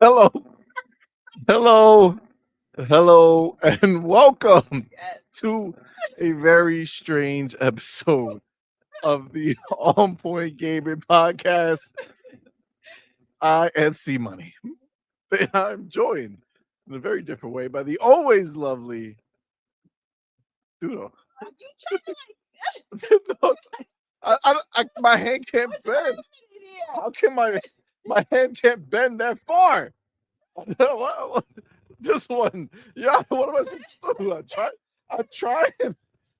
Hello, hello, hello, and welcome to a very strange episode of the On Point Gaming Podcast. I am CMoney. And I'm joined in a very different way by the always lovely Doodle. No, my hand can't bend. How can my hand can't bend that far? This one, yeah. What am I supposed to do? I'm trying.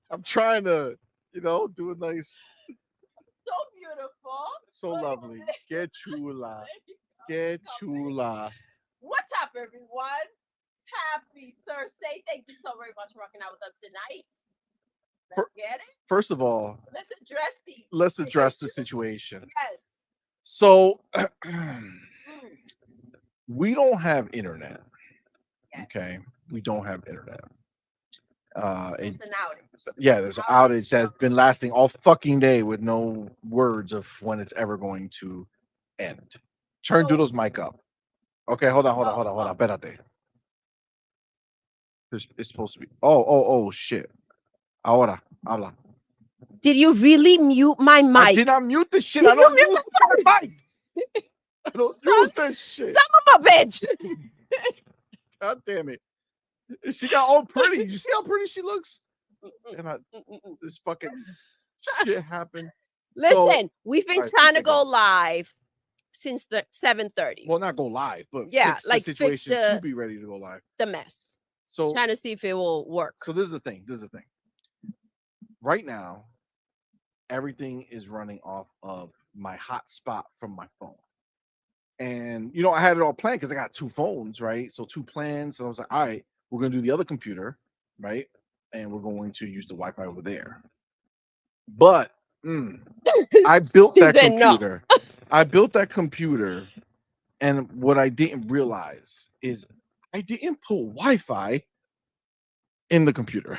I'm trying to, do a nice, So beautiful. so lovely. Get chula, get chula. What's up, everyone? Happy Thursday. Thank you so very much for rocking out with us tonight. Let's get it. First of all, Let's address the situation. Yes. So we don't have internet. Yes. Okay, we don't have internet. There's an outage. Yeah, there's an outage that's been lasting all fucking day with no words of when it's ever going to end. Turn Doodle's mic up. Okay, hold on. Espérate. It's supposed to be. Oh, shit. Ahora, habla. Did you really mute my mic? I did not mute the shit. I don't use my mic. I don't use that shit. Son of a bitch. God damn it. She got all pretty. You see how pretty she looks? And this fucking shit happened. Listen, we've been right, trying to go live since the 7:30. Well, not go live, but yeah, fix like the situation fix to be ready to go live. The mess. So trying to see if it will work. So this is the thing. Right now, everything is running off of my hotspot from my phone. And I had it all planned because I got two phones, right? So two plans. So I was like, all right, we're gonna do the other computer, right? And we're going to use the Wi-Fi over there. But I built that computer. I built that computer, and what I didn't realize is I didn't put Wi-Fi in the computer.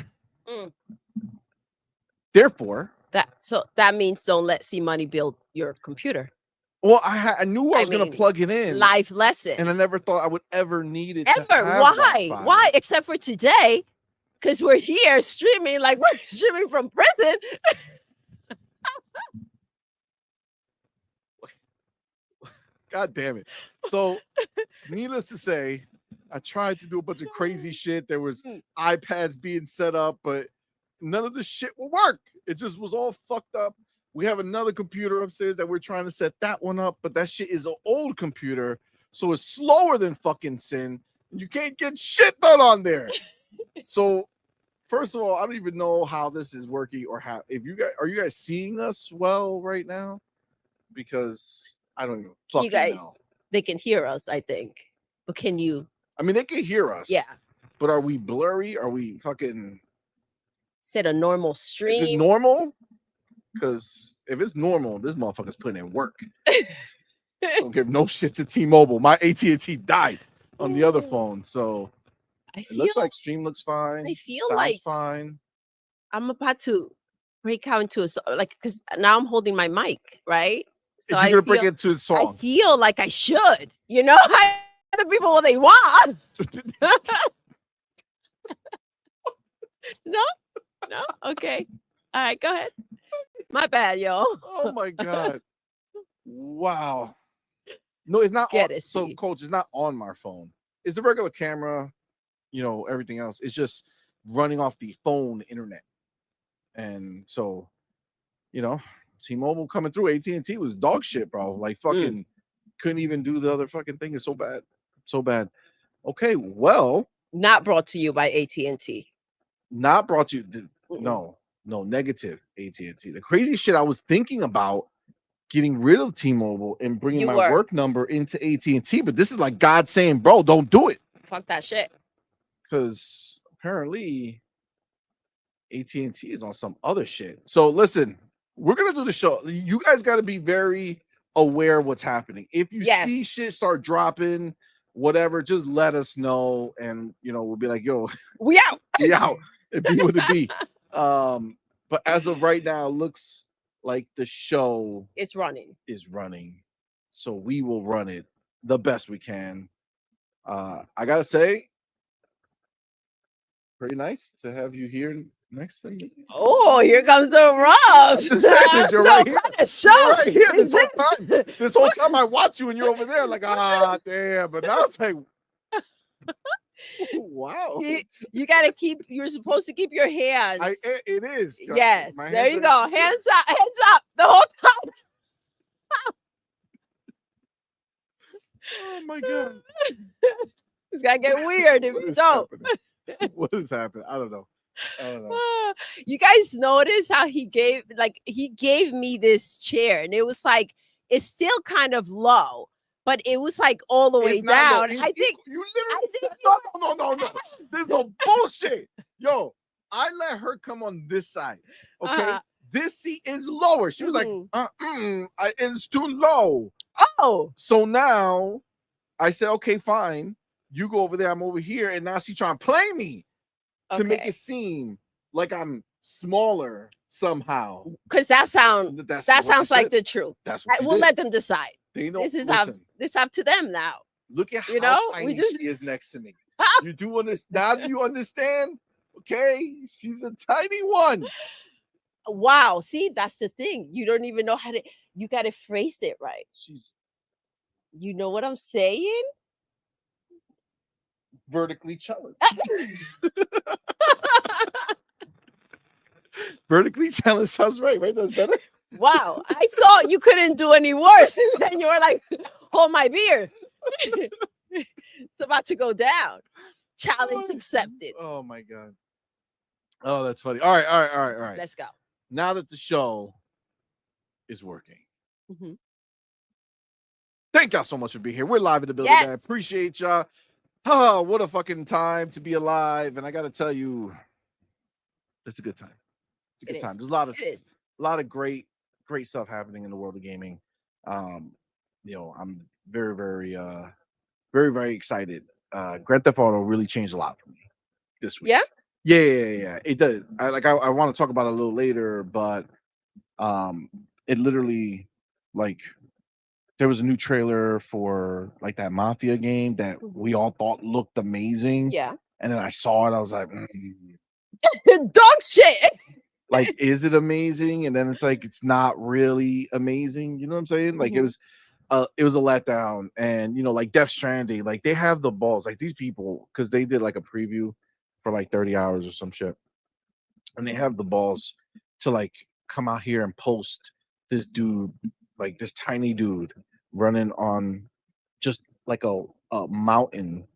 Therefore, that means don't let CMoney build your computer. Well, I knew I was going to plug it in. Life lesson. And I never thought I would ever need it. Ever. Why? Wi-Fi. Why? Except for today, because we're here streaming like we're streaming from prison. God damn it. So, needless to say, I tried to do a bunch of crazy shit. There was iPads being set up, but none of this shit will work. It just was all fucked up. We have another computer upstairs that we're trying to set that one up, but that shit is an old computer, so it's slower than fucking sin. And you can't get shit done on there. So, first of all, I don't even know how this is working or how. Are you guys seeing us well right now? Because I don't even fucking know. They can hear us, I think. But can you? I mean, they can hear us. Yeah. But are we blurry? Are we fucking? Set a normal stream. Is it normal? Because if it's normal, this motherfucker's putting in work. Don't give no shit to T-Mobile. My AT&T died on the other phone, so it looks like stream looks fine. I feel sounds like fine. I'm about to break out into because now I'm holding my mic, right? So you're gonna break into a song. I feel like I should. I the people what they want. No, okay. All right, go ahead. My bad, yo. Oh my god. Wow. No, it's not on, so Coach, it's not on my phone. It's the regular camera, everything else. It's just running off the phone internet. And so, T-Mobile coming through, AT&T was dog shit, bro. Like fucking couldn't even do the other fucking thing. It's so bad. So bad. Okay, well. Not brought to you by AT&T. Not brought to you. No, negative AT&T. The crazy shit I was thinking about getting rid of T-Mobile and bringing my work number into AT&T, but this is like God saying, bro, don't do it. Fuck that shit. Because apparently AT&T is on some other shit. So listen, we're going to do the show. You guys got to be very aware of what's happening. If you see shit start dropping, whatever, just let us know. And, we'll be like, yo, we out. We out. It be what it be. But as of right now, it looks like the show is running. So we will run it the best we can. I gotta say, pretty nice to have you here next to me. Oh, here comes the rubs. I'm just saying, you're So right here. kind of You're show right here is this whole this? time. This whole time I watch you and you're over there, like, ah, damn. But now it's like, wow. You gotta keep. You're supposed to keep your hands. It is. Yes, My there hands you are- go. Hands up the whole time. Oh my god. It's gonna get weird if What you is don't. happening? What is happening? I don't know. You guys notice how he gave me this chair, and it was like it's still kind of low, but it was like all the way It's not low. down. I think you literally I think said, you no. This is a bullshit. Yo, I let her come on this side. Okay. This seat is lower. She was like, it's too low. Oh. So now I said, okay, fine. You go over there, I'm over here, and now she's trying to play me to make it seem like I'm smaller somehow. Because that sounds like the truth. That's what we'll let them decide. They know. This is up to them now. Look at how tiny she is next to me. You do understand? Now do you understand? Okay, she's a tiny one. Wow. See, that's the thing. You don't even know how to. You got to phrase it right. You know what I'm saying? Vertically challenged. Vertically challenged sounds right? That's better. Wow, I thought you couldn't do any worse, and then you were like, "Hold my beer." It's about to go down. Challenge accepted. Oh my god. Oh, that's funny. All right. Let's go. Now that the show is working. Thank y'all so much for being here. We're live in the building. I appreciate y'all. Oh, what a fucking time to be alive. And I gotta tell you, it's a good time. It's a good time. There's a lot of great stuff happening in the world of gaming. I'm very, very, very excited. Grand Theft Auto really changed a lot for me this week. Yeah. It does. I want to talk about it a little later, but it literally, like, there was a new trailer for like that Mafia game that we all thought looked amazing. Yeah. And then I saw it, I was like, dog shit. Like, is it amazing? And then it's like, it's not really amazing. You know what I'm saying? Like, it was a letdown. And like Death Stranding, like they have the balls, like these people, because they did like a preview for like 30 hours or some shit, and they have the balls to like come out here and post this dude, like this tiny dude running on just like a mountain,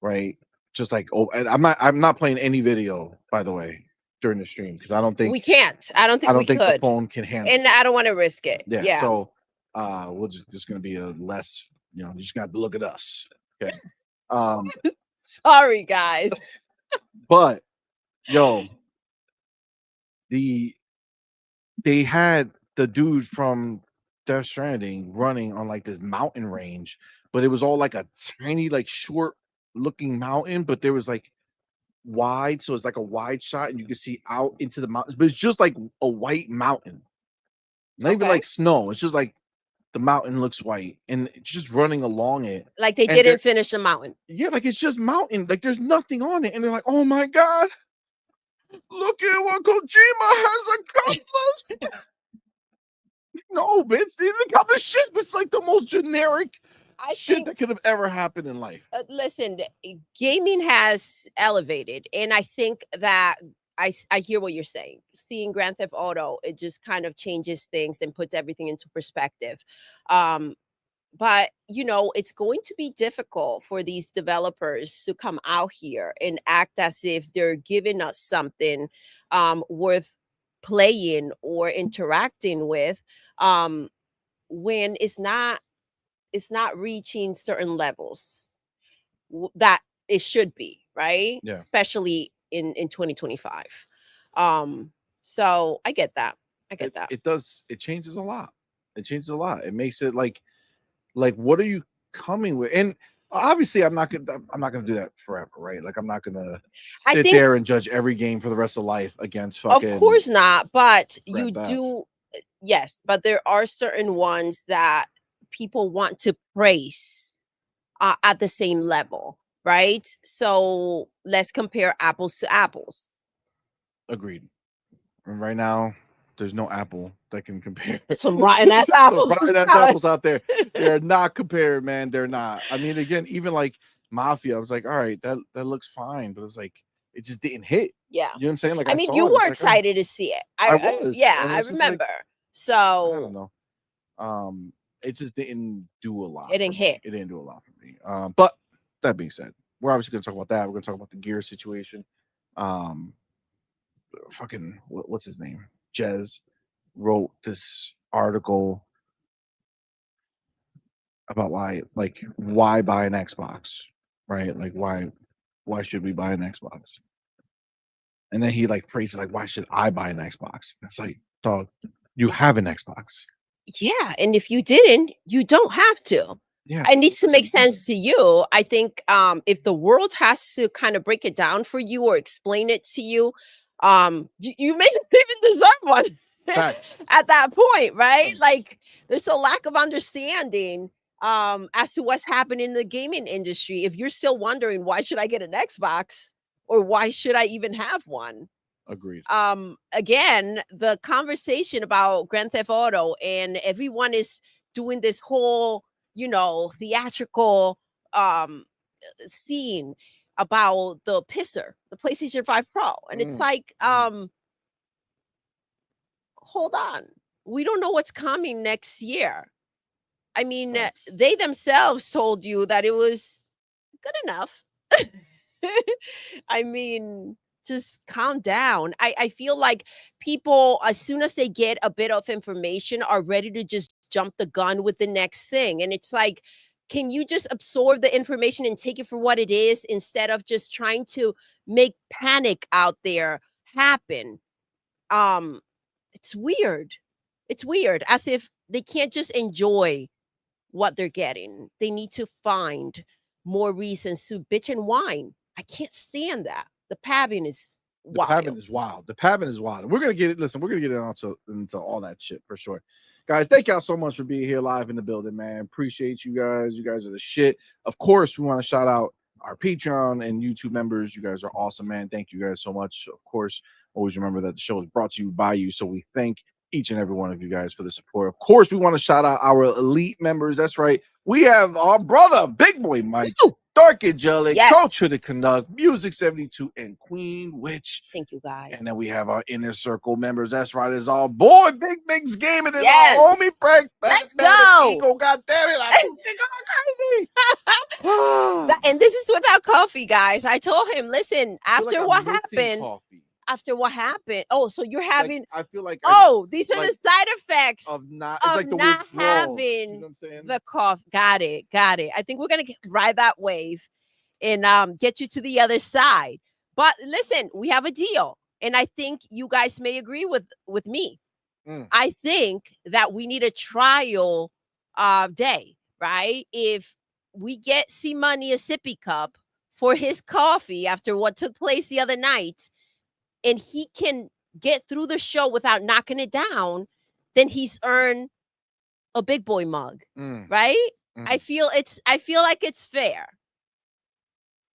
right? Just like, oh, and I'm not playing any video, by the way, during the stream, because I don't think we can't. I don't think the phone can handle and I don't want to risk it. Yeah. So we'll just gonna be a less, you just got to look at us. Okay. Sorry guys. But yo, they had the dude from Death Stranding running on like this mountain range, but it was all like a tiny, like short looking mountain, but there was like wide, so it's like a wide shot and you can see out into the mountains, but it's just like a white mountain, not even like snow. It's just like the mountain looks white and it's just running along it, like they didn't finish the mountain. Yeah, like it's just mountain, like there's nothing on it, and they're like, oh my god, look at what Kojima has accomplished. No, bitch, these are shit. This is like the most generic shit that could have ever happened in life. Listen, gaming has elevated, and I think that I hear what you're saying. Seeing Grand Theft Auto, it just kind of changes things and puts everything into perspective. But it's going to be difficult for these developers to come out here and act as if they're giving us something worth playing or interacting with, when it's not reaching certain levels that it should be, right? Yeah. Especially in 2025. So I get that. It does. It changes a lot. It makes it like what are you coming with? And obviously I'm not gonna do that forever, right? Like I'm not gonna sit there and judge every game for the rest of life against fucking. Of course not, but you Grand Theft. do. Yes, but there are certain ones that people want to praise at the same level. right? So let's compare apples to apples. Agreed. And right now, there's no apple that can compare. Some rotten ass Some apples. rotten ass apples out there. They're not compared, man. They're not. I mean, again, even like Mafia, I was like, all right, that looks fine, but it's like it just didn't hit. Yeah. You know what I'm saying? Like I I mean, saw you it. It's were like excited to see it. I was, Yeah, and I it's just like remember. I don't So know. It just didn't do a lot. it didn't for me. hit. It didn't do a lot for me. But that being said, we're obviously gonna talk about that. We're gonna talk about the gear situation. Um, fucking what's his name? Jez wrote this article about why buy an Xbox, right? Like why should we buy an Xbox? And then he like phrased it like why should I buy an Xbox? It's like, dog, you have an Xbox. Yeah, and if you didn't, you don't have to. Yeah. It needs to make listen, sense to you. I think if the world has to kind of break it down for you or explain it to you, you may not even deserve one Facts. at that point, right? Facts. Like there's a lack of understanding as to what's happening in the gaming industry. If you're still wondering why should I get an Xbox or why should I even have one? Agreed. Again, the conversation about Grand Theft Auto and everyone is doing this whole, theatrical scene about the pisser, the PlayStation 5 Pro. And it's like, hold on. We don't know what's coming next year. I mean, Facts. they themselves told you that it was good enough. I mean, just calm down. I feel like people, as soon as they get a bit of information, are ready to just jump the gun with the next thing. And it's like, can you just absorb the information and take it for what it is instead of just trying to make panic out there happen? Um, it's weird. It's weird, as if they can't just enjoy what they're getting. They need to find more reasons to bitch and whine. I can't stand that. The pabbing is The pabbing wild. is wild. The pabbing is wild. And we're gonna get it. Listen, we're gonna get into all that shit for sure. Guys, thank y'all so much for being here live in the building, man. Appreciate you guys. You guys are the shit. Of course, we want to shout out our Patreon and YouTube members. You guys are awesome, man. Thank you guys so much. Of course, always remember that the show is brought to you by you. So we thank each and every one of you guys for the support. Of course, we want to shout out our elite members. That's right. We have our brother, Big Boy Mike, Woo! Dark Angelic, Yes. Coach of the Canuck, Music 72, and Queen Witch. Thank you, guys. And then we have our inner circle members. That's right. It's our boy, Big Mix Gaming, and Yes. our homie, Frank. Let's go. Eagle. God damn it. I think I'm crazy. And this is without coffee, guys. I told him, listen, I feel like after I'm what missing happened, coffee. after what happened. Oh, so you're having, Like, I feel like these are like, the side effects of not, it's of like the not withdrawals. having You know what I'm saying? the cough. Got it. I think we're gonna ride that wave and get you to the other side. But listen, we have a deal, and I think you guys may agree with me. I think that we need a trial day, right? If we get CMoney a sippy cup for his coffee after what took place the other night, and he can get through the show without knocking it down, then he's earned a big boy mug, right? I feel like it's fair.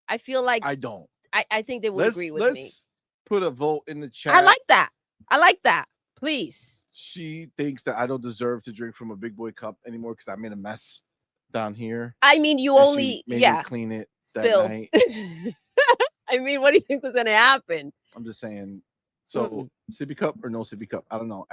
I feel like I don't. I think they would agree with me. Let's put a vote in the chat. I like that. Please. She thinks that I don't deserve to drink from a big boy cup anymore because I made a mess down here. I mean, you and only she made me clean it that spilled. night. I mean, what do you think was gonna happen? I'm just saying. So sippy cup or no sippy cup? I don't know.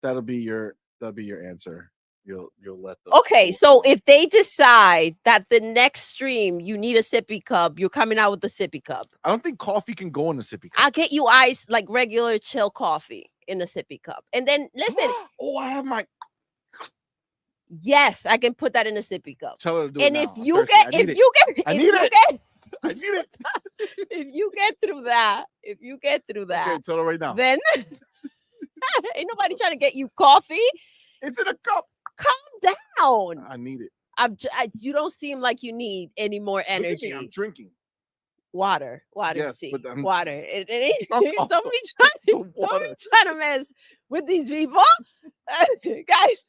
That'll be your answer. You'll let them. Okay, so if they decide that the next stream you need a sippy cup, you're coming out with the sippy cup. I don't think coffee can go in a sippy cup. I'll get you ice like regular chill coffee in a sippy cup. And then listen. Oh, I have my. Yes, I can put that in a sippy cup. Tell her to do and it if now. you Seriously, get, I need if it. you get, I if need you it. get, I need it. if you get through that, Okay, tell her right now. then ain't nobody trying to get you coffee. It's in a cup. Calm down. I need it. You don't seem like you need any more energy. I'm drinking Water. Yes, see, but I'm- water. It ain't. Fuck Don't off be the trying. Don't water. be trying to mess with these people, guys.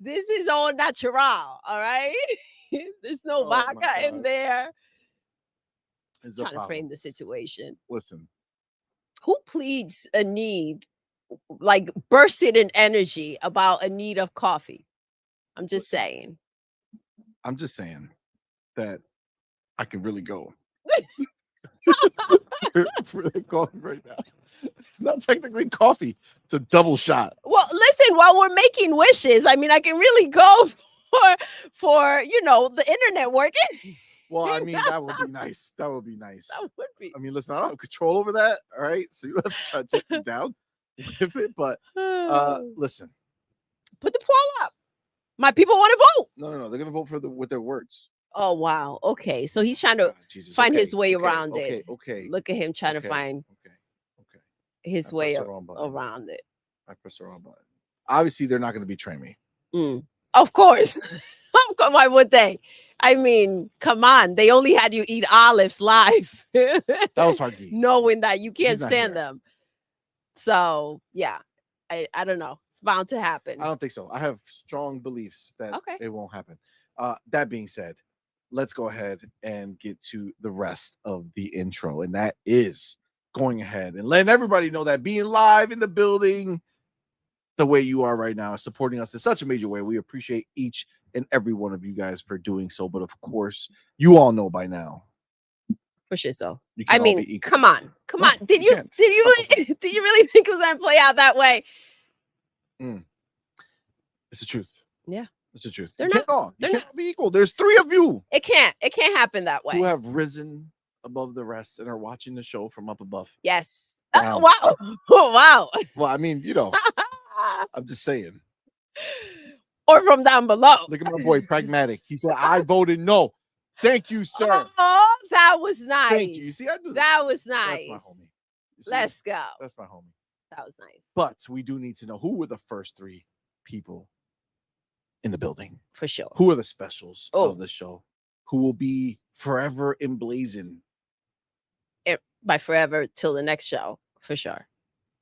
This is all natural. All right. There's no Oh my vodka in God. there. Is a Trying to problem. frame the situation. Listen, Who pleads a need, like bursting in energy about a need of coffee? I'm just Listen. saying. I'm just saying that I can really go for the coffee right now. It's not technically coffee; it's a double shot. Well, listen, while we're making wishes, I mean, I can really go for the internet working. Well, I mean, that would be nice. That would be nice. That would be. I mean, listen, I don't have control over that. All right, so you don't have to try to take me down with it. But listen, Put the poll up. My people want to vote. no, they're gonna vote with their words. Oh wow. Okay, so he's trying to God, Jesus. find Okay, his way okay, around okay, it. Okay. Look at him trying to Okay. find Okay. his I way pressed the wrong button. around it. I pressed the wrong button. Obviously, they're not going to betray me. Of course. Why would they? I mean, come on. They only had you eat olives live. That was Hargy. Knowing that you can't He's not stand here. them. So, yeah. I don't know. It's bound to happen. I don't think so. I have strong beliefs that Okay. it won't happen. That being said, let's go ahead and get to the rest of the intro. And that is going ahead and letting everybody know that being live in the building the way you are right now, supporting us in such a major way. We appreciate each and every one of you guys for doing so. But of course, you all know by now. For sure. So, You I can't all be mean, equal. come on. No, Did you you can't. really think it was gonna play out that way? It's the truth. Yeah. It's the truth. They're You not- can't all. You they're can't all be equal. There's three of you It can't happen that way. who have risen above the rest and are watching the show from up above. Yes. Wow. Wow. Wow. Well, I mean, I'm just saying. Or from down below. Look at my boy, Pragmatic. He said, I voted no. Thank you, sir. Oh, that was nice. Thank you. You see, I knew that was nice. That's my homie. You see? Let's go. That's my homie. That was nice. But we do need to know who were the first three people in the building. For sure. Who are the specials of the show? Who will be forever emblazoned? By forever till the next show, for sure.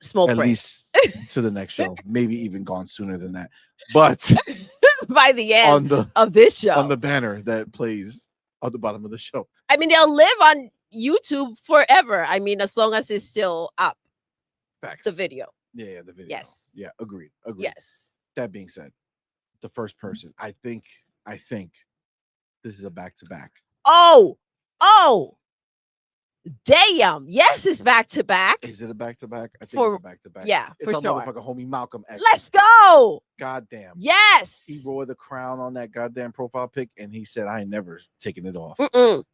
Smoke At break. least to the next show. Maybe even gone sooner than that. But by the end of this show. On the banner that plays on the bottom of the show. I mean, they'll live on YouTube forever. I mean, as long as it's still up. Facts. The video. Yeah, the video. Yes. Yeah, agreed. Yes. That being said, the first person, I think this is a back-to-back. Oh, damn. Yes, it's back-to-back. Is it a back-to-back? I think it's a back-to-back. Yeah, it's for our sure. motherfucking homie Malcolm X. Let's go. Goddamn. Yes. He wore the crown on that goddamn profile pic, and he said, I ain't never taking it off. Ooh,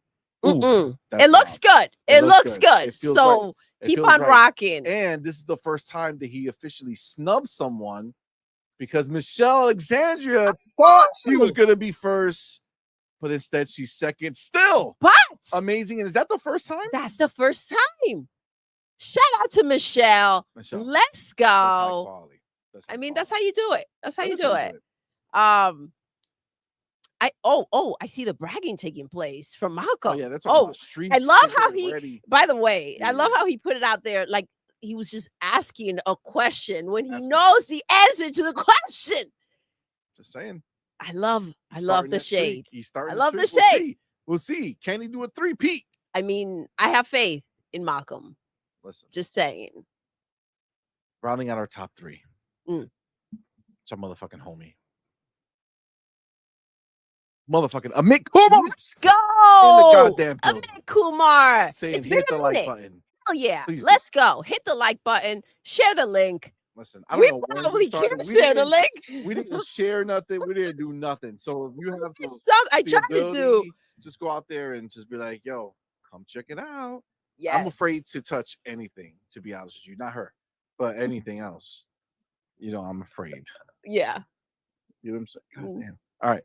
it looks wild. good. It looks good. It feels so right. keep feels on right. rocking. And this is the first time that he officially snubbed someone because Michelle Alexandria thought she was going to be first, but instead she's second still. But amazing. And is that the first time? That's the first time. Shout out to Michelle. Let's go. I mean, that's how you do it. That's how you do it. I see the bragging taking place from Malcolm. Oh, yeah, that's all street. I love how by the way, I love how he put it out there like he was just asking a question when he knows the answer to the question. Just saying. I love the shade. I love the shade. We'll see. Can he do a three-peat? I mean, I have faith in Malcolm. Listen. Just saying. Rounding out our top three. It's our motherfucking homie. Motherfucking Amit Kumar. Let's go. In the goddamn building. Amit Kumar. Saying hit the like button. Oh yeah. Please Let's go. Hit the like button. Share the link. Listen, I don't know when probably we started. can't share the link. We didn't share nothing. We didn't do nothing. So if you have I tried to do. Just go out there and just be like, yo, come check it out. Yes. I'm afraid to touch anything, to be honest with you. Not her, but anything else. I'm afraid. Yeah. You know what I'm saying? God damn. All right.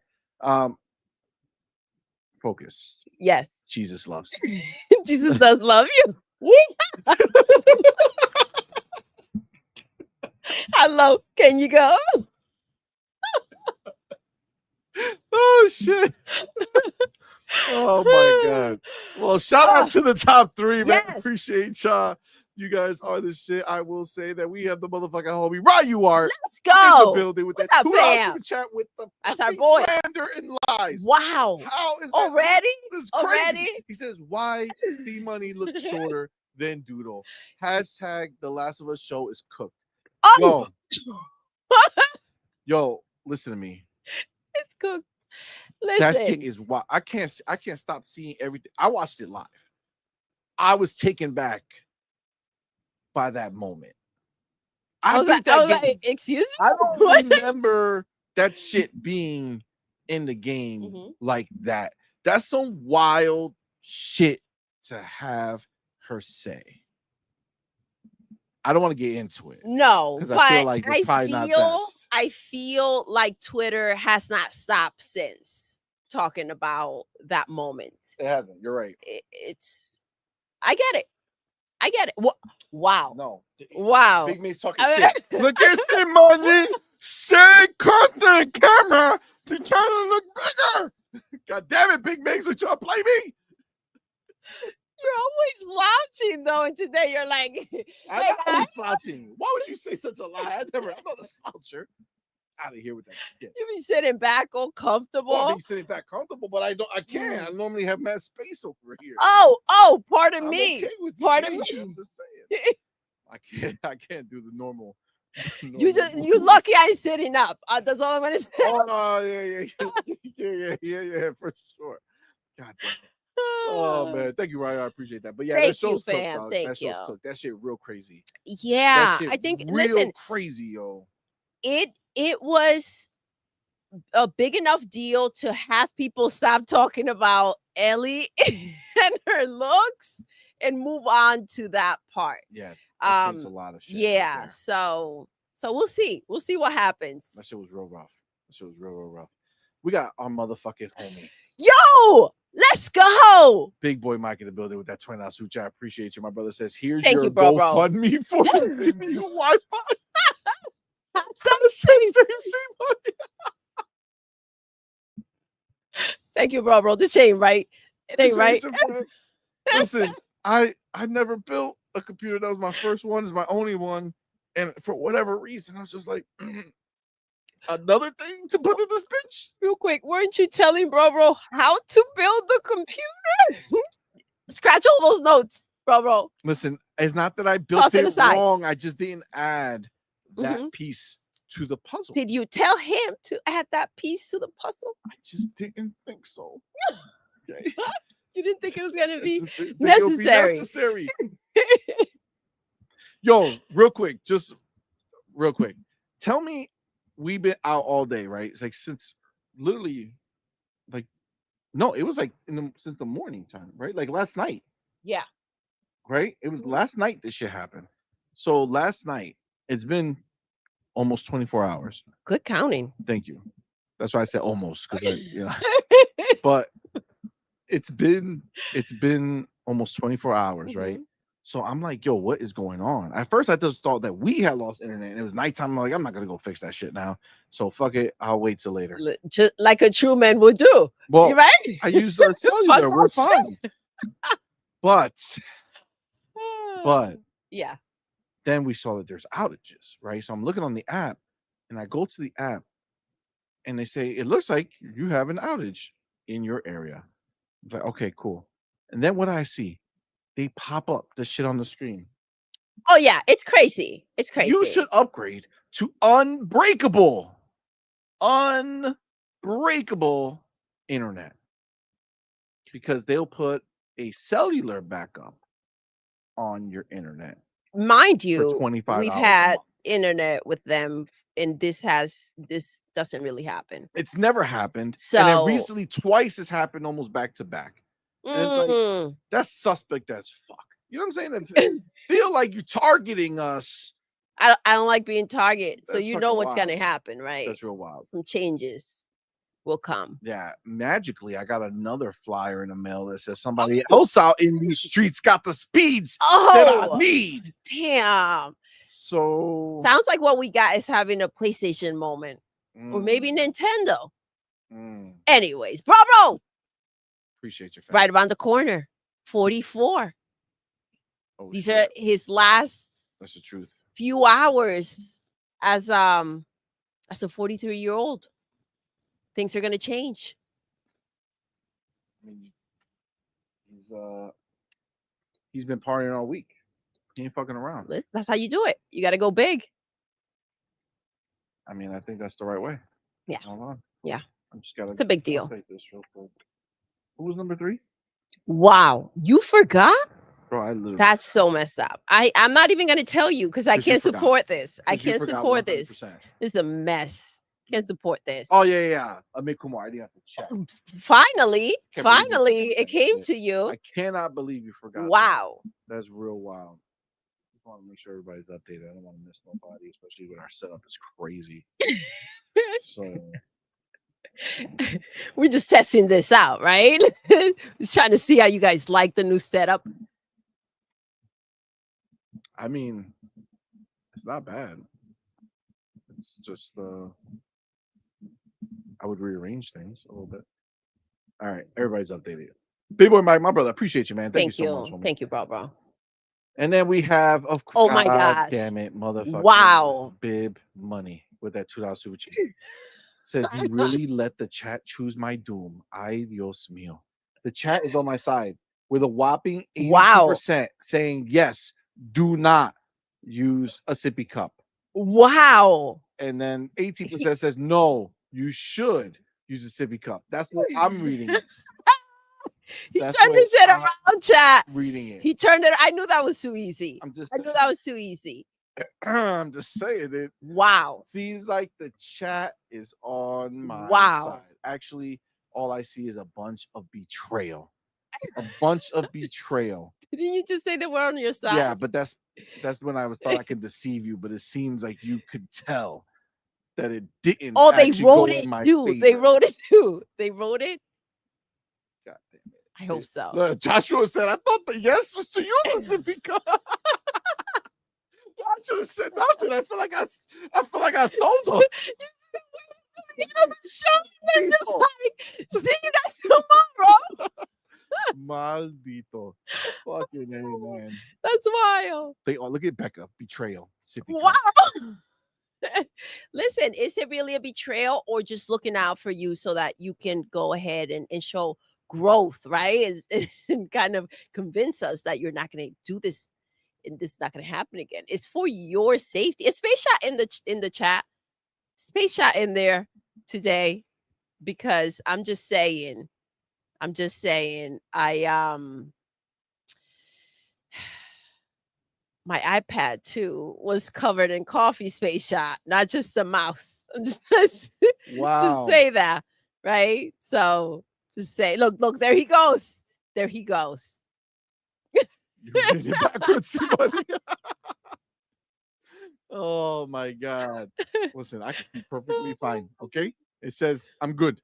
Focus. Yes. Jesus loves you. Jesus does love you. Hello, can you go? Oh shit. Oh my god. Well, shout out to the top three, man. Yes. Appreciate y'all. You guys are the shit. I will say that we have the motherfucking homie Ryu Art Let's in the go. building with What's that up, $2 fam? super chat with the That's our fucking boy. slander and lies. Wow. How is that? Already? This is crazy. Already? He says, why CMoney looks shorter than Doodle? Hashtag The Last of Us show is cooked. Oh, Yo, listen to me. it's cooked. That shit Listen. is wild. I can't stop seeing everything. I watched it live. I was taken back by that moment. I was beat like, I that was game. like, excuse me? I don't What? remember that shit being in the game Mhm. like that. That's some wild shit to have her say. I don't want to get into it. No, 'Cause but I feel like it's probably not best. I feel like Twitter has not stopped since talking about that moment. It hasn't. You're right. It's I get it. I get it. Wow. No. Wow. Big Mace talking I mean- shit. Look at CMoney. Say cut the camera to try to look bigger. God damn it, Big Mace, would y'all play me? You're always slouching though, and today you're like, I'm hey, not guys. always slouching. Why would you say such a lie? I'm not a sloucher. Out of here with that shit. You be sitting back all comfortable. Well, I'll be sitting back comfortable, but I can't. I normally have mad space over here. Oh, pardon I'm me. okay with Pardon me. me. I'm just saying. I can't do the normal. You lucky I ain't sitting up. That's all I'm gonna say. Oh yeah, for sure. God damn it. Oh man, thank you, Ryan. I appreciate that. But yeah, Thank that show's you, cooked, fam. dog. Thank That show's you. cooked. That shit real crazy. Yeah, That shit I think. real Listen, crazy, yo. it was a big enough deal to have people stop talking about Ellie and her looks and move on to that part. Yeah, that changed a lot of shit. Yeah, Right so we'll see. We'll see what happens. that shit was real rough. That shit was real rough. We got our motherfucking homie. Yo, let's go. Big boy Mike in the building with that $20 super chat. I appreciate you. My brother says, here's Thank your you, bro. GoFundMe for the new Wi-Fi. Thank you, bro. This ain't right. It ain't right. Listen, I never built a computer. That was my first one. It's my only one. And for whatever reason, I was just like, another thing to put in this bitch? Real quick, weren't you telling bro how to build the computer? Scratch all those notes, bro. Listen, it's not that I built it wrong. I just didn't add that piece to the puzzle. Did you tell him to add that piece to the puzzle? I just didn't think so. Okay. You didn't think it was gonna be necessary. Yo, real quick. Tell me, we've been out all day, right? It's like since literally, like, no, it was like since the morning time, right? Like last night. Yeah. Right? It was last night this shit happened. So last night, it's been almost 24 hours. Good counting. Thank you. That's why I said almost, because but it's been almost 24 hours, right? So I'm like, yo, what is going on? At first, I just thought that we had lost internet and it was nighttime. I'm like, I'm not gonna go fix that shit now. So fuck it, I'll wait till later. Just like a true man would do. Well, you right? I used our cellular. We're fine. But yeah. Then we saw that there's outages, right? So I'm looking on the app, and I go to the app, and they say it looks like you have an outage in your area. I'm like, okay, cool. And then what I see, they pop up the shit on the screen. Oh yeah, it's crazy. It's crazy. You should upgrade to unbreakable internet, because they'll put a cellular backup on your internet. Mind you, for $25 we've had internet with them, and this doesn't really happen. It's never happened. So, and then recently twice has happened almost back to back. And it's like, that's suspect as fuck. You know what I'm saying? Feel like you're targeting us. I don't like being targeted. So you know what's wild. gonna happen, right? That's real wild. Some changes will come. Yeah, magically, I got another flyer in the mail that says somebody else out in these streets got the speeds that I need. Damn. So sounds like what we got is having a PlayStation moment, or maybe Nintendo. Anyways, bro. Appreciate your right around the corner. 44. Oh These shit. are his last That's the truth. few hours as a 43-year-old. Things are gonna change. I mean, he's been partying all week. He ain't fucking around. Listen, that's how you do it. You got to go big. I mean, I think that's the right way. Yeah. Hold on. Yeah. I'm just gotta. It's a big deal. Take this real quick. Who was number 3? Wow, you forgot? Bro, I literally. That's so messed up. I'm not even gonna tell you because I 'Cause you can't forgot. support this. I 'Cause you can't forgot support this. 100%. This is a mess. Can't support this. Oh yeah. Amit Kumar. I didn't have to check. Finally, Can't believe you finally, forgot it that came shit. to you. I cannot believe you forgot. that. Wow. That's real wild. I want to make sure everybody's updated. I don't want to miss nobody, especially when our setup is crazy. So We're just testing this out, right? Just trying to see how you guys like the new setup. I mean, it's not bad. It's just I would rearrange things a little bit. All right, everybody's updated. Big boy Mike, my brother, appreciate you, man. Thank you so much. Homie. Thank you, bro. And then we have, of course, Oh my gosh. damn it, motherfucker. Wow. Bib Money with that $2 super chat. Says he really let the chat choose my doom. Ay Dios mío. The chat is on my side with a whopping 82% saying yes, do not use a sippy cup. Wow. And then 18% says no, you should use a sippy cup. That's what I'm reading it. He turned this shit around, chat. Reading it. He turned it. I knew that was too easy. I knew that was too easy. I'm just saying it. Wow. Seems like the chat is on my side. Actually, all I see is a bunch of betrayal. A bunch of betrayal. Didn't you just say that we're on your side? Yeah, but that's when I thought I could deceive you, but it seems like you could tell that it didn't. Oh, they wrote it too. They wrote it too. They wrote it. God damn it. I hope so. Look, Joshua said, I thought the yes was to you because I should have said nothing. I feel like I told them. See you guys tomorrow. Maldito. Fucking A, man. That's wild. They all look at Becca. Betrayal. Wow. Listen, is it really a betrayal or just looking out for you so that you can go ahead and show growth, right? And kind of convince us that you're not going to do this and this is not going to happen again. It's for your safety. It's Space Shot in the chat. Space Shot in there today because I'm just saying my iPad too was covered in coffee, Space Shot, not just the mouse. I'm just wow. Just say that, right? So just say, look, there he goes. There he goes. You're reading it backwards, buddy. Oh my God. Listen, I can be perfectly fine. Okay. It says I'm good.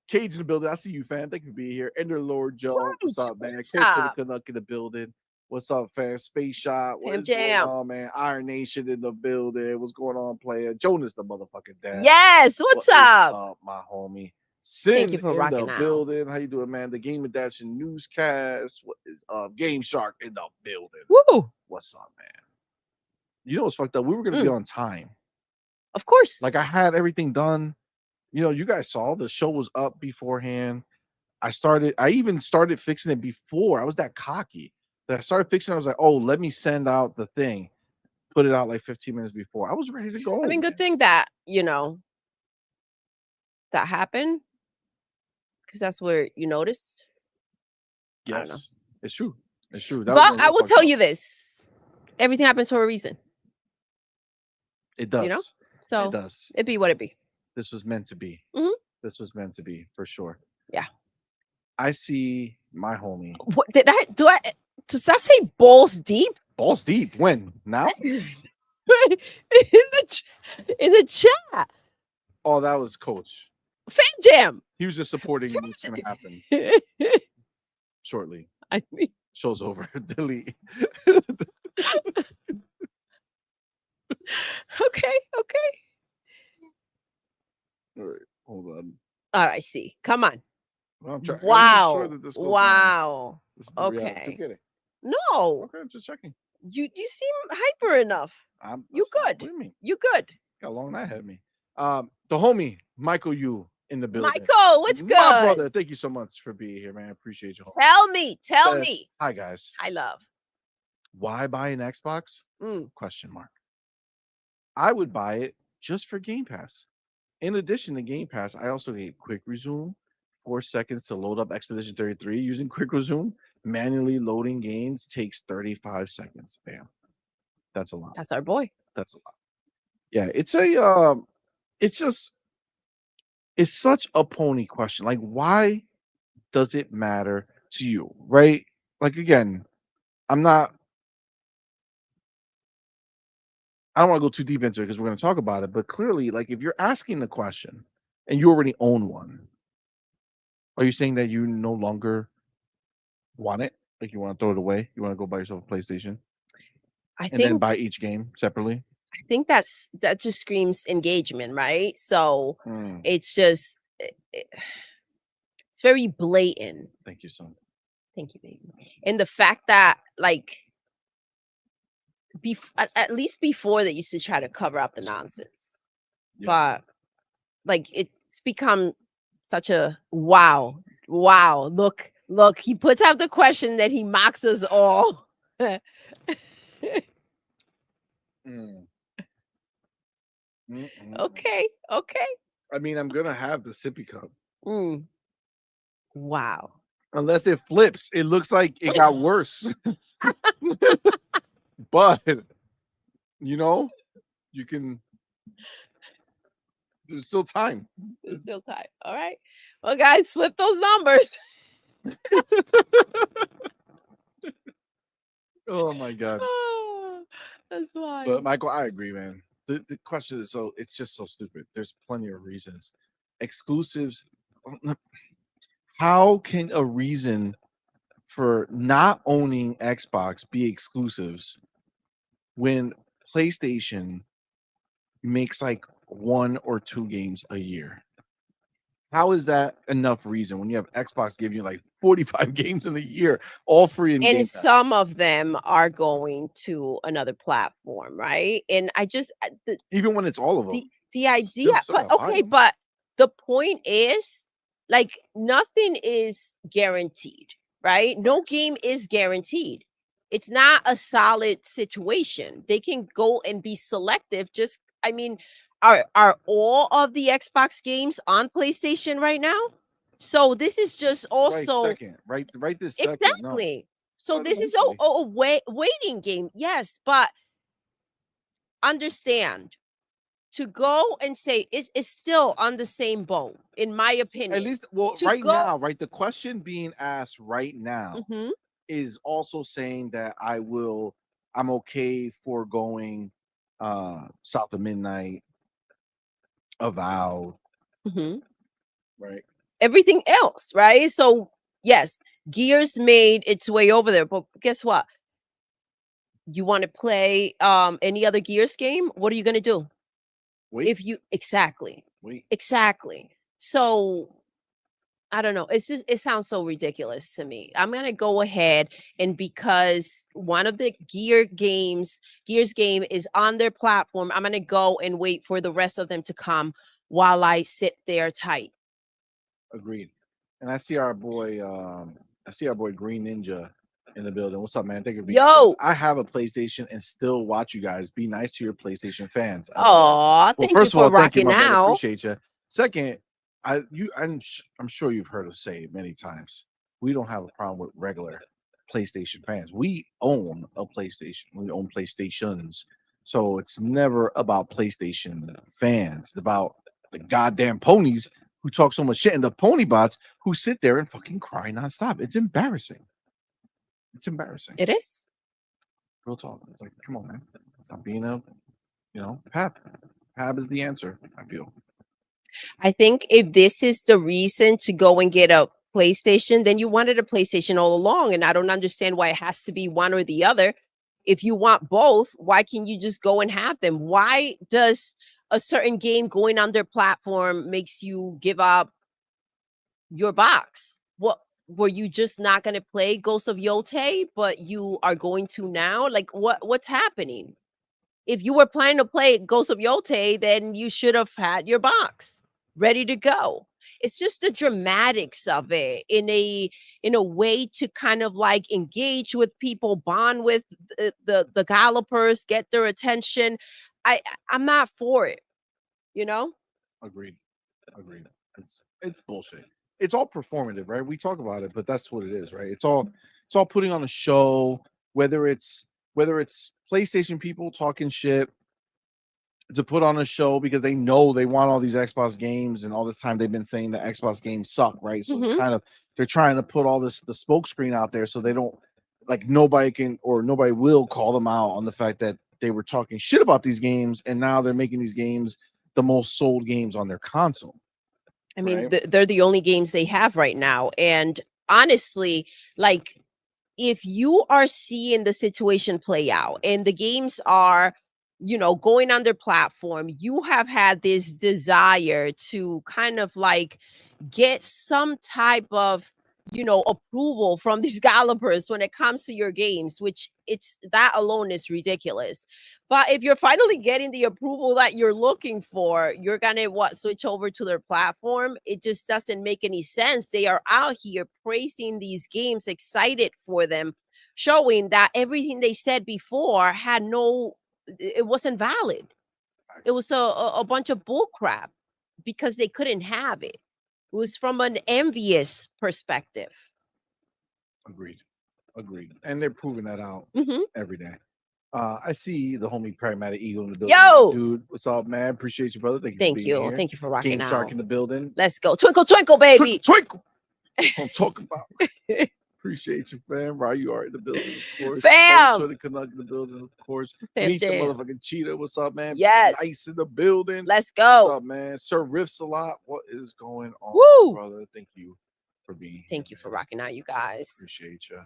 Cage in the building. I see you, fan. Thank you for being here. Ender Lord Joe. What's up, man? Canuck in the building. What's up, fam? Space Shot. What's going on, man? Iron Nation in the building. What's going on, player? Jonas, the motherfucking dad. Yes. What's up? Up, my homie? Sin Thank you for in the out. building. How you doing, man? The Game Adaption newscast. What is Game Shark in the building? Woo! What's up, man? You know what's fucked up? We were gonna be on time. Of course. Like I had everything done. You know, you guys saw the show was up beforehand. I even started fixing it before. I was that cocky that I started fixing it. I was like, oh, let me send out the thing, put it out like 15 minutes before. I was ready to go. I mean, good thing that, that happened because that's where you noticed. Yes, I don't know. It's true. It's true. But I will tell you this. Everything happens for a reason. It does. You know? So it does. It be what it be. This was meant to be. Mm-hmm. This was meant to be for sure. Yeah. I see my homie. What does that say balls deep? Balls deep. When? Now? in the chat. Oh, that was Coach. Fan Jam. He was just supporting what's gonna happen shortly. I mean, show's over. Delete. Okay. All right, hold on. All right, see. Come on. Well, I'm trying. Wow. Sure that this wow. Okay. No, Okay, I'm just checking. you seem hyper enough. You What good. do you mean? You good. Got a long night ahead of me. The homie Michael Yu in the building. Michael, what's My good? brother, thank you so much for being here, man. I appreciate you. Tell me. Says, hi guys. I love. Why buy an Xbox? Mm. Question mark. I would buy it just for Game Pass. In addition to Game Pass, I also get Quick Resume, 4 seconds to load up Expedition 33 using Quick Resume. Manually loading games takes 35 seconds. Damn, that's a lot. That's our boy. That's a lot. Yeah, it's just it's such a pony question. Like, why does it matter to you, right? Like, again, I'm not. I don't want to go too deep into it because we're going to talk about it. But clearly, like, if you're asking the question and you already own one, are you saying that you no longer want it? Like, you want to throw it away? You want to go buy yourself a PlayStation I and then think buy each game separately? that just screams engagement, right? So Mm, it's just it's very blatant. thank you, son. Thank you, baby. And the fact that like at least before they used to try to cover up the nonsense. Yeah. But like it's become such a wow. Look, he puts out the question that he mocks us all. Mm. Mm-mm. Okay. I mean, I'm gonna have the sippy cup Mm. Wow. unless it flips. It looks like it got worse, but you know, you can. There's still time. There's still time. All right. Well, guys, flip those numbers. Oh my god. That's why. But Michael, I agree, man. The question is it's just so stupid. There's plenty of reasons. Exclusives. How can a reason for not owning Xbox be exclusives when PlayStation makes like 1 or 2 games a year? How is that enough reason when you have Xbox giving you like 45 games in a year, all free in Game And Pass? some of them are going to another platform, right? And I just Even when it's all of them. the idea, but okay, but the point is like nothing is guaranteed, right? No game is guaranteed. It's not a solid situation. They can go and be selective. Just, I mean, are all of the Xbox games on PlayStation right now? So this is just also right this second. exactly. No. So But this is eventually. a waiting game, yes, but understand to go and say it's still on the same boat, in my opinion. At least, well, To right go- now, right? The question being asked right now Mhm. is also saying that I'm okay foregoing South of Midnight, Avowed, Mhm. right? Everything else, right? So yes, Gears made its way over there, but guess what? You want to play any other Gears game? What are you going to do? Wait. If you exactly. Wait. Exactly. So I don't know. It's just it sounds so ridiculous to me. I'm gonna go ahead and because one of the Gears game is on their platform, I'm gonna go and wait for the rest of them to come while I sit there tight. Agreed. And I see our boy Green Ninja in the building. What's up, man? Thank you for being here. Yo, I have a PlayStation and still watch you guys. Be nice to your PlayStation fans. oh, Well, thank you first of for all, thank you, rocking my brother. out. Appreciate you. Second, I'm sure you've heard us say it many times. We don't have a problem with regular PlayStation fans. We own a PlayStation. We own PlayStations. So it's never about PlayStation fans. It's about the goddamn ponies who talk so much shit and the pony bots who sit there and fucking cry nonstop. It's embarrassing. It's embarrassing. It is. Real talk. It's like, come on, man. Stop being Pab. Pab is the answer, I feel. I think if this is the reason to go and get a PlayStation, then you wanted a PlayStation all along. And I don't understand why it has to be one or the other. If you want both, why can't you just go and have them? Why does a certain game going on their platform makes you give up your box? What were you just not gonna play Ghost of Yotei, but you are going to now? Like, what's happening? If you were planning to play Ghost of Yotei, then you should have had your box ready to go. It's just the dramatics of it in a way to kind of like engage with people, bond with the developers, get their attention. I'm not for it, you know? Agreed. Agreed. It's bullshit. It's all performative, right? We talk about it, but that's what it is, right? It's all putting on a show, whether it's PlayStation people talking shit to put on a show because they know they want all these Xbox games, and all this time they've been saying that Xbox games suck, right? So it's Mhm. kind of they're trying to put all this the smoke screen out there so they don't like nobody can or nobody will call them out on the fact that they were talking shit about these games and now they're making these games the most sold games on their console, I mean, right? they're the only games they have right now, and honestly, like, if you are seeing the situation play out and the games are, going on their platform, you have had this desire to kind of like get some type of, approval from these developers when it comes to your games, which it's that alone is ridiculous. But if you're finally getting the approval that you're looking for, you're gonna switch over to their platform. It just doesn't make any sense. They are out here praising these games, excited for them, showing that everything they said before had no it wasn't valid. It was a bunch of bull crap because they couldn't have it. It was from an envious perspective. Agreed. Agreed. And they're proving that out Mhm. every day. I see the homie Pragmatic Eagle in the building. Yo! Dude, what's up, man? Appreciate you, brother. Thank you for Thank being you. here. Thank you for rocking Game Shark out. in the building. Let's go. Twinkle, twinkle, Twinkle, baby. twinkle. Don't talk about. Appreciate you, fam. Right, you are in the building, of course. Fam! Shorty Canuck in the building, of course. Fam Meet the jam. motherfucking cheetah. What's up, man? Yes. Nice in the building. Let's What's go. up, man? Sir Riffs a lot. What is going on, Woo! brother? Thank you for being here. Thank you for man. rocking out, you guys. Appreciate you.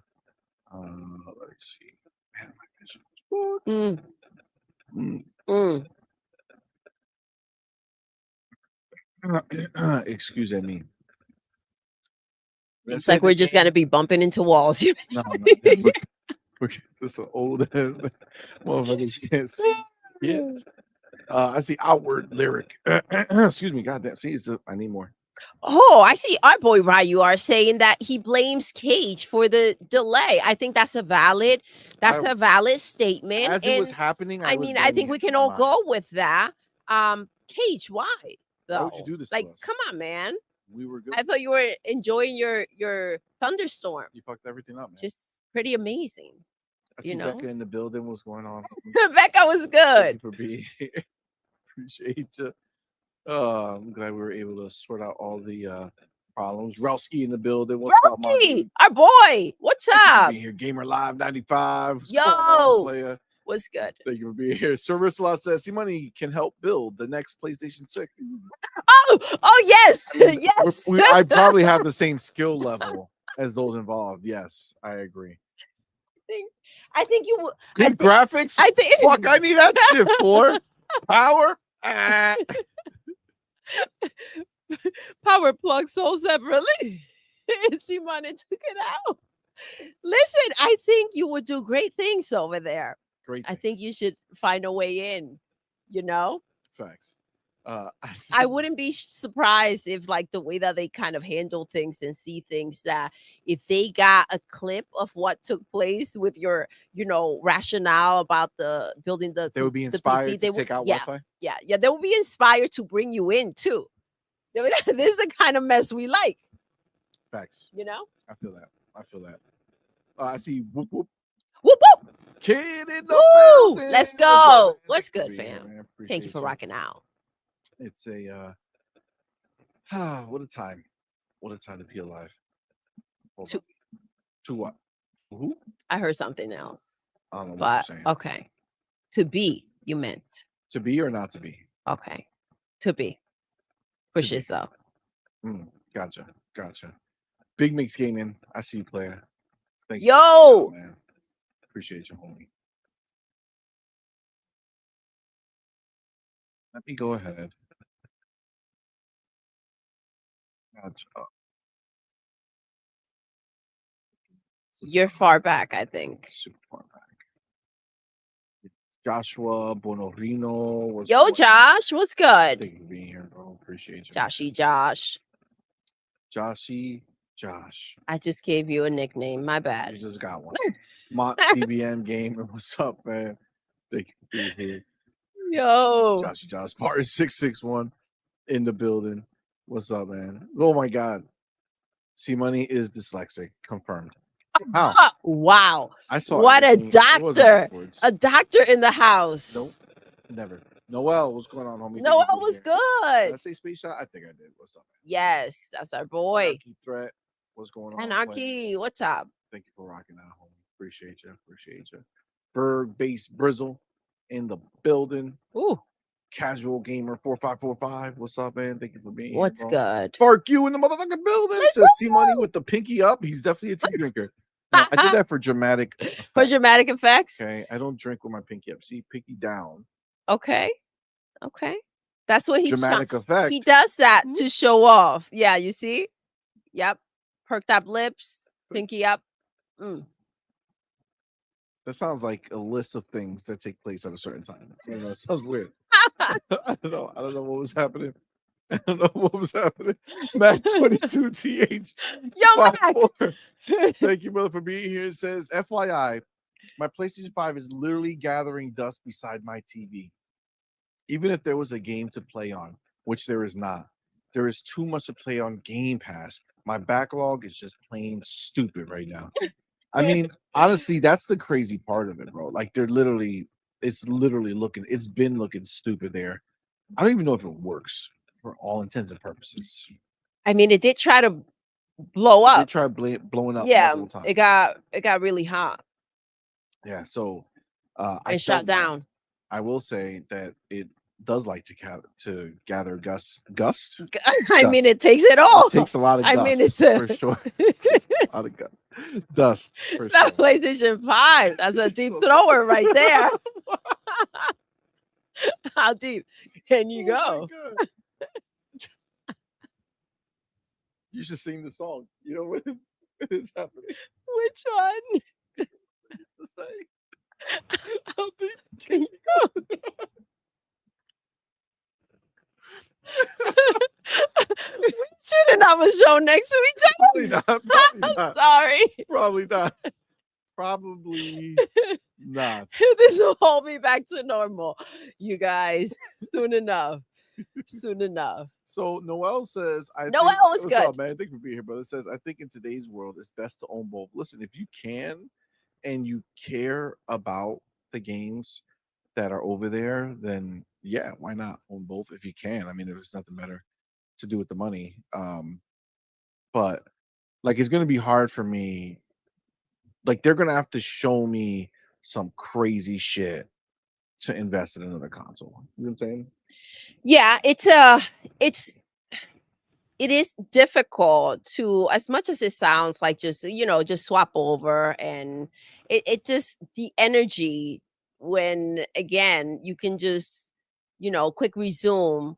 Let's see. Man, my vision was Mm, fucked. mm. Excuse me. Seems like we're just gonna be bumping into walls. No, not that. We're just an old ass motherfuckers can't see yet. I see outward lyric. Excuse me, goddamn. See, I need more. Oh, I see our boy Ryu are saying that he blames Cage for the delay. I think that's a valid statement. As it was And happening, I was mean, I think blaming we him can in my all mind. go with that. Cage, why Why would you though? do this to Like, us? come on, man. We were good. I thought you were enjoying your thunderstorm. You fucked everything up, man. Just pretty amazing. I see Becca in the building. What's going on? Becca was Thank good. you for being here. Appreciate you. I'm glad we were able to sort out all the problems. Relsky in the building. What's up, my Relsky, dude? our boy. What's Thank you for up? being here. Gamer Live 95. What's going on, Yo, player? what's good? Thank you for being here. Sir Rissalot says CMoney can help build the next PlayStation 6. Oh yes, I mean, yes. I probably have the same skill level as those involved. Yes, I agree. I think you will. Good graphics? I think. Fuck, I need that shit for power. Ah. Power plug sold separately. CMoney took it out. Listen, I think you would do great things over there. Great. I think you should find a way in. You know. Facts. I wouldn't be surprised if, like, the way that they kind of handle things and see things, that if they got a clip of what took place with your, rationale about the building they would be the inspired PC, they to would, take out yeah, Wi-Fi. yeah, they will be inspired to bring you in too. I mean, this is the kind of mess we like. Facts. I feel that. I see. Whoop whoop. Whoop whoop. Kid in the Woo! building. Let's go. What's Thank good, you for being fam? here, man. Thank you for Appreciate rocking out. It's a what a time. What a time to be alive. Hold on. To what? Who? I heard something else. I don't know what But you're saying. okay. To be, you meant. To be or not to be? Okay. To be. Push yourself. Gotcha. Big Mix Gaming. I see you, player. Thank you. Yo! Man. Appreciate you, homie. Let me go ahead. Gotcha. You're far back, I think. Super far back. Joshua Bonorino was. Yo, Josh, what's good? Thank you for being here, bro. Appreciate you. Joshy Josh. Joshy Josh. I just gave you a nickname. My You bad. just got one. Mont TBM Gamer. What's up, man? Thank you for being here. Yo. Joshy Josh. Part 661 in the building. What's up, man? Oh my God. CMoney is dyslexic. Confirmed. How? Wow. I saw What a everything. It wasn't doctor. backwards. A doctor in the house. Nope. Never. Noel, what's going on, homie? Thank you Noel for was being here. Did I good. say Space Shot? I think I did. What's up, man? Yes, that's our boy. Anarchy Threat. What's going on? Anarchy, what's up? Thank you for rocking out, homie. Appreciate you. Appreciate you. Berg Base Brizzle in the building. Ooh, Casual Gamer 4545. What's up, man? Thank you for being what's here, bro. good? Bark you in the motherfucking building. Says CMoney with the pinky up. He's definitely a tea drinker. No, I did that for dramatic effect. For dramatic effects? Okay. I don't drink with my pinky up. See, pinky down. Okay. Okay. That's what he's Dramatic effect. He does that to show off. Yeah, you see? Yep. Perked up lips, pinky up. That sounds like a list of things that take place at a certain time. You know, it sounds weird. I don't know. I don't know what was happening. I don't know what was happening. Mac 22TH. Yo, Mac. Thank you, brother, for being here. It says, FYI, my PlayStation 5 is literally gathering dust beside my TV. Even if there was a game to play on, which there is not, there is too much to play on Game Pass. My backlog is just plain stupid right now. I mean, honestly, that's the crazy part of it, bro. Like, it's been looking stupid there. I don't even know if it works for all intents and purposes. I mean, it did try to blow up. It tried blowing up Yeah, multiple times. it got really hot. Yeah, so and shut down. I will say that it does like to gather gust. I mean, it takes it all. It takes a lot of dust. I mean, it's for sure. It takes a lot of dust. For that sure. PlayStation 5. That's a deep thrower right there. How deep can you go? You should sing the song. You know what is happening? Which one? To say. How deep can you go? We shouldn't have a show next to each other. Probably not. Sorry. Probably not. Probably not. This will hold me back to normal, you guys. Soon enough. Soon enough. So Noel says, Noel was what's good. up, man? Thank you for being here, brother. Says, I think in today's world, it's best to own both. Listen, if you can and you care about the games that are over there, then yeah, why not own both if you can? I mean, there's nothing better to do with the money. But like, it's gonna be hard for me. Like, they're gonna have to show me some crazy shit to invest in another console. You know what I'm saying? Yeah, it is difficult to, as much as it sounds like, just just swap over, and it just, the energy when, again, you can just quick resume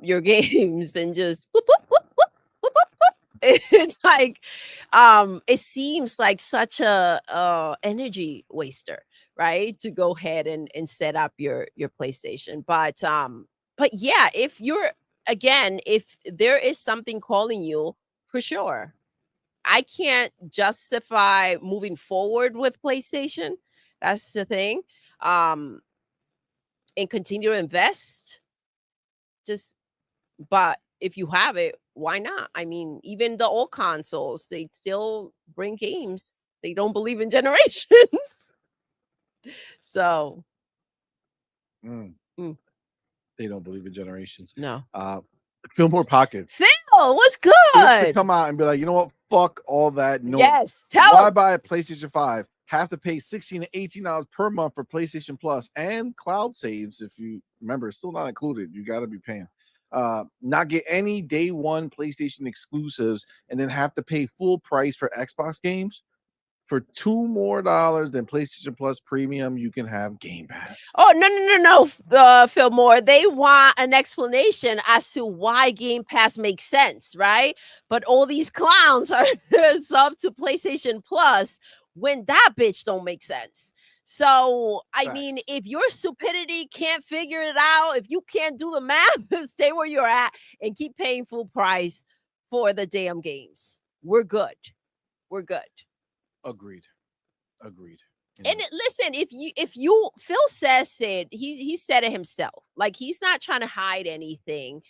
your games and just whoop, whoop, whoop, whoop, whoop, whoop, whoop. It's like it seems like such a energy waster, right, to go ahead and set up your PlayStation. But yeah, if you're, again, if there is something calling you, for sure. I can't justify moving forward with PlayStation. That's the thing. And continue to invest. But if you have it, why not? I mean, even the old consoles, they still bring games. They don't believe in generations. So They don't believe in generations. No. Fillmore Pockets. Phil, what's He has to good? come out and be like, you know what? Fuck all that. No. Yes, tell Why him. buy a PlayStation 5? Have to pay $16 to $18 per month for PlayStation Plus and cloud saves. If you remember, it's still not included. You got to be paying. Not get any day one PlayStation exclusives and then have to pay full price for Xbox games. For $2 more than PlayStation Plus Premium, you can have Game Pass. Oh, no, Phil Moore. They want an explanation as to why Game Pass makes sense, right? But all these clowns are sub to PlayStation Plus when that bitch don't make sense. So, I mean, Facts. if your stupidity can't figure it out, if you can't do the math, stay where you're at and keep paying full price for the damn games. We're good. We're good. Agreed. Agreed. And listen, if you Phil says it, he said it himself. Like he's not trying to hide anything.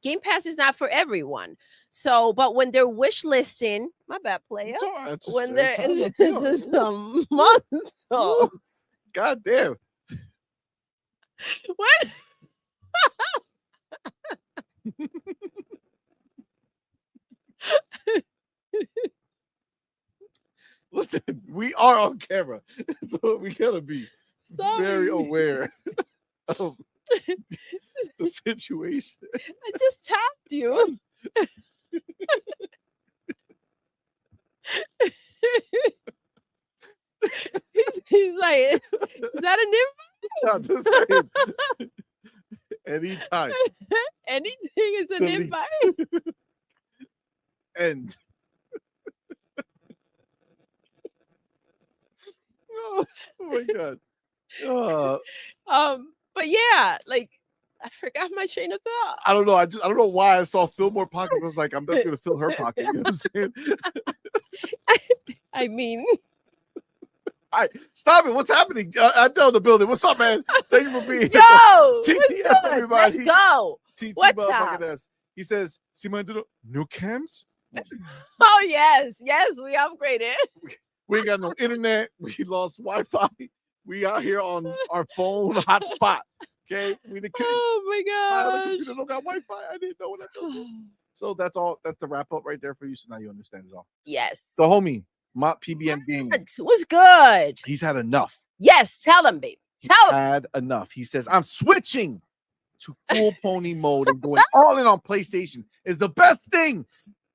Game Pass is not for everyone. So, but when they're wish listing, my bad player. It's all right, it's just- When there it's how I is feel. just some muscles. God damn. When Listen, we are on camera, so we gotta be very Sorry. aware of the situation. I just tapped you. He's like, is that an invite? I'm just saying. Anytime. Anything is an Delete. invite. End. Oh my god. But yeah, like I forgot my train of thought. I don't know. I don't know why I saw Fillmore pocket. I was like, I'm not gonna fill her pocket. You know what I'm saying? I mean, All right, stop it. What's happening? I tell the building. What's up, man? Thank you for being here. yo, TTF, what's good? everybody. Let's go. TT What's motherfucking up? S. He says, CMoney Doodle, new cams? Oh yes, we upgraded. We ain't got no internet. We lost Wi-Fi. We out here on our phone hotspot. Okay, we the kid. Oh My my other gosh. computer don't got Wi-Fi. I didn't know what I was. So that's all. That's the wrap up right there for you. So now you understand it all. Yes. The homie, Mop PBM Gaming. What's good? He's had enough. Yes, tell them, baby. Tell them. Had enough. He says, I'm switching to full pony mode and going all in on PlayStation is the best thing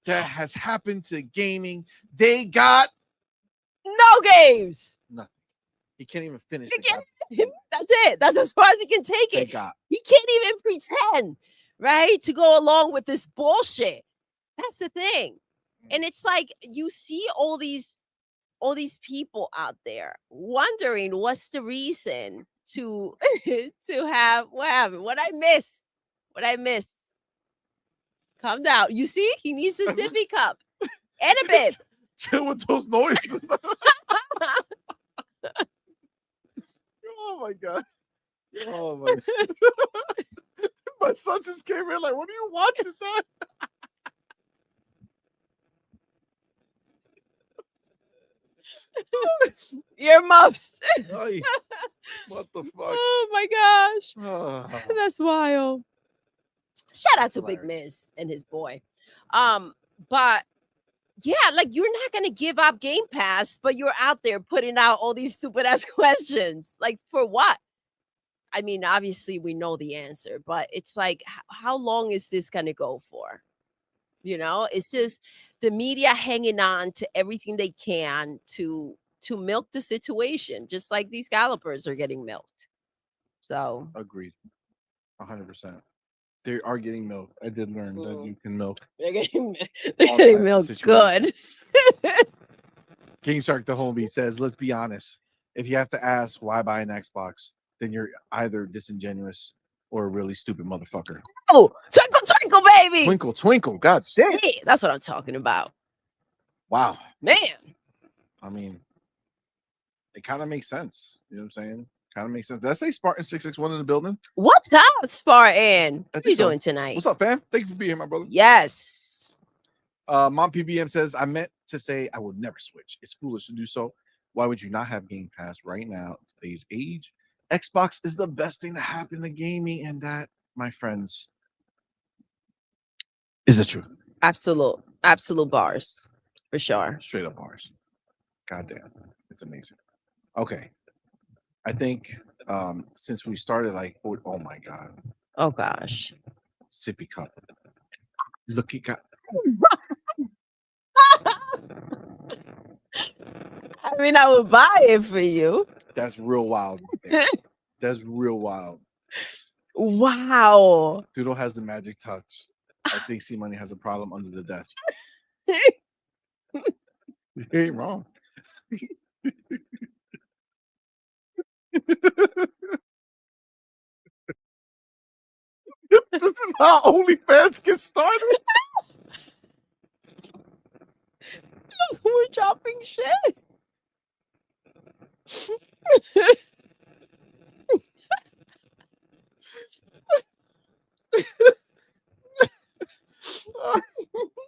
that has happened to gaming. They got No games. nothing. He can't even finish He the can't- goddamn That's it. That's as far as he can take they it. got. He can't even pretend, right, to go along with this bullshit. That's the thing. And it's like you see all these people out there wondering what's the reason to to have what happened, what I miss. Calm down. You see, he needs a sippy cup and a bib. Chill with those noises. Oh my god. Oh my. My son just came in like, what are you watching, Dad? Earmuffs. Ay, what the fuck? Oh my gosh. Ah, That's wild. Shout out That's to Big hilarious. Miz and his boy. But yeah, like you're not gonna give up Game Pass, but you're out there putting out all these stupid ass questions. Like for what? I mean, obviously we know the answer, but it's like, how long is this gonna go for? You know, it's just the media hanging on to everything they can to milk the situation, just like these gallopers are getting milked. So agreed. 100%. They are getting milk. I did learn that you can milk. they're getting all types of milked good. situations. Game Shark the homie says, let's be honest. If you have to ask why buy an Xbox, then you're either disingenuous or a really stupid motherfucker. Oh, twinkle, twinkle, baby. Twinkle, twinkle. God damn. Hey, that's what I'm talking about. Wow. Man. I mean, it kind of makes sense. You know what I'm saying? Kind of makes sense. Did I say Spartan 661 in the building? What's up, Spartan? What are you so. doing tonight? What's up, fam? Thank you for being here, my brother. Yes. Mom PBM says, I meant to say I will never switch. It's foolish to do so. Why would you not have Game Pass right now at today's age? Xbox is the best thing to happen to gaming, and that, my friends, is the truth. Absolute bars for sure. Straight up bars. Goddamn, it's amazing. Okay, I think since we started, like, oh my god, Oh gosh. sippy cup. Look, he got. I I mean, I would buy it for you. That's real wild. Right there. That's real wild. Wow. Doodle has the magic touch. I think CMoney has a problem under the desk. You ain't wrong. This is how OnlyFans get started. We're dropping shit.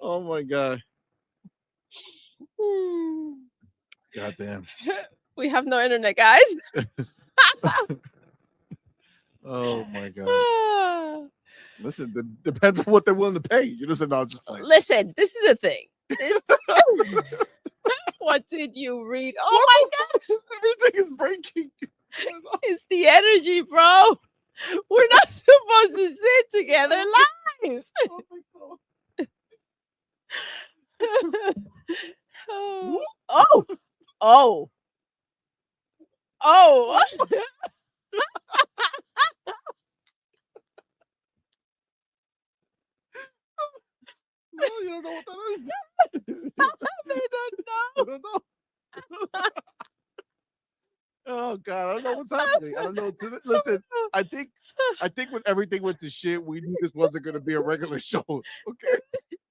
Oh my god. Hmm. Goddamn. We have no internet, guys. Oh my god. Listen, depends on what they're willing to pay. You know, no, just like. Listen, this is the thing. This. What did you read? Oh my gosh. Everything is breaking. It's the energy, bro. We're not supposed to sit together live. Oh. Oh. Oh. Oh. No, you don't know what that is. They don't know. I don't know. Oh god, I don't know what's happening. I don't know. Listen, I think when everything went to shit, we knew this wasn't going to be a regular show. Okay,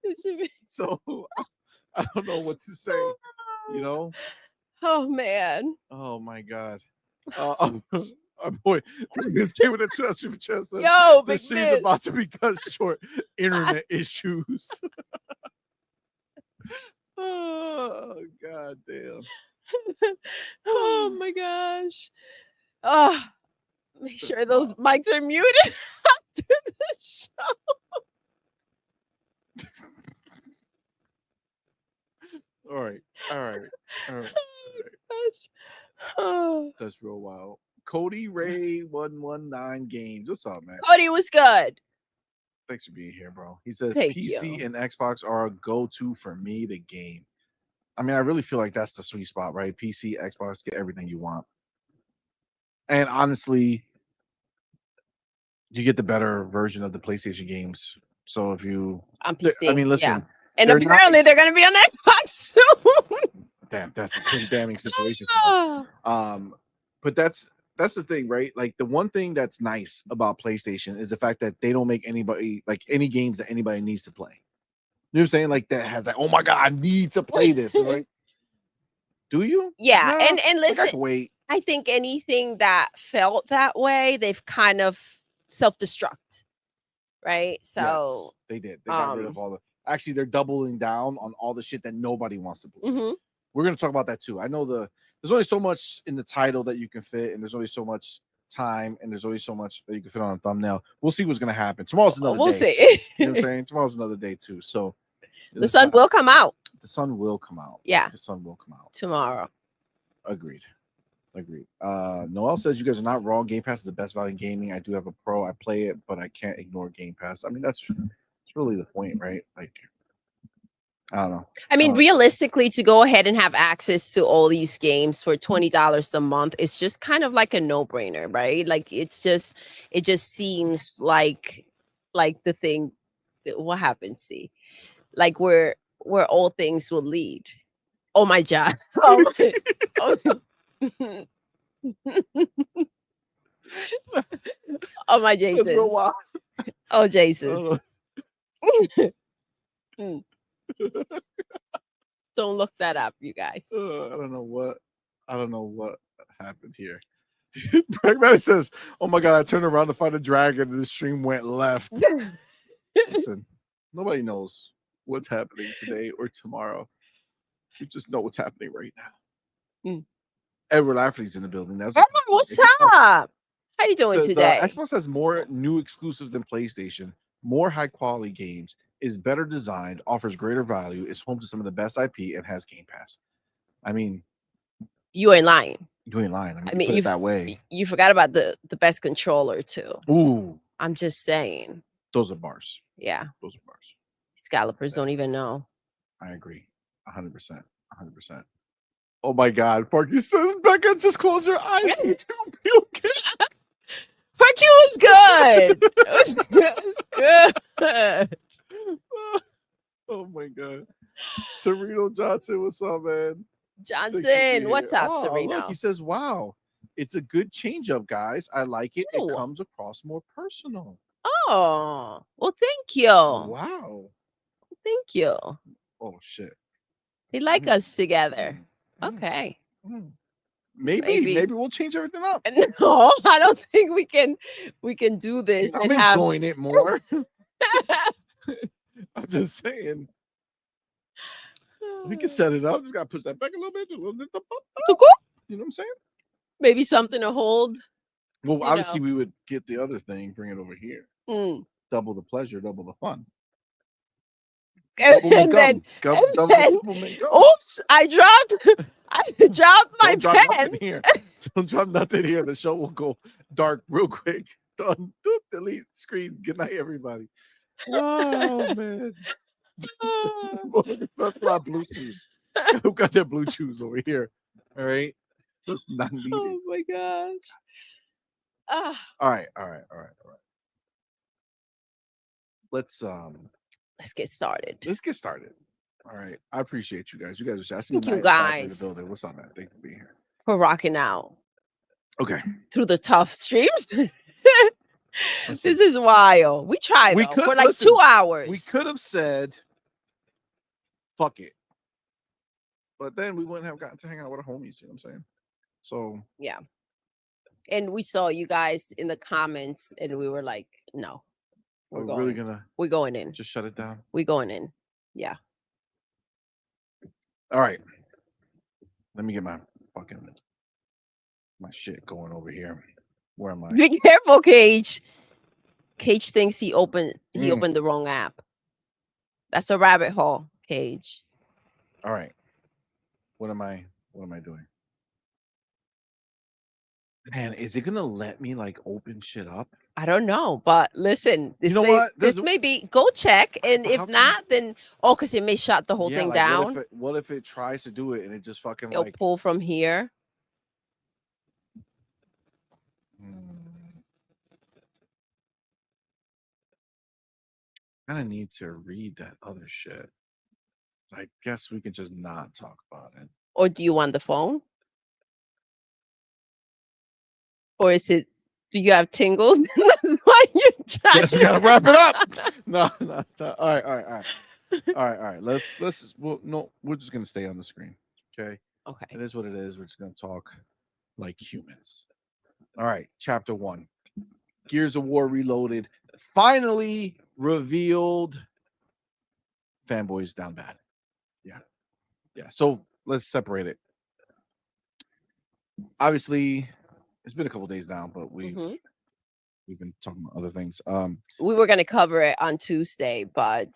It should be. so I don't know what to say. You know? Oh man. Oh my god. Our boy, this came with a super chest. Yo, big This shit's man. about to be cut short. Internet issues. Oh god damn. Oh my gosh. Oh, make sure those mics are muted after the show. All right. Oh. That's real wild. Cody Ray 119 Games. What's up, man? Cody was good. Thanks for being here, bro. He says Thank PC you. and Xbox are a go-to for me to game. I mean, I really feel like that's the sweet spot, right? PC, Xbox, get everything you want. And honestly, you get the better version of the PlayStation games. So if you On PC. I mean, listen, yeah. And they're apparently nice. they're gonna be on Xbox soon. Damn, that's a pretty damning situation. But that's the thing, right? Like the one thing that's nice about PlayStation is the fact that they don't make anybody like any games that anybody needs to play. You know what I'm saying? Like that has like, oh my god, I need to play this. Right? Do you? Yeah, Nah, and like, I listen, can wait. I think anything that felt that way, they've kind of self-destruct, right? Yes, So they did. They got rid of all the. Actually, they're doubling down on all the shit that nobody wants to play. mhm. We're gonna talk about that too. I know there's only so much in the title that you can fit, and there's only so much time, and there's only so much that you can fit on a thumbnail. We'll see what's gonna happen. Tomorrow's another We'll day. see. You know what I'm saying? Tomorrow's another day too. So The sun will come out. The sun will come out. Yeah. The sun will come out. Tomorrow. Agreed. Noel says you guys are not wrong. Game Pass is the best value in gaming. I do have a pro. I play it, but I can't ignore Game Pass. I mean, that's really the point, right? Like, I don't know. I mean, realistically, to go ahead and have access to all these games for $20 a month is just kind of like a no-brainer, right? Like it just seems like the thing. What happened? See, like where all things will lead. Oh my god. Oh my, oh my Jason. Oh Jason. Don't look that up, you guys. I don't know what happened here. Pragmatic says, "Oh my god, I turned around to find a dragon, and the stream went left." Listen, nobody knows what's happening today or tomorrow. We just know what's happening right now. Edward Lafferty's in the building. That's Edward, what's up? How you doing today? Xbox has more new exclusives than PlayStation, more high quality games, is better designed, offers greater value, is home to some of the best IP, and has Game Pass. I mean, you ain't lying. You ain't lying. I mean, put it that way. You forgot about the best controller too. Ooh, I'm just saying. Those are bars. Yeah, those are bars. Scallopers don't even know. I agree, 100%, 100%. Oh my God. Parky says, Becca, just close your eyes. It'll be okay. Hercule was good. It was good. Oh my God. Sereno Johnson, what's up, man? Thank you for Johnson, being what's here. up, Oh, look, he Sereno? says, wow, it's a good change up, guys. I like it. It Oh, comes across more personal. oh, well, thank you. Wow. Thank you. Oh, shit. They like us together. Mm, Okay. mm. Maybe we'll change everything up. No, I don't think we can do this I'm and have. enjoying it more. I'm just saying. We can set it up. Just gotta push that back a little bit. You know what I'm saying? Maybe something to hold. Well, You obviously know. we would get the other thing, bring it over here. Mm. Double the pleasure, double the fun. And, Double and then, double and then, triple mint gum. oops! I dropped my Don't drop pen. nothing here. Don't drop nothing here. The show will go dark real quick. Done. Doop, delete screen. Good night, everybody. Oh man. Talk about blue shoes. Who got their blue shoes over here? All right. That's not needed. Oh my gosh. Ah, All right. Let's let's get started. All right. I appreciate you guys. You guys are I see Thank you Matt Cypher in the guys building. What's up, man? Thank you for being here. for rocking out Okay. through the tough streams. Listen, This is wild. We tried we though could for like listen, 2 hours. we could have said fuck it. But then we wouldn't have gotten to hang out with our homies, you know what I'm saying? So Yeah. And we saw you guys in the comments and we were like, no, we're really gonna we're going in. just shut it down. We're going in. Yeah. All right. Let me get my shit going over here. Where am I? Be careful, Cage. Cage thinks he opened the wrong app. That's a rabbit hole, Cage. All right. What am I doing? Man, is it gonna let me like open shit up? I don't know, but listen, this know may what? this may be go check, and How if come- not, then because it may shut the whole thing like, down. What if it tries to do it and it just fucking It'll like pull from here. kind of need to read that other shit. I guess we can just not talk about it. Or do you want the phone? Or is it? Do you have tingles? That's why you're trying. Guess we gotta wrap it up. No. All right. Let's. Well, no, we're just gonna stay on the screen. Okay. Okay. It is what it is. We're just gonna talk like humans. All right. Chapter 1. Gears of War Reloaded. Finally revealed. Fanboys down bad. Yeah. So let's separate it. Obviously, it's been a couple days now, but we've been talking about other things. We were gonna cover it on Tuesday, but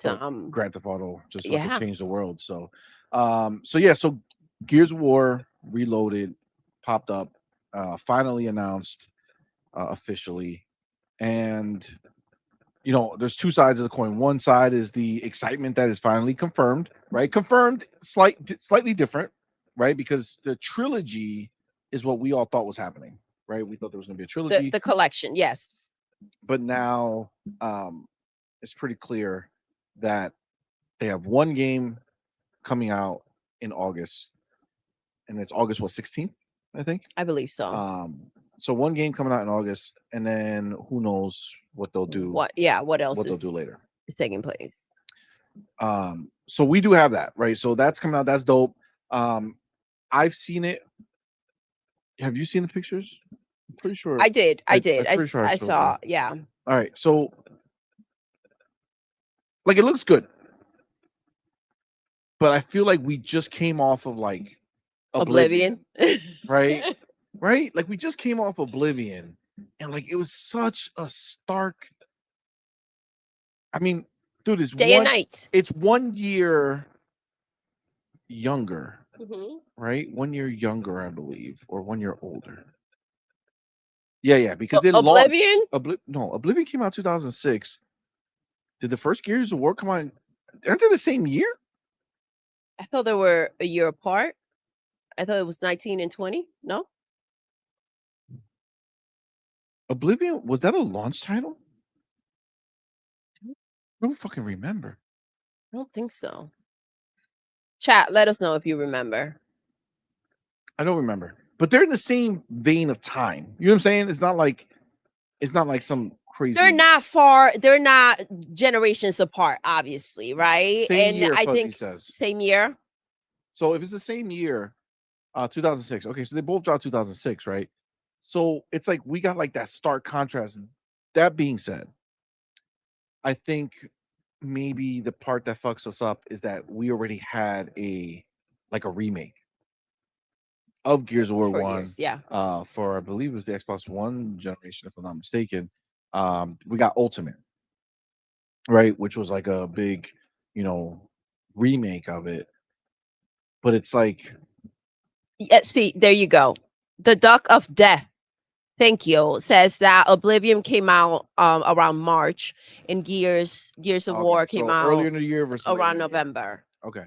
Grand Theft Auto just yeah. changed the world. So so Gears of War Reloaded popped up, finally announced officially, and there's two sides of the coin. One side is the excitement that is finally confirmed, right? Confirmed, slightly different, right? Because the trilogy is what we all thought was happening, right? We thought there was going to be a trilogy. The collection, yes. But now it's pretty clear that they have one game coming out in August, and it's August 16th, I think. I believe so. So one game coming out in August, and then who knows what they'll do. What else what they'll do later is taking place. So we do have that, right? So that's coming out. That's dope. I've seen it. Have you seen the pictures? I'm pretty sure I did. I'm pretty sure I saw. Yeah. All right. So like it looks good. But I feel like we just came off of like Oblivion. Right? Right? Like we just came off Oblivion, and like it was such a stark. I mean, dude, it's day and night. It's 1 year younger, right? 1 year younger, I believe, or 1 year older. Yeah, because it Oblivion? launched. Oblivion came out 2006. Did the first Gears of War come out? Aren't they the same year? I thought they were a year apart. I thought it was 19 and 20. No, Oblivion, was that a launch title? I don't fucking remember. I don't think so. Chat, let us know if you remember. I don't remember. But they're in the same vein of time. You know what I'm saying? It's not like some crazy They're not far. They're not generations apart, obviously, right? same And year, I Fuzzy think says. same year. So if it's the same year, 2006. Okay, so they both dropped 2006, right? So it's like we got like that stark contrast. That being said, I think maybe the part that fucks us up is that we already had a remake of Gears of War For 1 years, yeah. for I believe it was the Xbox One generation, if I'm not mistaken. We got Ultimate, right? Which was like a big, you know, remake of it. But it's like Yeah, see, there you go. The Duck of Death, thank you, says that Oblivion came out around March and Gears of okay, War came so earlier out in the year versus later around in the year. November. Okay.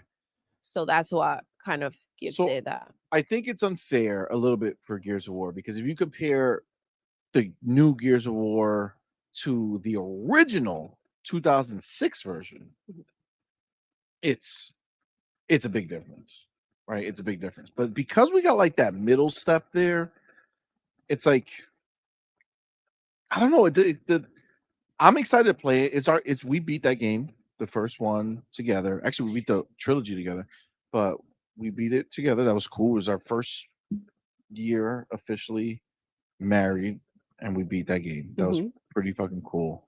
So that's what kind of gives So it that. I think it's unfair a little bit for Gears of War because if you compare the new Gears of War to the original 2006 version, it's it's a big difference, right? It's a big difference. But because we got like that middle step there, it's like I don't know. I'm excited to play it. It's we beat that game, the first one together. Actually, we beat the trilogy together, but we beat it together. That was cool. It was our first year officially married, and we beat that game. That was Mhm. pretty fucking cool.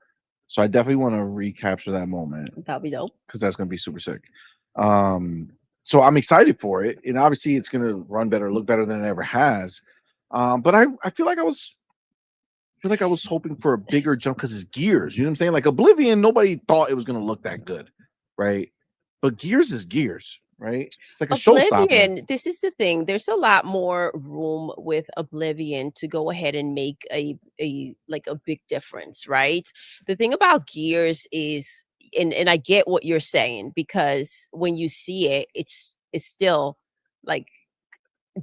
So I definitely want to recapture that moment That'll be dope. because that's gonna be super sick. Um, so I'm excited for it, and obviously it's gonna run better, look better than it ever has. But I feel like I was hoping for a bigger jump because it's Gears. You know what I'm saying? Like Oblivion, nobody thought it was gonna look that good, right? But Gears is Gears, right? It's like a showstopper. Oblivion, this is the thing. There's a lot more room with Oblivion to go ahead and make a like a big difference, right? The thing about Gears is and I get what you're saying because when you see it, it's still like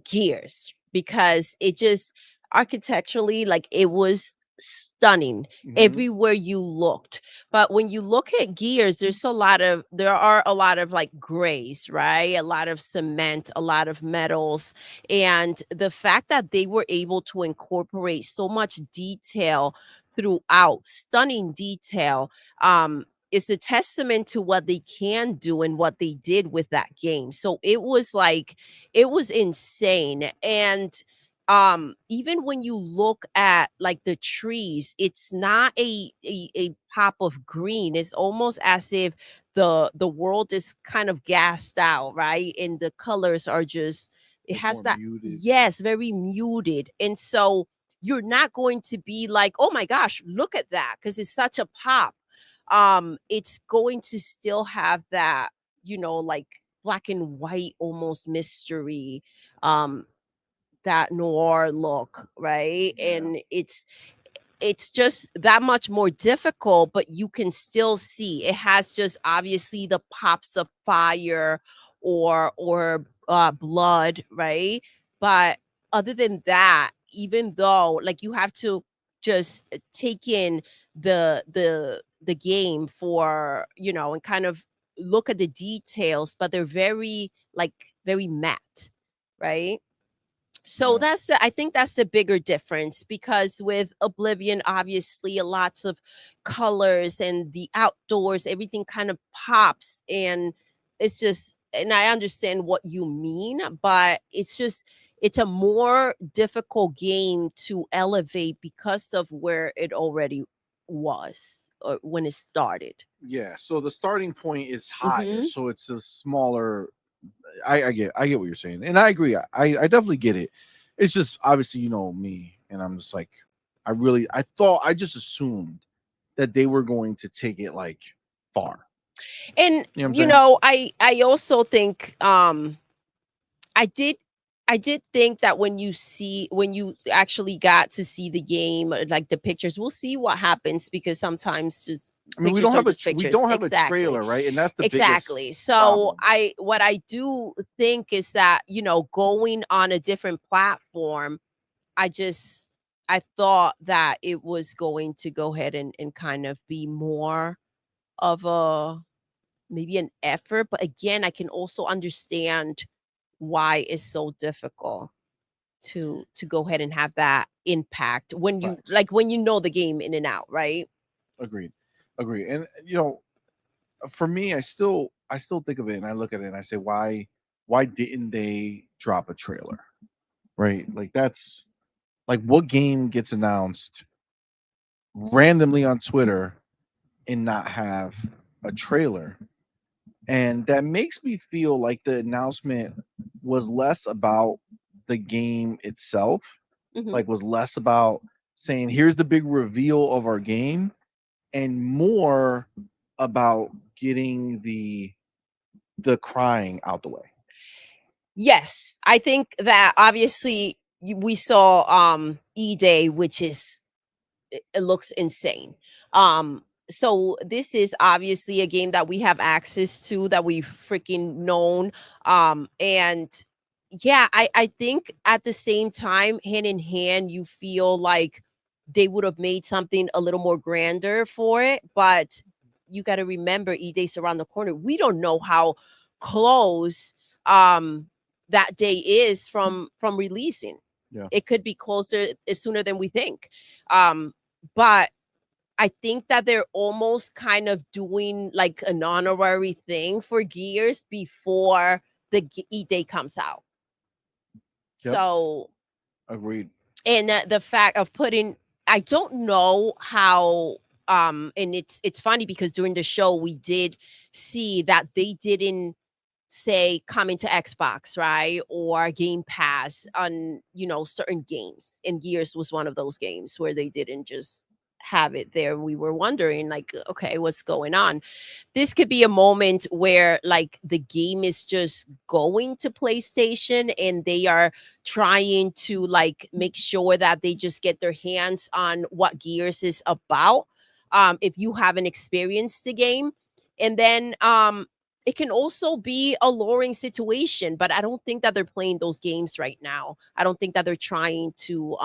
Gears because it just architecturally, like, it was stunning Mhm. everywhere you looked. But when you look at Gears, there are a lot of, like, grays, right? A lot of cement, a lot of metals, and the fact that they were able to incorporate so much detail throughout, stunning detail, is a testament to what they can do and what they did with that game. So it was insane, and, even when you look at, like, the trees, it's not a pop of green, it's almost as if the world is kind of gassed out, right? And the colors are just it Like has more that muted. yes, very muted, and so you're not going to be like, "Oh my gosh, look at that," because it's such a pop. It's going to still have that, like black and white almost mystery, um, that noir look, right? Yeah. And it's just that much more difficult, but you can still see it has just obviously the pops of fire or blood, right? But other than that, even though like you have to just take in the game for and kind of look at the details, but they're very like very matte, right? So Yeah. I think that's the bigger difference because with Oblivion, obviously, lots of colors and the outdoors, everything kind of pops. And it's just, and I understand what you mean, but it's a more difficult game to elevate because of where it already was or when it started. Yeah. So the starting point is higher, Hmm. so it's a smaller. I get what you're saying, and I agree. I definitely get it. It's just obviously you know me, and I'm just like, I just assumed that they were going to take it like far. And, You know what I'm saying? I also think, I did I did think that when you actually got to see the game, like the pictures, we'll see what happens because sometimes just I mean, pictures are just we pictures. don't have a Exactly. trailer, right? And that's the biggest Exactly. So problem. what I do think is that, going on a different platform, I just I thought that it was going to go ahead and kind of be more of a maybe an effort, but again, I can also understand why it's so difficult to go ahead and have that impact when you Facts. like when you know the game in and out, right? Agreed. Agreed. And for me, I still think of it and I look at it and I say, why didn't they drop a trailer? Right? Like that's like what game gets announced randomly on Twitter and not have a trailer? And that makes me feel like the announcement was less about the game itself, Mhm. like was less about saying here's the big reveal of our game and more about getting the crying out the way. Yes, I think that obviously we saw E-Day, which is it looks insane. So this is obviously a game that we have access to, that we've freaking known. And yeah, I think at the same time, hand in hand, you feel like they would have made something a little more grander for it. But you got to remember, E-Day's around the corner. We don't know how close that day is from releasing. Yeah. It could be closer sooner than we think. But I think that they're almost kind of doing like an honorary thing for Gears before the E-Day comes out. Yep. So, Agreed. and the fact of putting, I don't know how, and it's funny because during the show we did see that they didn't say coming to Xbox, right? Or Game Pass on, certain games. And Gears was one of those games where they didn't just have it there. We were wondering, like, okay, what's going on? This could be a moment where like the game is just going to PlayStation and they are trying to like make sure that they just get their hands on what Gears is about. If you haven't experienced the game. And then it can also be a luring situation, but I don't think that they're playing those games right now. I don't think that they're trying to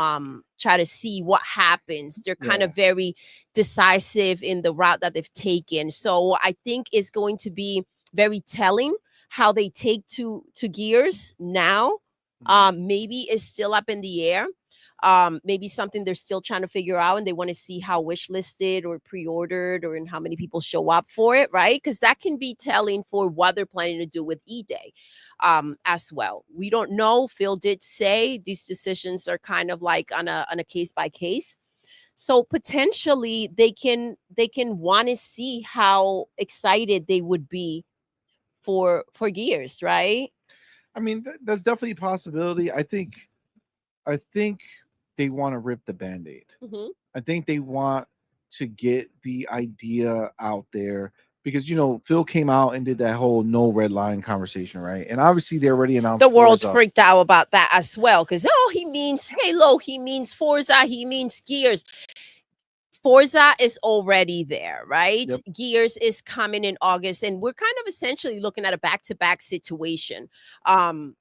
try to see what happens. They're kind Yeah. of very decisive in the route that they've taken. So I think it's going to be very telling how they take to Gears now. Maybe it's still up in the air. Maybe something they're still trying to figure out and they want to see how wish listed or pre-ordered or in how many people show up for it, right? Because that can be telling for what they're planning to do with E-Day as well. We don't know. Phil did say these decisions are kind of like on a case by case. So potentially they can want to see how excited they would be for Gears, right? I mean, that's definitely a possibility. I think they want to rip the band-aid. Hmm. I think they want to get the idea out there because Phil came out and did that whole no red line conversation, right? And obviously they already announced The world Forza. freaked out about that as well because he means Halo, he means Forza, he means Gears. Forza is already there, right? Yep. Gears is coming in August, and we're kind of essentially looking at a back-to-back situation. Um,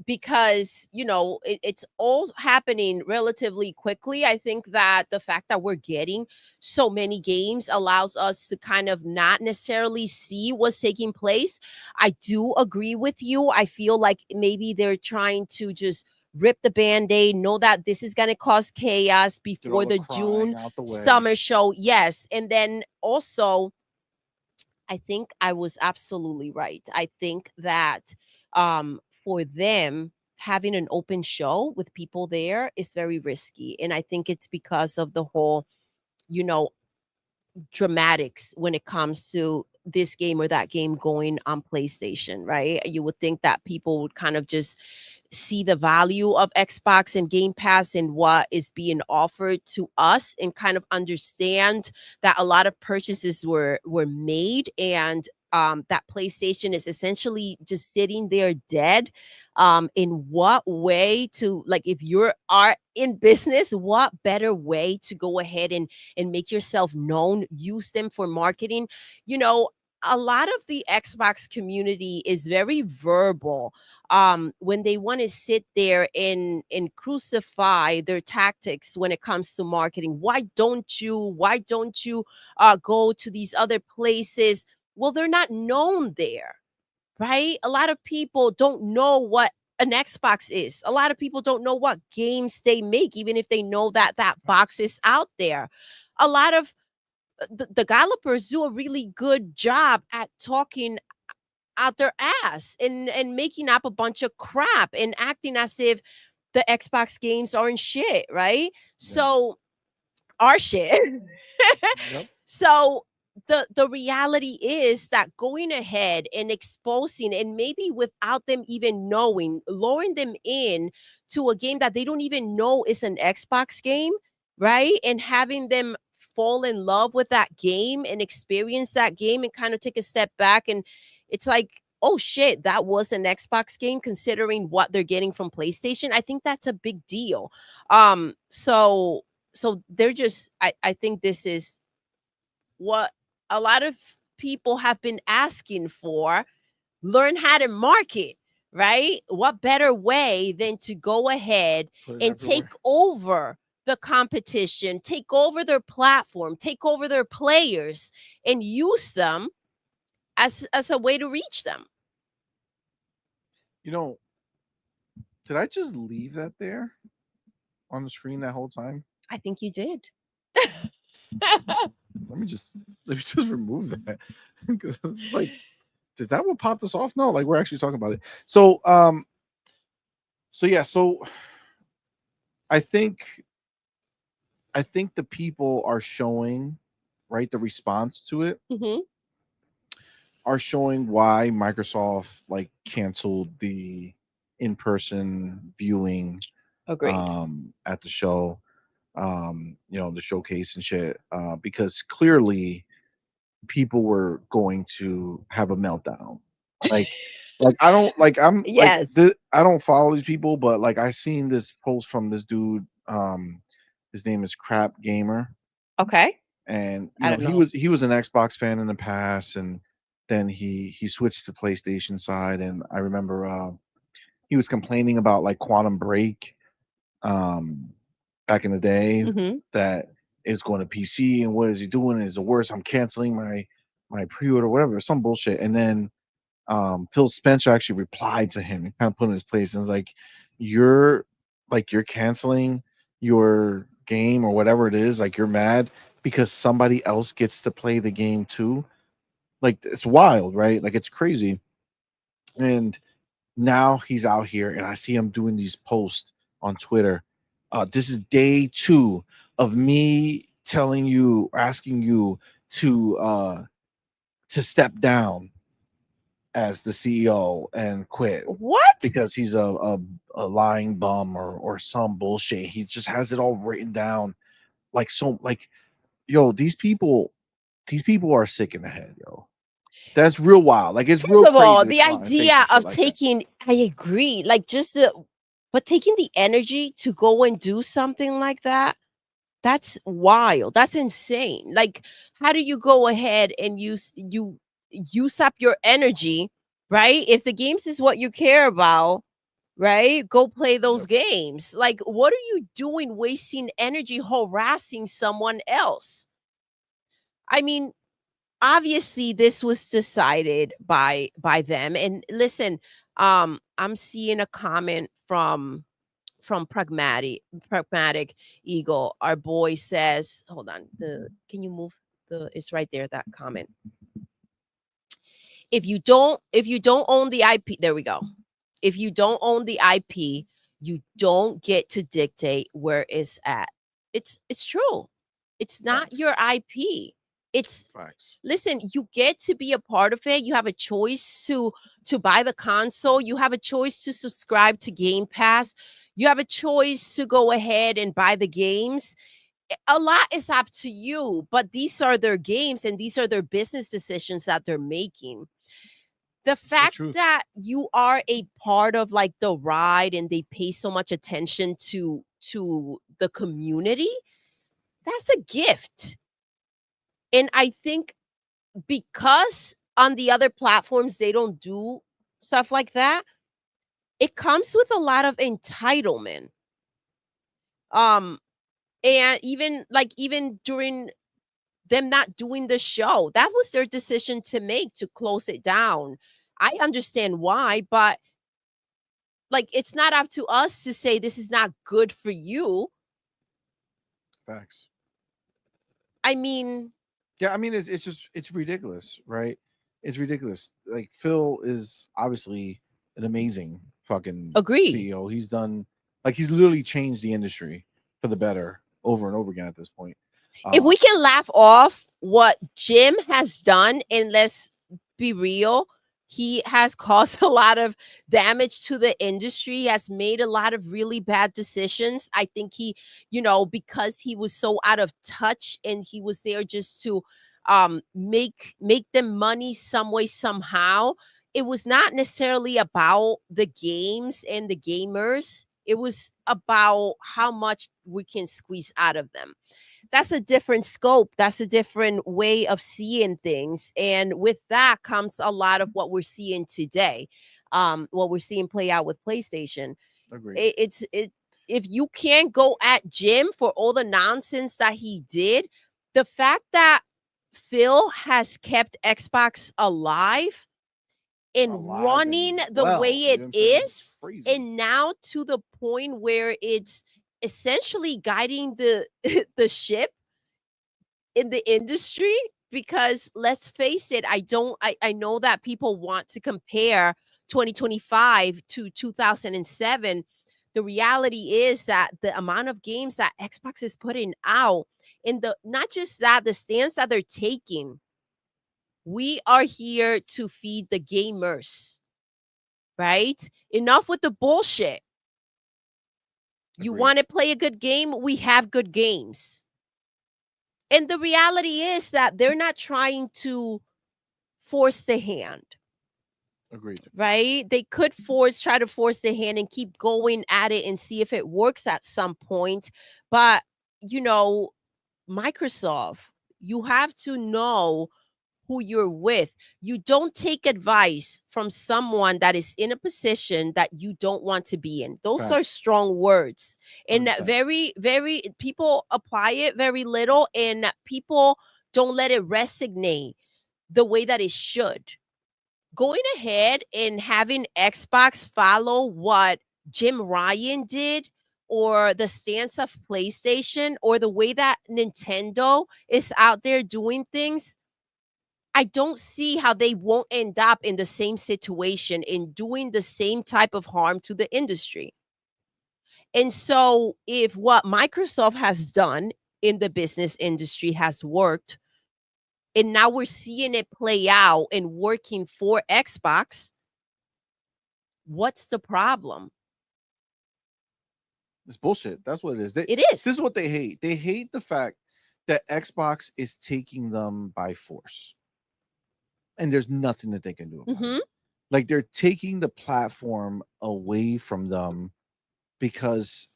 because it's all happening relatively quickly. I think that the fact that we're getting so many games allows us to kind of not necessarily see what's taking place. I do agree with you. I feel like maybe they're trying to just rip the band-aid, know that this is going to cause chaos Get all before the the crying June out the way. summer show. Yes, and then also I think I was absolutely right. I think that for them, having an open show with people there is very risky. And I think it's because of the whole, you know, dramatics when it comes to this game or that game going on PlayStation, right? You would think that people would kind of just see the value of Xbox and Game Pass and what is being offered to us and kind of understand that a lot of purchases were made and that PlayStation is essentially just sitting there dead. In what way to, like, if you are in business, what better way to go ahead and make yourself known, use them for marketing. You know, a lot of the Xbox community is very verbal when they want to sit there and crucify their tactics when it comes to marketing. Why don't you go to these other places? Well, they're not known there, right? A lot of people don't know what an Xbox is. A lot of people don't know what games they make, even if they know that that box is out there. A lot of the developers do a really good job at talking out their ass and making up a bunch of crap and acting as if the Xbox games aren't shit, right? Yeah. So our shit. Yep. So the reality is that going ahead and exposing, and maybe without them even knowing, luring them in to a game that they don't even know is an Xbox game, right? And having them fall in love with that game and experience that game and kind of take a step back, and it's like, oh shit, that was an Xbox game considering what they're getting from PlayStation. I think that's a big deal. So they're just, I think this is what a lot of people have been asking for. Learn how to market, right? What better way than to go ahead Put it and take everywhere. over the competition, take over their platform, take over their players, and use them as a way to reach them. You know, did I just leave that there on the screen that whole time? I think you did. Let me just let me just remove that because I was just like, is that what popped us off? No, like we're actually talking about it. So yeah, so I think I think the people are showing, right, the response to it Hmm. are showing why Microsoft like canceled the in-person viewing Agreed. at the show, the showcase and shit, because clearly people were going to have a meltdown. Like, I don't like Yes. I don't follow these people, but like I seen this post from this dude. His name is Crap Gamer, Okay. and I don't know. he was an Xbox fan in the past, and then he switched to PlayStation side. And I remember he was complaining about like Quantum Break, um, back in the day, Hmm. that it's going to PC and what is he doing? Is the worst. I'm canceling my pre-order, whatever, some bullshit. And then Phil Spencer actually replied to him and kind of put in his place and was like, "You're you're canceling your game or whatever it is. Like you're mad because somebody else gets to play the game too. Like it's wild, right? Like it's crazy." And now he's out here, and I see him doing these posts on Twitter. This is day 2 of me telling you, asking you to step down as the CEO and quit What? because he's a lying bum or some bullshit. He just has it all written down like so like yo, these people are sick in the head, yo. That's real wild. Like it's First real of all, crazy to the come out and say idea some shit of like that. taking, I agree, like, just but taking the energy to go and do something like that, that's wild. That's insane. Like, how do you go ahead and use up your energy, right? If the games is what you care about, right? Go play those Yep. games. Like, what are you doing wasting energy harassing someone else? I mean, obviously this was decided by them. And listen, I'm seeing a comment from pragmatic eagle. Our boy says, hold on, the can you move the it's right there, that comment. If you don't own the IP, there we go. If you don't own the IP, you don't get to dictate where it's at. It's true. It's not your Facts. IP. It's Facts. Listen, you get to be a part of it. You have a choice to buy the console. You have a choice to subscribe to Game Pass. You have a choice to go ahead and buy the games. A lot is up to you, but these are their games and these are their business decisions that they're making. The It's the fact truth. that you are a part of, like, the ride and they pay so much attention to the community, that's a gift. And I think because on the other platforms they don't do stuff like that, it comes with a lot of entitlement. Um, and even during them not doing the show, that was their decision to make, to close it down. I understand why, but, like, it's not up to us to say this is not good for you. Facts. I mean, Yeah, I mean, it's just it's ridiculous, right? It's ridiculous. Like Phil is obviously an amazing fucking agree. CEO. He's done like he's literally changed the industry for the better over and over again at this point. If Uh, we can laugh off what Jim has done, and let's be real, he has caused a lot of damage to the industry. He has made a lot of really bad decisions. I think because he was so out of touch and he was there just to make them money some way somehow. It was not necessarily about the games and the gamers. It was about how much we can squeeze out of them. That's a different scope. That's a different way of seeing things. And with that comes a lot of what we're seeing today. What we're seeing play out with PlayStation. agreed. It if you can't go at Jim for all the nonsense that he did, the fact that Phil has kept Xbox alive and Alive running and the well, way you it know what I'm saying? It's is, crazy. and now to the point where it's essentially guiding the the ship in the industry. Because let's face it, I know that people want to compare 2025 to 2007. The reality is that the amount of games that Xbox is putting out, and the not just that, the stance that they're taking, we are here to feed the gamers, right? Enough with the bullshit. You Agreed. want to play a good game? We have good games. And the reality is that they're not trying to force the hand, Agreed. right? They could try to force the hand and keep going at it and see if it works at some point. But, you know, Microsoft, you have to know who you're with. You don't take advice from someone that is in a position that you don't want to be in. Those are Facts. strong words. And that 100%. very people apply it very little, and people don't let it resonate the way that it should. Going ahead and having Xbox follow what Jim Ryan did, or the stance of PlayStation, or the way that Nintendo is out there doing things, I don't see how they won't end up in the same situation in doing the same type of harm to the industry. And so, if what Microsoft has done in the business industry has worked, and now we're seeing it play out and working for Xbox, what's the problem? It's bullshit. That's what it is. It This is. is what they hate. They hate the fact that Xbox is taking them by force, and there's nothing that they can do about it. Mhm. Like they're taking the platform away from them because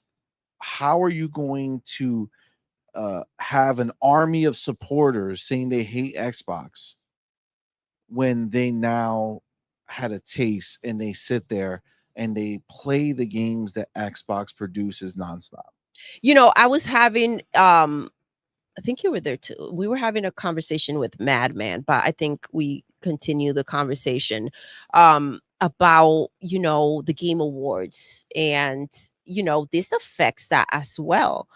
how are you going to have an army of supporters saying they hate Xbox when they now had a taste and they sit there and they play the games that Xbox produces nonstop? I was having I think you were there too. We were having a conversation with Madman, but I think we continue the conversation about, the Game Awards, and this affects that as well.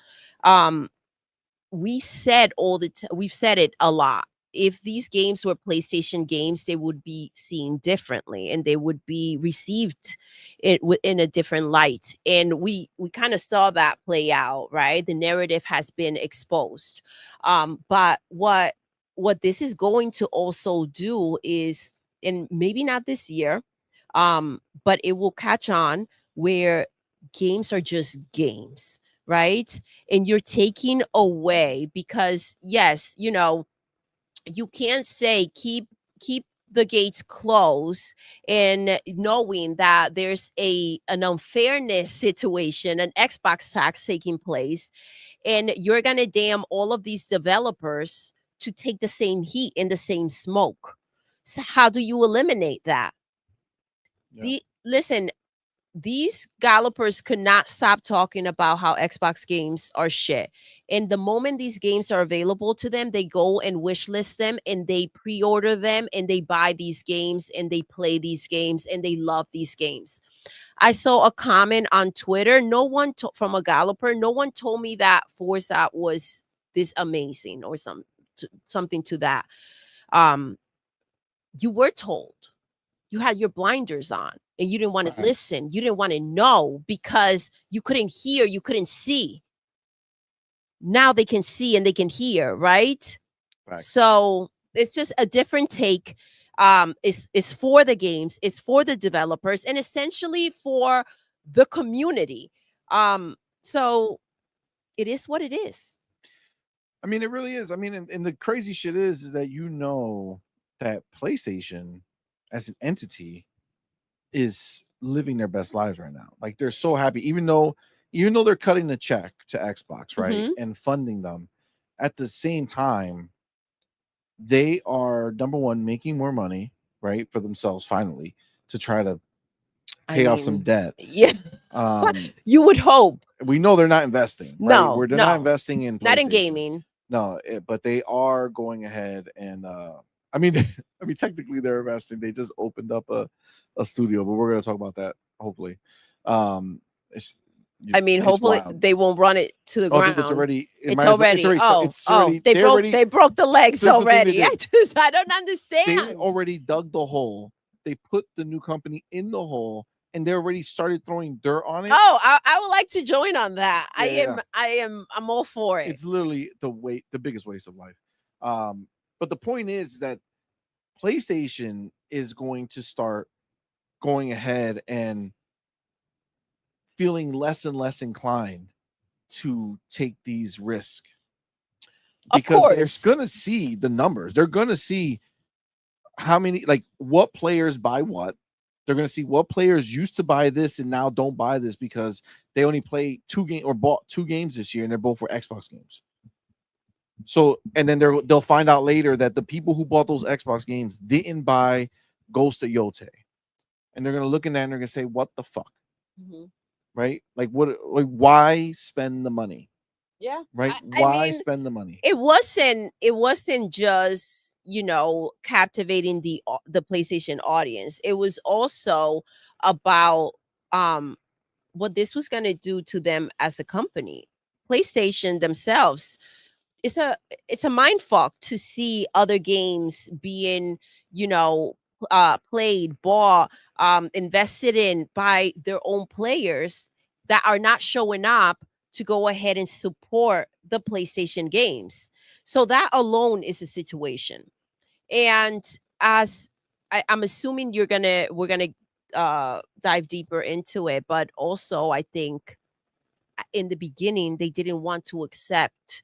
Um we've said it a lot. If these games were PlayStation games, they would be seen differently and they would be received in a different light. And we kind of saw that play out, right? The narrative has been exposed. But what this is going to also do is, and maybe not this year, but it will catch on, where games are just games, right? And you're taking away, because yes, you can't say keep the gates close and knowing that there's an unfairness situation, an Xbox tax taking place, and you're going to damn all of these developers to take the same heat and the same smoke. So how do you eliminate that? Yeah. Listen, these gallopers could not stop talking about how Xbox games are shit. And the moment these games are available to them, they go and wish list them and they pre-order them and they buy these games and they play these games and they love these games. I saw a comment on Twitter. No one from a galloper, no one told me that Forza was this amazing or something to that. Um, you were told. You had your blinders on and you didn't want to Facts. listen. You didn't want to know because you couldn't hear, you couldn't see. Now they can see and they can hear, right? Facts. So it's just a different take. It's for the games, it's for the developers, and essentially for the community. So it is what it is. I mean, it really is. I mean, and the crazy shit is that that PlayStation as an entity is living their best lives right now. Like they're so happy, even though they're cutting the check to Xbox, right, Mhm. and funding them. At the same time, they are number one making more money, right, for themselves finally to try to I pay off some mean, debt. yeah, Um, you would hope. we know they're not investing, right? No, They're not no, investing in not in PlayStation. gaming. No, but they are going ahead and I mean, I mean, technically they're investing. They just opened up a studio, but we're gonna talk about that hopefully. Um, it's, I mean, it's hopefully wild. they won't run it to the Oh, it's ground. already. It It's might as well. It's already. already. Oh, It's oh, already. They already. they broke the legs This is the thing they already. did. I don't They understand. already dug the hole. They put the new company in the hole, and they already started throwing dirt on it. Oh, I would like to join on that. Yeah, yeah. I'm all for it. It's literally the biggest waste of life. But the point is that PlayStation is going to start going ahead and feeling less and less inclined to take these risks Of because they're course. going to see the numbers. They're going to see how many, like, what players buy what. They're going to see what players used to buy this and now don't buy this because they only play two games or bought two games this year and they're both for Xbox games. So, and then they'll find out later that the people who bought those Xbox games didn't buy Ghost of Yote, and they're gonna look in that and they're gonna say, "What the fuck?" Mhm. Right? Like, what? Like, why spend the money? Yeah. Right? I Why mean, spend the money? it wasn't just, captivating the PlayStation audience. It was also about what this was going to do to them as a company. PlayStation themselves, it's a it's a mind fuck to see other games being, you know, played, bought, invested in by their own players that are not showing up to go ahead and support the PlayStation games. So that alone is a situation. And as I'm assuming we're gonna dive deeper into it, but also I think in the beginning they didn't want to accept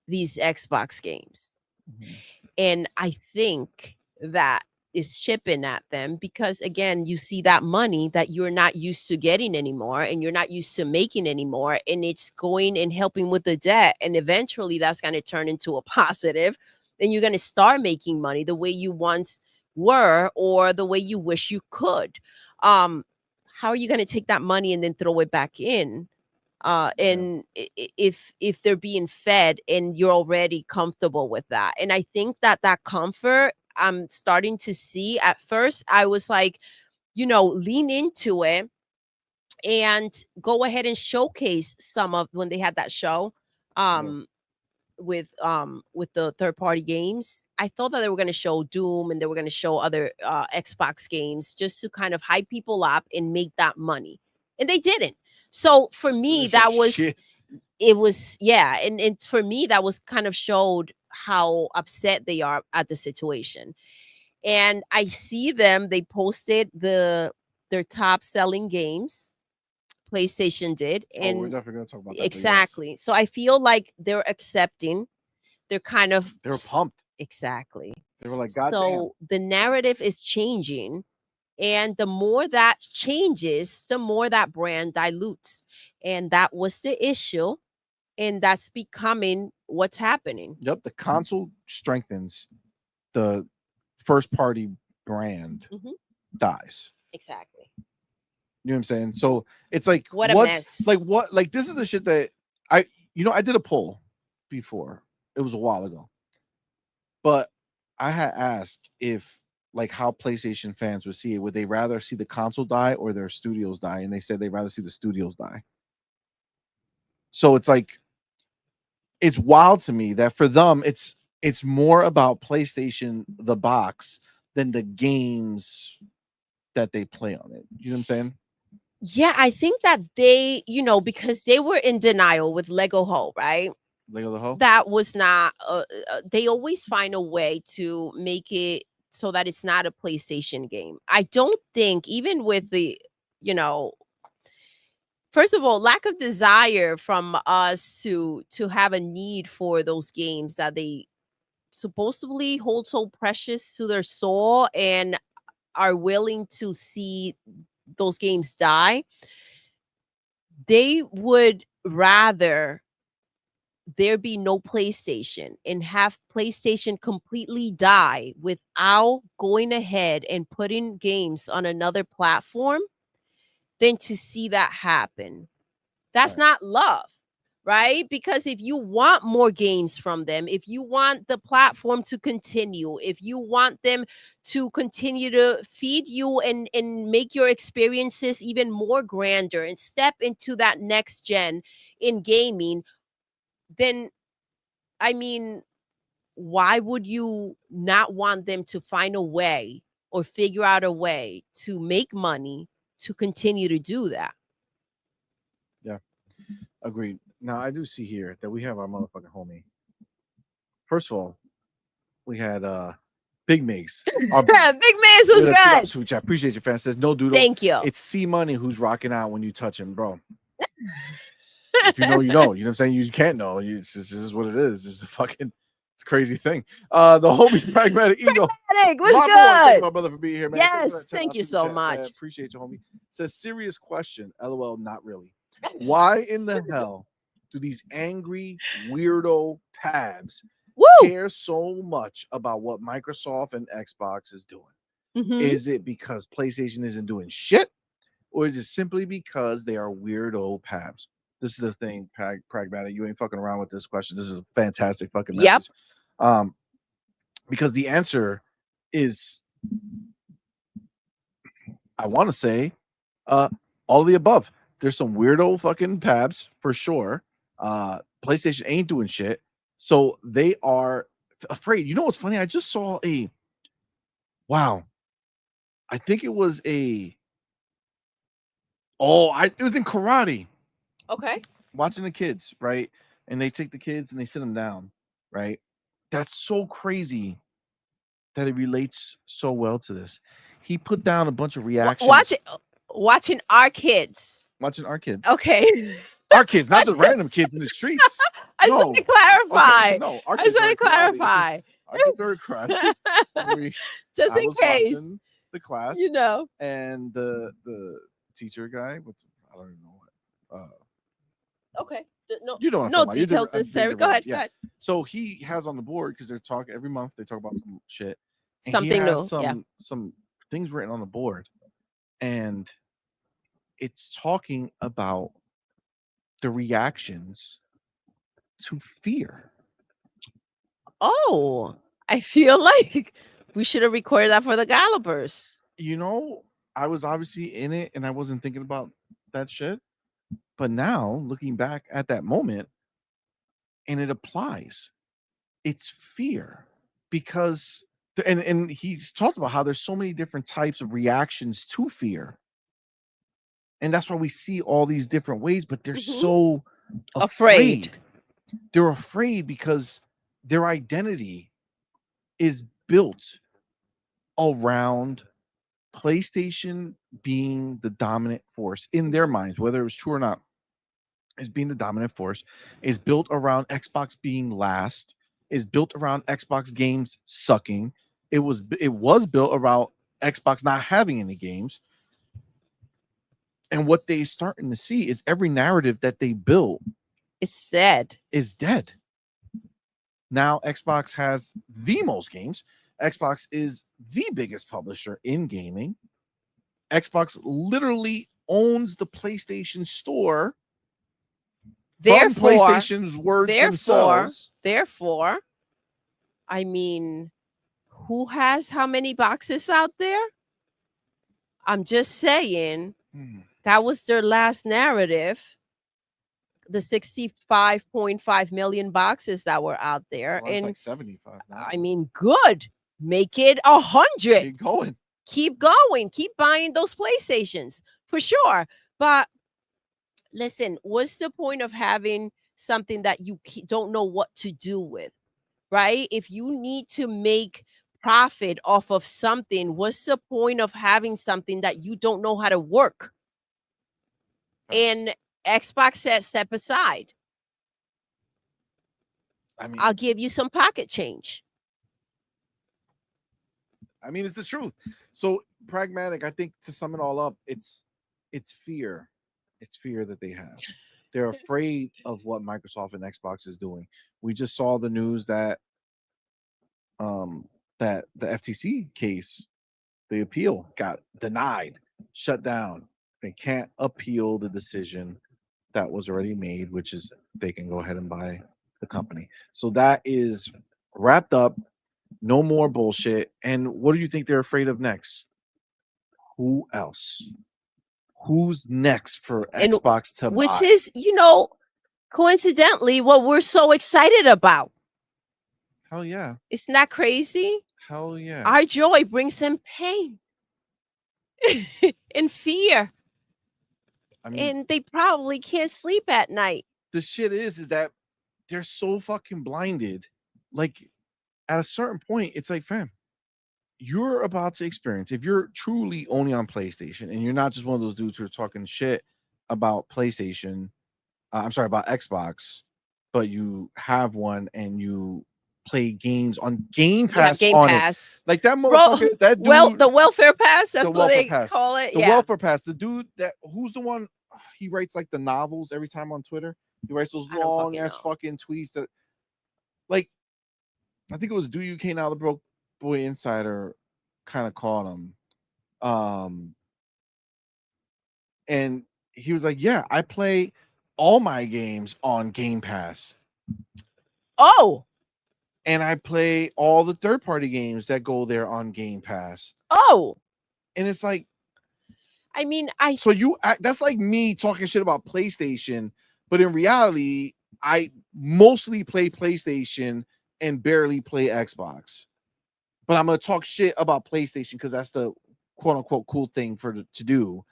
these Xbox games. Mhm. And I think that is chipping at them because, again, you see that money that you're not used to getting anymore and you're not used to making anymore. And it's going and helping with the debt. And eventually that's going to turn into a positive. Then you're going to start making money the way you once were or the way you wish you could. Um, how are you going to take that money and then throw it back in? Yeah. And if they're being fed and you're already comfortable with that, and I think that comfort I'm starting to see. At first I was like, lean into it and go ahead and showcase some of when they had that show Yeah. um with the third party games. I thought that they were going to show Doom and they were going to show other Xbox games just to kind of hype people up and make that money, and they didn't. So for me Didn't show that was shit. it was yeah, and for me that was kind of showed how upset they are at the situation. And I see them, they posted their top selling games. PlayStation did. Oh, we're And definitely gonna talk about that. But yes, exactly, so I feel like they're accepting, they're kind of they were pumped. Exactly. They were like, "God damn." So the narrative is changing. And the more that changes, the more that brand dilutes. And that was the issue. And that's becoming what's happening. Yep, the console strengthens, the first party brand Mhm. dies. Exactly. You know what I'm saying? So it's like, What a mess. like this is the shit that I, I did a poll before. It was a while ago, but I had asked if like how PlayStation fans would see it. Would they rather see the console die or their studios die? And they said they'd rather see the studios die. So it's like, it's wild to me that for them it's more about PlayStation the box than the games that they play on it. You know what I'm saying? Yeah, I think that they, because they were in denial with Lego Ho, right? Lego the Ho? That was not, they always find a way to make it so that it's not a PlayStation game. I don't think, even with the, you know, first of all, lack of desire from us to have a need for those games that they supposedly hold so precious to their soul and are willing to see those games die. They would rather there be no PlayStation and have PlayStation completely die without going ahead and putting games on another platform than to see that happen. That's Right. not love, right? Because if you want more games from them, if you want the platform to continue, if you want them to continue to feed you and make your experiences even more grander and step into that next gen in gaming, then I mean, why would you not want them to find a way or figure out a way to make money to continue to do that? Yeah, agreed. Now I do see here that we have our motherfucking homie. First of all, we had Big Migs. Our Big Miz was with a $2 good. super chat. Appreciate your fan. Says no Doodle. Thank you. It's C-Money who's rocking out when you touch him, bro. If you know, you know. You know what I'm saying? You can't know. This is what it is. This is a fucking, it's a crazy thing. The homie Pragmatic Ego. Pragmatic was My boy, thank you, good. my brother, for being here, man. Thank you for Yes, that thank $10 you super so chat, man. much. Appreciate you, homie. Says serious question. LOL, not really. Why in the hell do these angry weirdo pabs Woo! care so much about what Microsoft and Xbox is doing? Mhm. Is it because PlayStation isn't doing shit, or is it simply because they are weirdo pabs? This is the thing, Pragmatic. You ain't fucking around with this question. This is a fantastic fucking Yep. message. Because the answer is, I want to say, all of the above. There's some weirdo fucking pabs for sure. PlayStation ain't doing shit, so they are afraid. You know what's funny? I just saw a, wow. I think it was a, it was in karate. Okay. Watching the kids, right? And they take the kids and they sit them down, right? That's so crazy that it relates so well to this. He put down a bunch of reactions Watching our kids. watching our kids. Okay. Our kids, not the random kids in the streets. I just want to No. Okay, clarify. no, our I just kids are in want to karate. clarify. Our kids are in karate. We Just I in was case, watching the class you know. and the teacher guy, what's, I don't even know what. Okay. No, You know what I'm no talking about. You're details I'm being necessary. Go derailed. ahead. Go Yeah. ahead. So he has on the board because they're talking every month. They talk about some shit, and he Something has new. Yeah. some things written on the board, and it's talking about the reactions to fear. Oh, I feel like we should have recorded that for the Gallopers. You know, I was obviously in it, and I wasn't thinking about that shit. But now, looking back at that moment, and it applies. It's fear because and he's talked about how there's so many different types of reactions to fear, and that's why we see all these different ways, but they're Mhm. so Afraid. afraid. They're afraid because their identity is built around PlayStation being the dominant force in their minds, whether it was true or not, is being the dominant force, is built around Xbox being last, is built around Xbox games sucking. It was built around Xbox not having any games. And what they starting to see is every narrative that they built It's dead. is dead. Now Xbox has the most games. Xbox is the biggest publisher in gaming. Xbox literally owns the PlayStation Store from Therefore, PlayStation's words themselves. therefore, I mean, who has how many boxes out there? I'm just saying that was their last narrative. The 65.5 million boxes that were out there. Well, it's And like 75 now. I mean, good. Make it 100. Keep going. Keep going. Keep buying those PlayStations for sure. But listen, what's the point of having something that you don't know what to do with, right? If you need to make profit off of something, what's the point of having something that you don't know how to work? And Xbox said, step aside. I mean, I'll give you some pocket change. it's the truth. So pragmatic, I think to sum it all up, it's fear. It's fear that they have. They're afraid of what Microsoft and Xbox is doing. We just saw the news that that the FTC case, the appeal got denied, shut down. They can't appeal the decision that was already made, which is they can go ahead and buy the company. So that is wrapped up. No more bullshit. And what do you think they're afraid of next? Who else? Who's next for Xbox to which buy? is, coincidentally, what we're so excited about. Hell yeah. Isn't that crazy? Hell yeah. Our joy brings them pain and fear. And they probably can't sleep at night. The shit is that they're so fucking blinded. Like, at a certain point, it's like, fam, you're about to experience, if you're truly only on PlayStation and you're not just one of those dudes who are talking shit about PlayStation, about Xbox, but you have one and you play games on Gamepass Pass. Like that motherfucker, that dude. The welfare pass, that's the what they pass. call it. The welfare pass. The dude who's the one, he writes like the novels every time on Twitter. He writes those long ass fucking tweets that, like, I think it was Do UK Now the Broke Boy Insider kind of called him. And he was like, yeah, I play all my games on Game Pass. Oh. And I play all the third-party games that go there on Game Pass. Oh. And it's like, so that's like me talking shit about PlayStation, but in reality, I mostly play PlayStation and barely play Xbox. But I'm gonna talk shit about PlayStation because that's the quote unquote cool thing to do.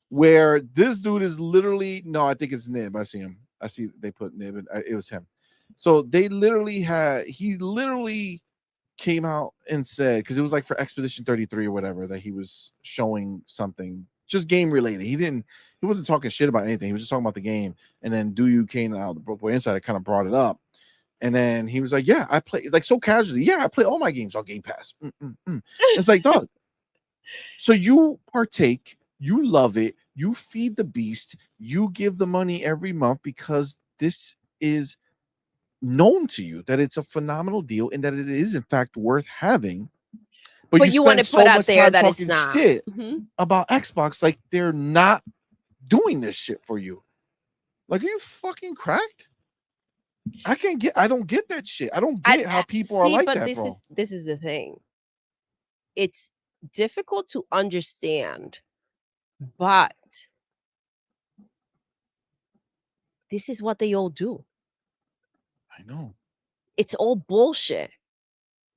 Where this dude is literally, no, I think it's Nib. I see him. I see they put Nib, and it was him. So he literally came out and said, because it was like for Expedition 33 or whatever, that he was showing something just game related. He wasn't talking shit about anything. He was just talking about the game. And then Do You Came Out, the Broke Boy Insider kind of brought it up. And then he was like, yeah, I play, like, so casually. Yeah, I play all my games on Game Pass. It's like, dog. So you partake, you love it, you feed the beast, you give the money every month because this is known to you that it's a phenomenal deal and that it is in fact worth having. But you want to put out there that it's not shit about Xbox, like they're not doing this shit for you. Like, are you fucking cracked? I don't get that shit. I don't get how people are like that, bro. This is the thing. It's difficult to understand, but this is what they all do. I know. It's all bullshit.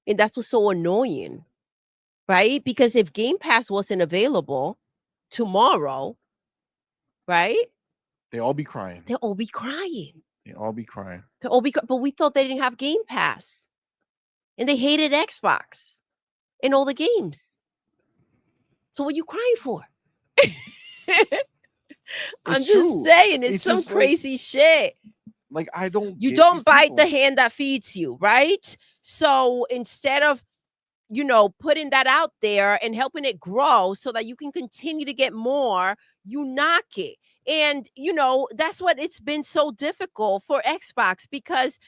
And that's what's so annoying, right? Because if Game Pass wasn't available tomorrow, right? They all be crying. They'll all be crying. But we thought they didn't have Game Pass. And they hated Xbox and all the games. So what are you crying for? I'm just saying, it's some crazy shit. Like, I don't You get these don't bite the people. hand that feeds you, right? So instead of, putting that out there and helping it grow so that you can continue to get more, you knock it. And, that's what it's been so difficult for Xbox because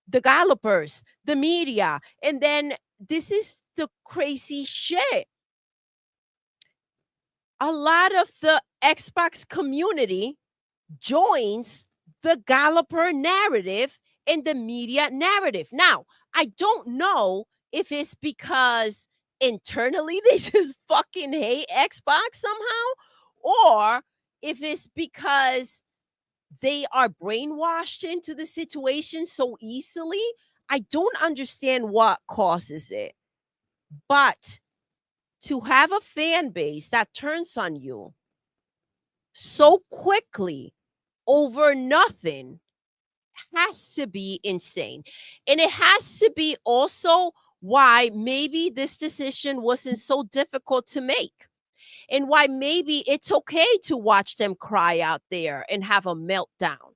the developers, the media, and then this is the crazy shit. A lot of the Xbox community joins the developer narrative and the media narrative. Now, I don't know if it's because internally they just fucking hate Xbox somehow, or if it's because they are brainwashed into the situation so easily. I don't understand what causes it. But to have a fan base that turns on you so quickly over nothing has to be insane. And it has to be also why maybe this decision wasn't so difficult to make. And why maybe it's okay to watch them cry out there and have a meltdown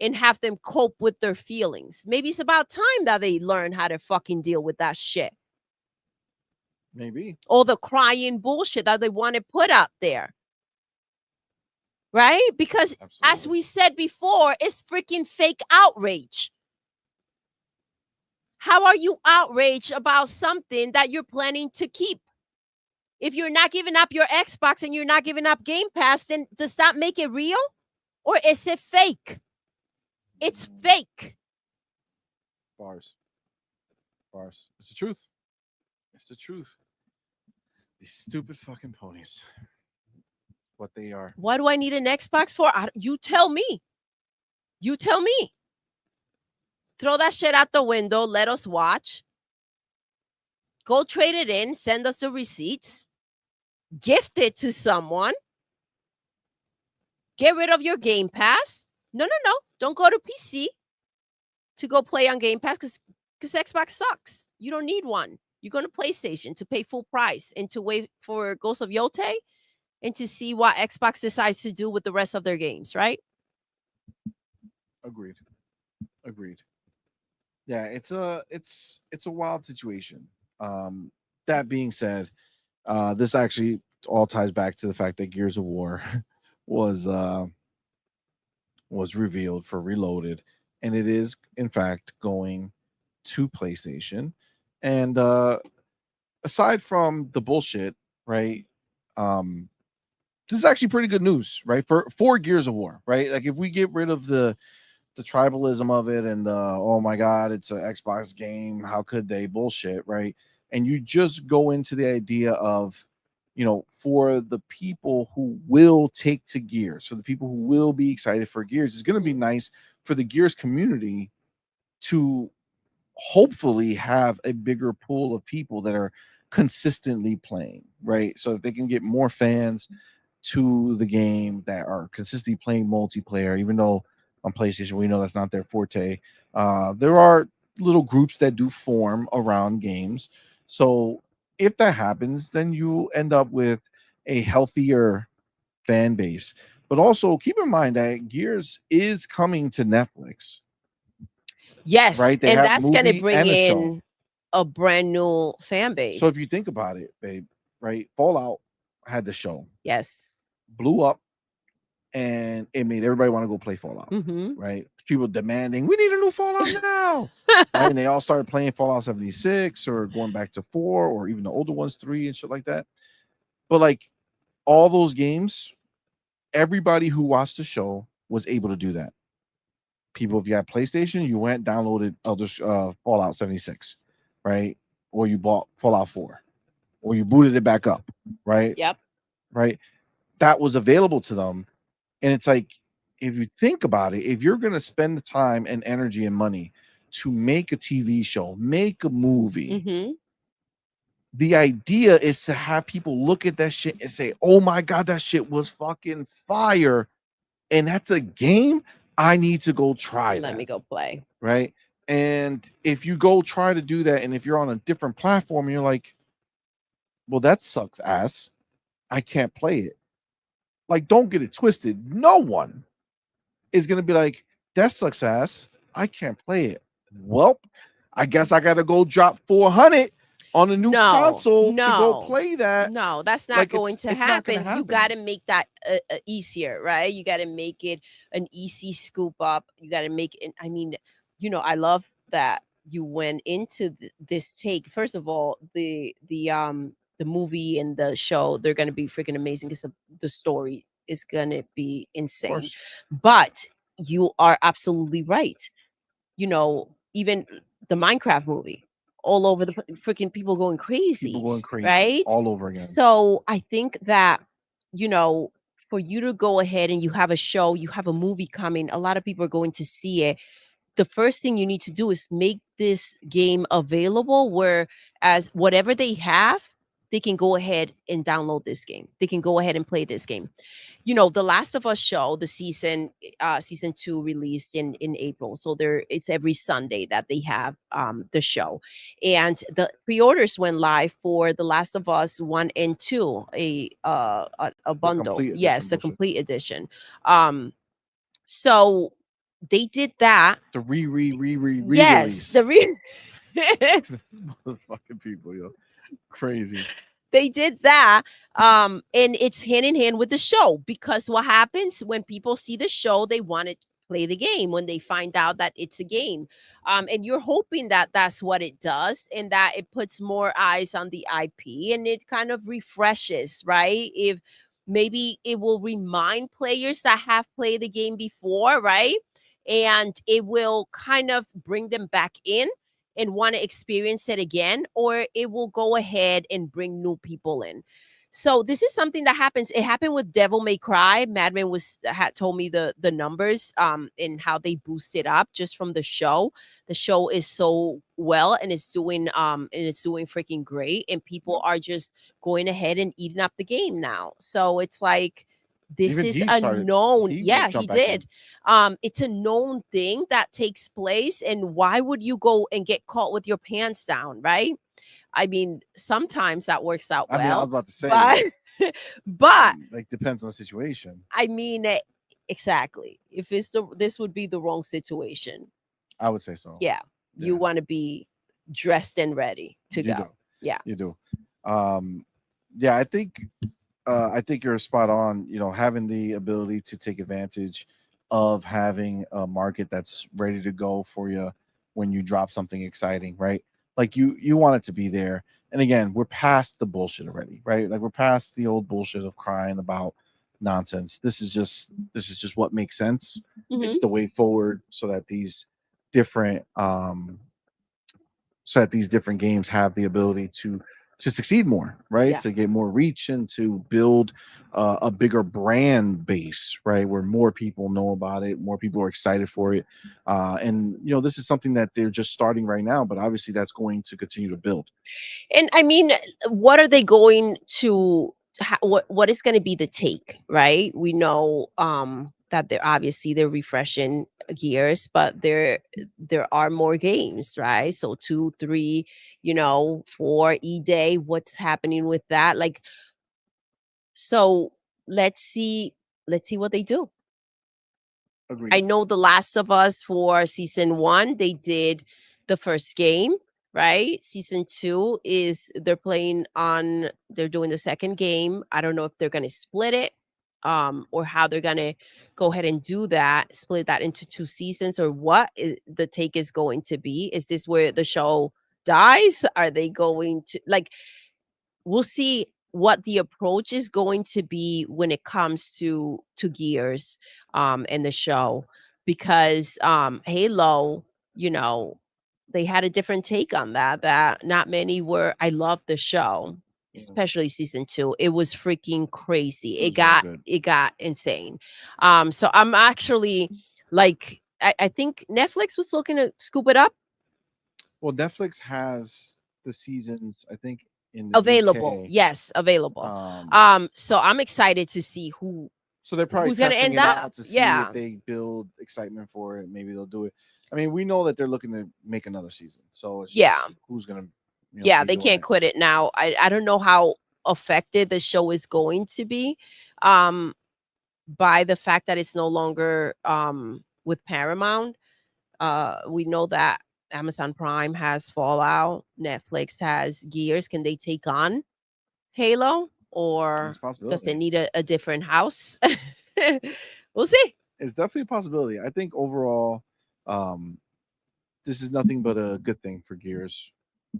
and have them cope with their feelings. Maybe it's about time that they learn how to fucking deal with that shit. Maybe. All the crying bullshit that they want to put out there. Right? Because as Absolutely. we said before, it's freaking fake outrage. How are you outraged about something that you're planning to keep? If you're not giving up your Xbox and you're not giving up Game Pass, then does that make it real? Or is it fake? It's fake. Bars. Bars. It's the truth. It's the truth. These stupid fucking ponies. What they are. What do I need an Xbox for? You tell me. You tell me. Throw that shit out the window. Let us watch. Go trade it in. Send us the receipts. Gift it to someone. Get rid of your Game Pass. No. Don't go to PC to go play on Game Pass because Xbox sucks. You don't need one. You're going to PlayStation to pay full price and to wait for Ghost of Yote and to see what Xbox decides to do with the rest of their games, right? Agreed. Agreed. Yeah, it's a wild situation. That being said, this actually all ties back to the fact that Gears of War was was revealed for Reloaded, and it is in fact going to PlayStation. And aside from the bullshit, right? Um, this is actually pretty good news, right? For Gears of War, right? Like if we get rid of the tribalism of it and the oh my god, it's an Xbox game, how could they bullshit, right? And you just go into the idea of, for the people who will take to Gears, for the people who will be excited for Gears, it's going to be nice for the Gears community to hopefully have a bigger pool of people that are consistently playing, right? So if they can get more fans to the game that are consistently playing multiplayer, even though on PlayStation we know that's not their forte. There are little groups that do form around games. So if that happens, then you end up with a healthier fan base. But also keep in mind that Gears is coming to Netflix, Yes, right? They and have that's going to movie bring and a show. in a brand new fan So if base. you think about it, babe, right? Fallout had the show, Yes. blew up, and it made everybody want to go play Fallout, Mhm. right? People demanding, we need a new Fallout now, right? And they all started playing Fallout 76 or going back to 4 or even the older ones, 3 and shit like that. But like all those games, everybody who watched the show was able to do that. People, if you had PlayStation, you went downloaded Fallout 76, right? Or you bought Fallout 4, or you booted it back up, right? Yep. Right. That was available to them. And it's like, if you think about it, if you're going to spend the time and energy and money to make a TV show, make a movie, Mhm. the idea is to have people look at that shit and say, oh my God, that shit was fucking fire. And that's a game. I need to go try Let that. me go play. Right. And if you go try to do that, and if you're on a different platform, and you're like, well, that sucks ass. I can't play it. Like, don't get it twisted. No one is going to be like, that sucks ass. I can't play it. Well, I guess I gotta go drop 400 on a new No, console to go no, play that. no, that's not Like going to it's not gonna happen. You got happen. to make that easier, right? You got to make it an easy scoop up. You got to make it. I mean, I love that you went into this take. First of all, the movie and the show, they're going to be freaking amazing because the story is going to be Of insane. course, But you are absolutely right. Even the Minecraft movie, all over the freaking people going people crazy, going crazy right? all over again. So I think that, you know, for you to go ahead and you have a show, you have a movie coming, a lot of people are going to see it. The first thing you need to do is make this game available where as whatever they have, they can go ahead and download this game. They can go ahead and play this game. The Last of Us show, the season 2 released in April. So it's every Sunday that they have the show. And the pre-orders went live for The Last of Us 1 and 2, a The bundle. complete edition Yes, the bullshit. complete edition. So they did that. The re-release. Yes, the re Motherfucking people, yo. Crazy. they did that. And it's hand in hand with the show, because what happens when people see the show, they want to play the game when they find out that it's a game. And you're hoping that that's what it does, and that it puts more eyes on the IP, and it kind of refreshes, right? If maybe it will remind players that have played the game before, right? And it will kind of bring them back in and want to experience it again, or it will go ahead and bring new people in. So this is something that happens. It happened with Devil May Cry. Madman had told me the numbers and how they boost it up just from the show. The show is so well, and it's doing freaking great, and people Yep. are just going ahead and eating up the game now. So it's like this Even is he a started. known, He yeah, like he jumped back did. in. It's a known thing that takes place, and why would you go and get caught with your pants down, right? I mean, sometimes that works out I mean, I was well, about to say, but but like, depends on the situation. I mean, exactly. If this would be the wrong situation, I would say so. yeah, you Yeah, want to be dressed and ready to you do. go. Yeah. You do. Um, yeah, I think you're spot on. Having the ability to take advantage of having a market that's ready to go for you when you drop something exciting, right? Like you want it to be there. And again, we're past the bullshit already, right? Like we're past the old bullshit of crying about nonsense. This is just what makes sense. It's Hmm. the way forward different so that these different games have the ability to succeed more, right? Yeah. To get more reach and to build a bigger brand base, right? Where more people know about it, more people are excited for it, and this is something that they're just starting right now, but obviously that's going to continue to build. And I mean, what are they going to what is going to be the take, right? We know that they're refreshing gears, but there are more games, right? So 2, 3, 4 day, what's happening with that? Like, so let's see what they do. I Agreed. know The Last of Us for season 1, they did the first game, right? Season 2 is they're doing the second game. I don't know if they're gonna split it, or how they're gonna go ahead and do that, split that into 2 seasons, or what the take is going to be. Is this where the show dies? Are they going to like we'll see what the approach is going to be when it comes to Gears and the show, because Halo, you know, they had a different take on that not many were. I love the show, Mhm. especially season 2. It was freaking crazy. It It was very got good. it got insane. So I'm actually like I think Netflix was looking to scoop it up. Well, Netflix has the seasons, I think, in the Available. UK. Yes, available. Um, So I'm excited to see So they're probably who's gonna testing end it up. out to see if Yeah. they build excitement for it. Maybe they'll do it. I mean, we know that they're looking to make another season. So it's Yeah. just who's gonna, Yeah, be they doing can't it. quit it now. I don't know how affected the show is going to be um by the fact that it's no longer with Paramount. We know that Amazon Prime has Fallout, Netflix has Gears. Can they take on Halo, It's or a does it possibility. need a different house? We'll see. It's definitely a possibility. I think overall, um, this is nothing but a good thing for Gears.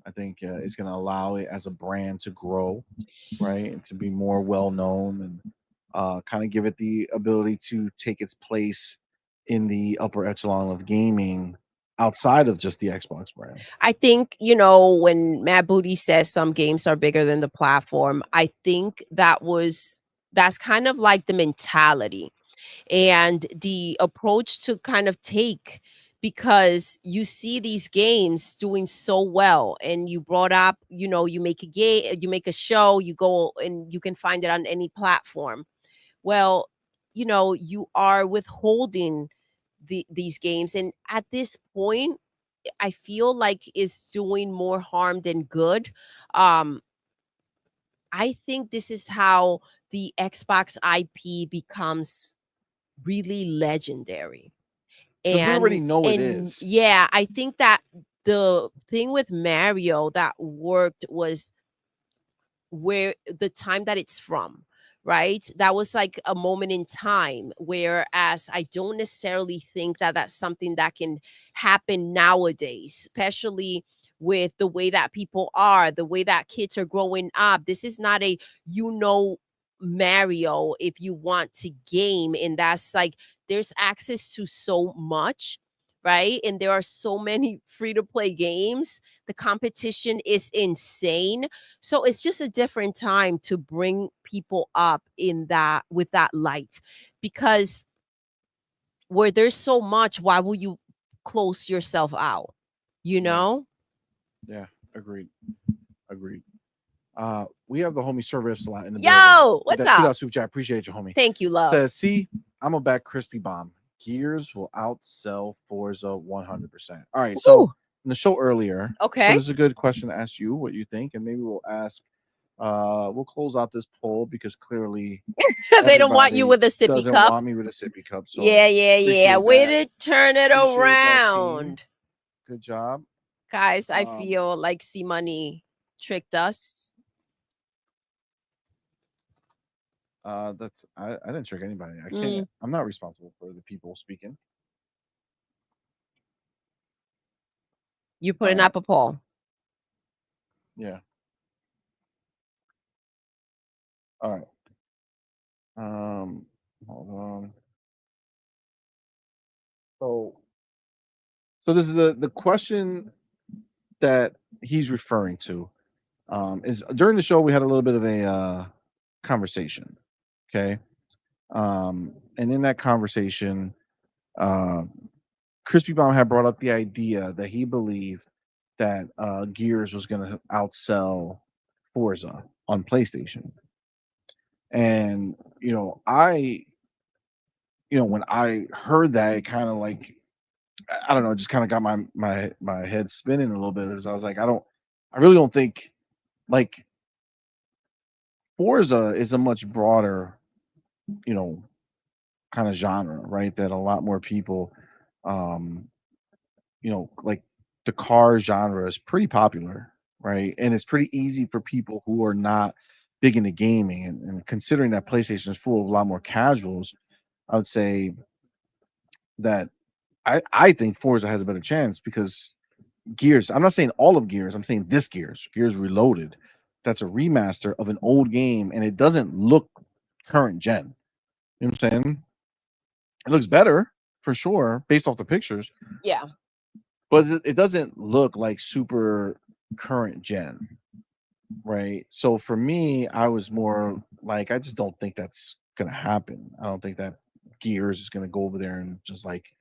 I think it's going to allow it as a brand to grow, right, and to be more well known, and kind of give it the ability to take its place in the upper echelon of gaming outside of just the Xbox brand. I think, when Matt Booty says some games are bigger than the platform, I think that's kind of like the mentality and the approach to kind of take, because you see these games doing so well, and you brought up, you make a game, you make a show, you go and you can find it on any platform. Well, you are withholding these games, and at this point I feel like is doing more harm than good. um I think this is how the Xbox IP becomes really legendary. Because we already And know it and is. yeah, I think that the thing with Mario that worked was where the time that it's from, right? That was like a moment in time. Whereas I don't necessarily think that that's something that can happen nowadays, especially with the way that people are, the way that kids are growing up. This is not a, you know, Mario if you want to game. And that's like, there's access to so much, right? And there are so many free to play games. The competition is insane, so it's just a different time to bring people up in that, with that light, because where there's so much, why will you close yourself out? You Yeah, know? yeah, agreed, agreed. We have the homie Service a lot in the building Yo, with what's that up? $2 super chat. Appreciate you, homie. Thank you, love. Says, see, I'm a back crispy bomb. Gears will outsell Forza 100%. All right, so Woo, in the show earlier, so okay. this is a good question to ask you what you think, and maybe we'll ask. We'll close out this poll because clearly They don't want you everybody with a sippy doesn't cup. want me with a sippy cup. So Yeah, yeah, yeah. appreciate Way that. to turn it Appreciate that, team. around. Good job. Guys, I Um, feel like CMoney tricked us. that's I didn't trick anybody. I can't. Mm, I'm not responsible for the people speaking. you're All putting right. up a poll. Yeah. All right. Hold on. So this is the question that he's referring to. Is during the show we had a little bit of a conversation. Okay. And in that conversation, uh, Crispy Bomb had brought up the idea that he believed that Gears was going to outsell Forza on PlayStation. And when I heard that, it kind of like I don't know, just kind of got my head spinning a little bit. As I was like, I really don't think like Forza is a much broader, you know, kind of genre, right? That a lot more people, um, like the car genre is pretty popular, right? And it's pretty easy for people who are not big into gaming, and considering that PlayStation is full of a lot more casuals, I would say that I think Forza has a better chance because Gears, I'm not saying all of Gears, I'm saying this Gears Reloaded. That's a remaster of an old game and it doesn't look current gen. You know what I'm saying? It looks better for sure based off the pictures, Yeah. but it doesn't look like super current gen, right? So for me, I was more like, I just don't think that's gonna happen. I don't think that Gears is gonna go over there and just like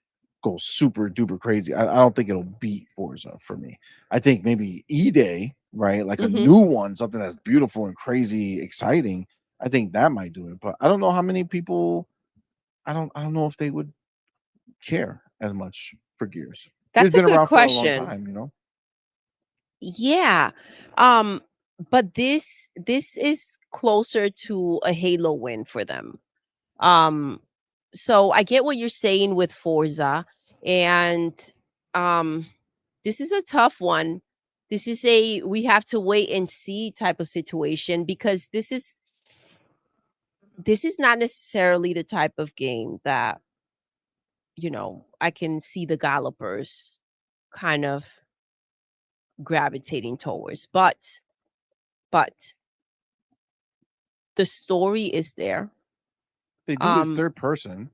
go super duper crazy. I don't think it'll beat Forza for me. I think maybe E Day, right? Like a Hmm. new one, something that's beautiful and crazy, exciting. I think that might do it, but I don't know how many people. I don't know if they would care as much for Gears. Gears That's a been good around for a long question. time, you know. Yeah. Um, but this is closer to a Halo win for them. Um, so I get what you're saying with Forza, and this is a tough one. This is a we have to wait and see type of situation because this is not necessarily the type of game that, I can see the gallopers kind of gravitating towards. But the story is there. They do is Um third person,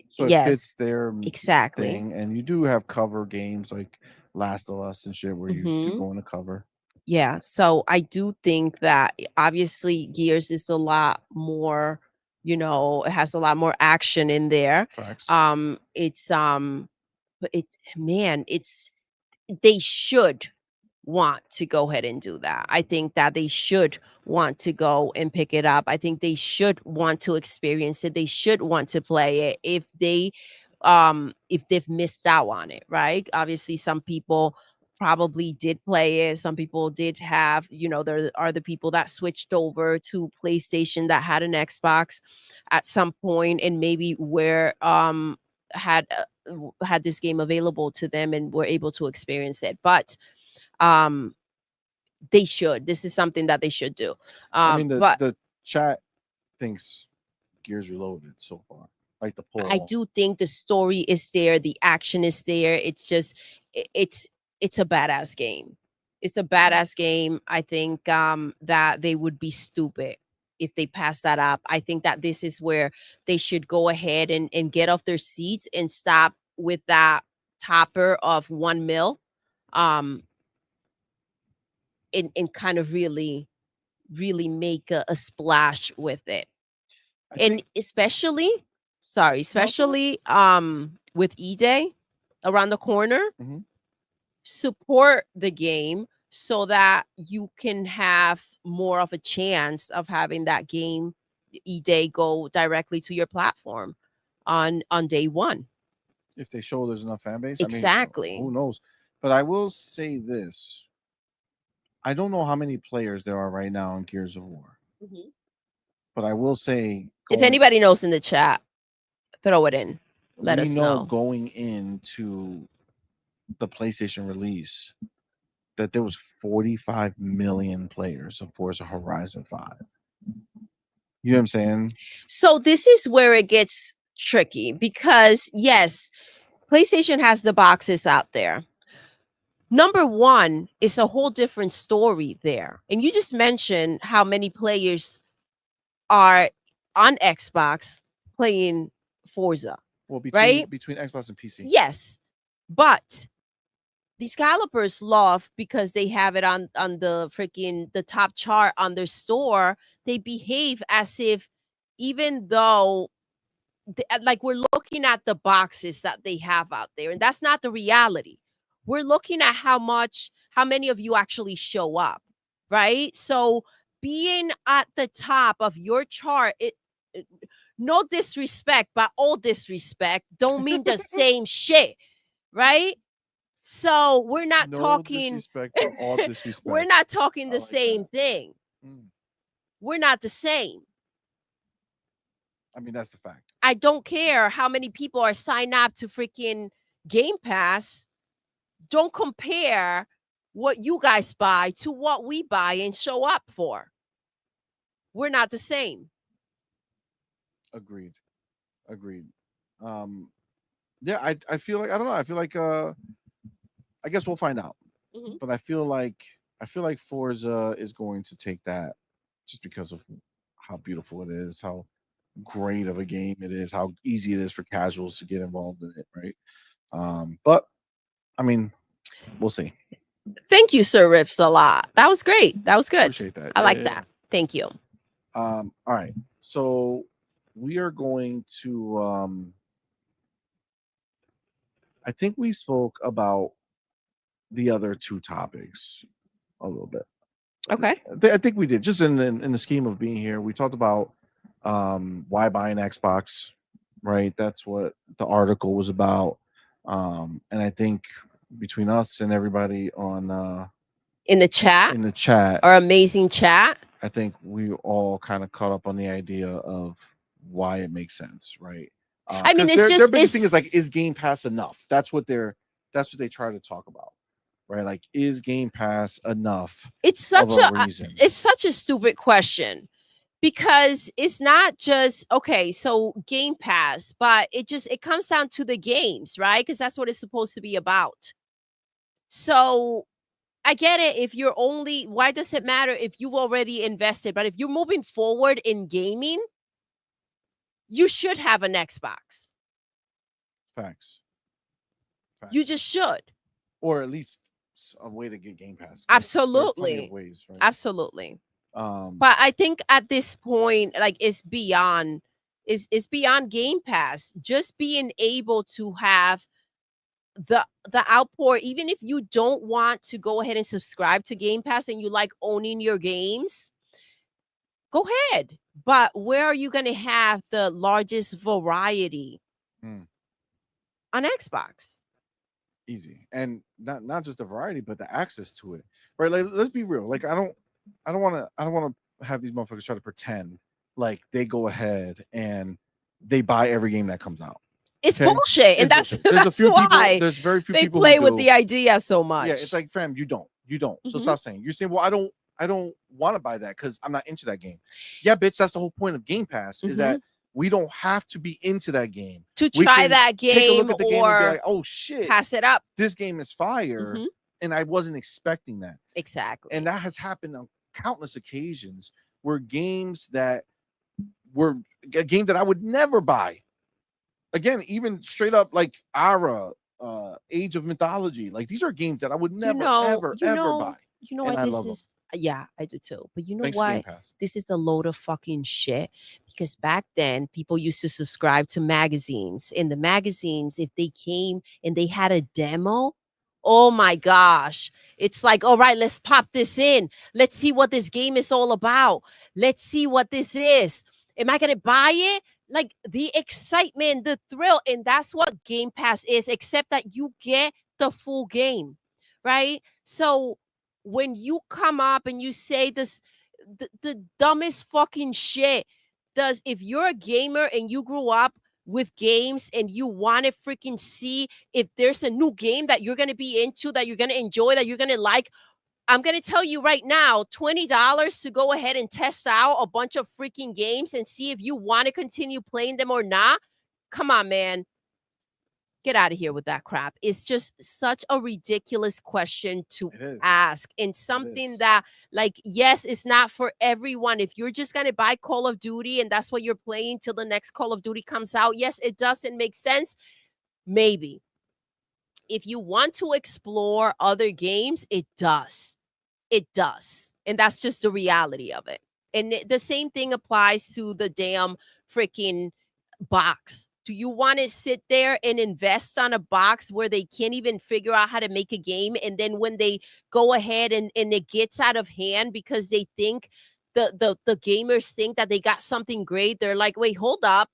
so it fits yes, their exactly. thing, and you do have cover games like Last of Us and shit where you do Mhm. go into cover. Yeah, so I do think that obviously Gears is a lot more, it has a lot more action in there. Facts. It's but it's man, it's they should want to go ahead and do that. I think that they should want to go and pick it up. I think they should want to experience it. They should want to play it if they've missed out on it, right? Obviously some people probably did play it. Some people did have, there are the people that switched over to PlayStation that had an Xbox at some point and maybe where had had this game available to them and were able to experience it. But um they should. This is something that they should do. I mean, the But the chat thinks Gears Reloaded so far, like the I poll. do think the story is there, the action is there. It's just it's a badass game. It's a badass game. I think that they would be stupid if they pass that up. I think that this is where they should go ahead and get off their seats and stop with that topper of 1 mil. Um and kind of really make a splash with it. I And think no, go ahead. especially with E-Day around the corner, Mhm. support the game so that you can have more of a chance of having that game E-Day go directly to your platform on day 1. If they show there's enough fan base, I mean, Exactly. who knows? But I will say this: I don't know how many players there are right now in Gears of War, Mhm. but I will say If going, anybody knows in the chat, throw it in. Let we us know know. going into the PlayStation release that there was 45 million players of Forza Horizon 5. You know what I'm saying? So this is where it gets tricky because yes, PlayStation has the boxes out there. Number 1 is a whole different story there. And you just mentioned how many players are on Xbox playing Forza, Well, right? between Xbox and PC. Yes. But these scalpers love because they have it on the top chart on their store. They behave as if even though like we're looking at the boxes that they have out there, and that's not the reality. We're looking at how many of you actually show up, right? So being at the top of your chart, no disrespect, but all disrespect don't mean the same shit, right? So we're not No talking disrespect, but all we're disrespect. not talking I the like same that. thing. Mm. We're not the same. I mean, that's the fact. I don't care how many people are signed up to freaking Game Pass. Don't compare what you guys buy to what we buy and show up for. We're not the same. Agreed. Agreed. Um, yeah, I feel like I don't know. I feel like I guess we'll find out. Mhm. But I feel like Forza is going to take that just because of how beautiful it is, how great of a game it is, how easy it is for casuals to get involved in it, right? But I mean, we'll see. Thank you, Sir Rips, a lot. That was great. That was good. Appreciate that. I Yeah, like yeah, yeah. that. Thank you. All right. So we are going to I think we spoke about the other two topics a little bit. Okay. I think we did just in the scheme of being here. We talked about why buy an Xbox, right? That's what the article was about. And I think between us and everybody on In the chat, in the chat, our amazing chat. I think we all kind of caught up on the idea of why it makes sense, right? I mean, Because it's their just biggest thing is like, is Game Pass enough? That's what they're that's what they try to talk about, right? Like, is Game Pass enough It's of such a a reason? it's such a stupid question because it's not just okay, so Game Pass, but it comes down to the games, right? Because that's what it's supposed to be about. So I get it if you're only why does it matter if you've already invested? But if you're moving forward in gaming, you should have an Xbox. Facts. You just should. Or at least a way to get Game Pass. 'Cause there's plenty of Absolutely. ways, right? Absolutely. Um, But I think at this point, like it's beyond Game Pass. Just being able to have the outpour, even if you don't want to go ahead and subscribe to Game Pass and you like owning your games, go ahead. But where are you gonna have the largest variety mm, on Xbox? easy, and not just the variety, but the access to it, right? Like, let's be real. Like, I don't want to have these motherfuckers try to pretend like they go ahead and they buy every game that comes out. It's Okay, bullshit, and it's that's bullshit. There's a that's few people. why There's very few they people who play with do. the idea so Yeah, it's much. like, fam, you don't. So Mhm. stop saying. You're saying, well, I don't want to buy that because I'm not into that game. Yeah, bitch, that's the whole point of Game Pass is that Mhm. we don't have to be into that game. To We try can that take a look game at the game and be or like, oh shit, pass it up. this game is fire, Mhm. and I wasn't expecting that. Exactly. And that has happened on countless occasions where games that were a game that I would never buy. Again, even straight up like Ara, Age of Mythology. Like, these are games that I would never, ever, ever buy. You know And what I this love them. is? Yeah, I do too. But you know Thanks to Game what? Pass. This is a load of fucking shit because back then people used to subscribe to magazines. In the magazines, if they came and they had a demo, oh my gosh. It's like, all right, let's pop this in. Let's see what this game is all about. Let's see what this is. Am I going to buy it? Like the excitement, the thrill. And that's what Game Pass is, except that you get the full game, right? So when you come up and you say this the dumbest fucking shit does if you're a gamer and you grew up with games and you want to freaking see if there's a new game that you're going to be into that you're going to enjoy that you're going to like, I'm going to tell you right now, $20 to go ahead and test out a bunch of freaking games and see if you want to continue playing them or not. Come on, man. Get out of here with that crap. It's just such a ridiculous question to ask and something that, like, yes, it's not for everyone. If you're just going to buy Call of Duty and that's what you're playing till the next Call of Duty comes out, yes, it doesn't make sense. Maybe. If you want to explore other games, it does. It does. And that's just the reality of it. And the same thing applies to the damn freaking box. Do you want to sit there and invest on a box where they can't even figure out how to make a game? And then when they go ahead and it gets out of hand because they think the gamers think that they got something great, they're like, wait, hold up.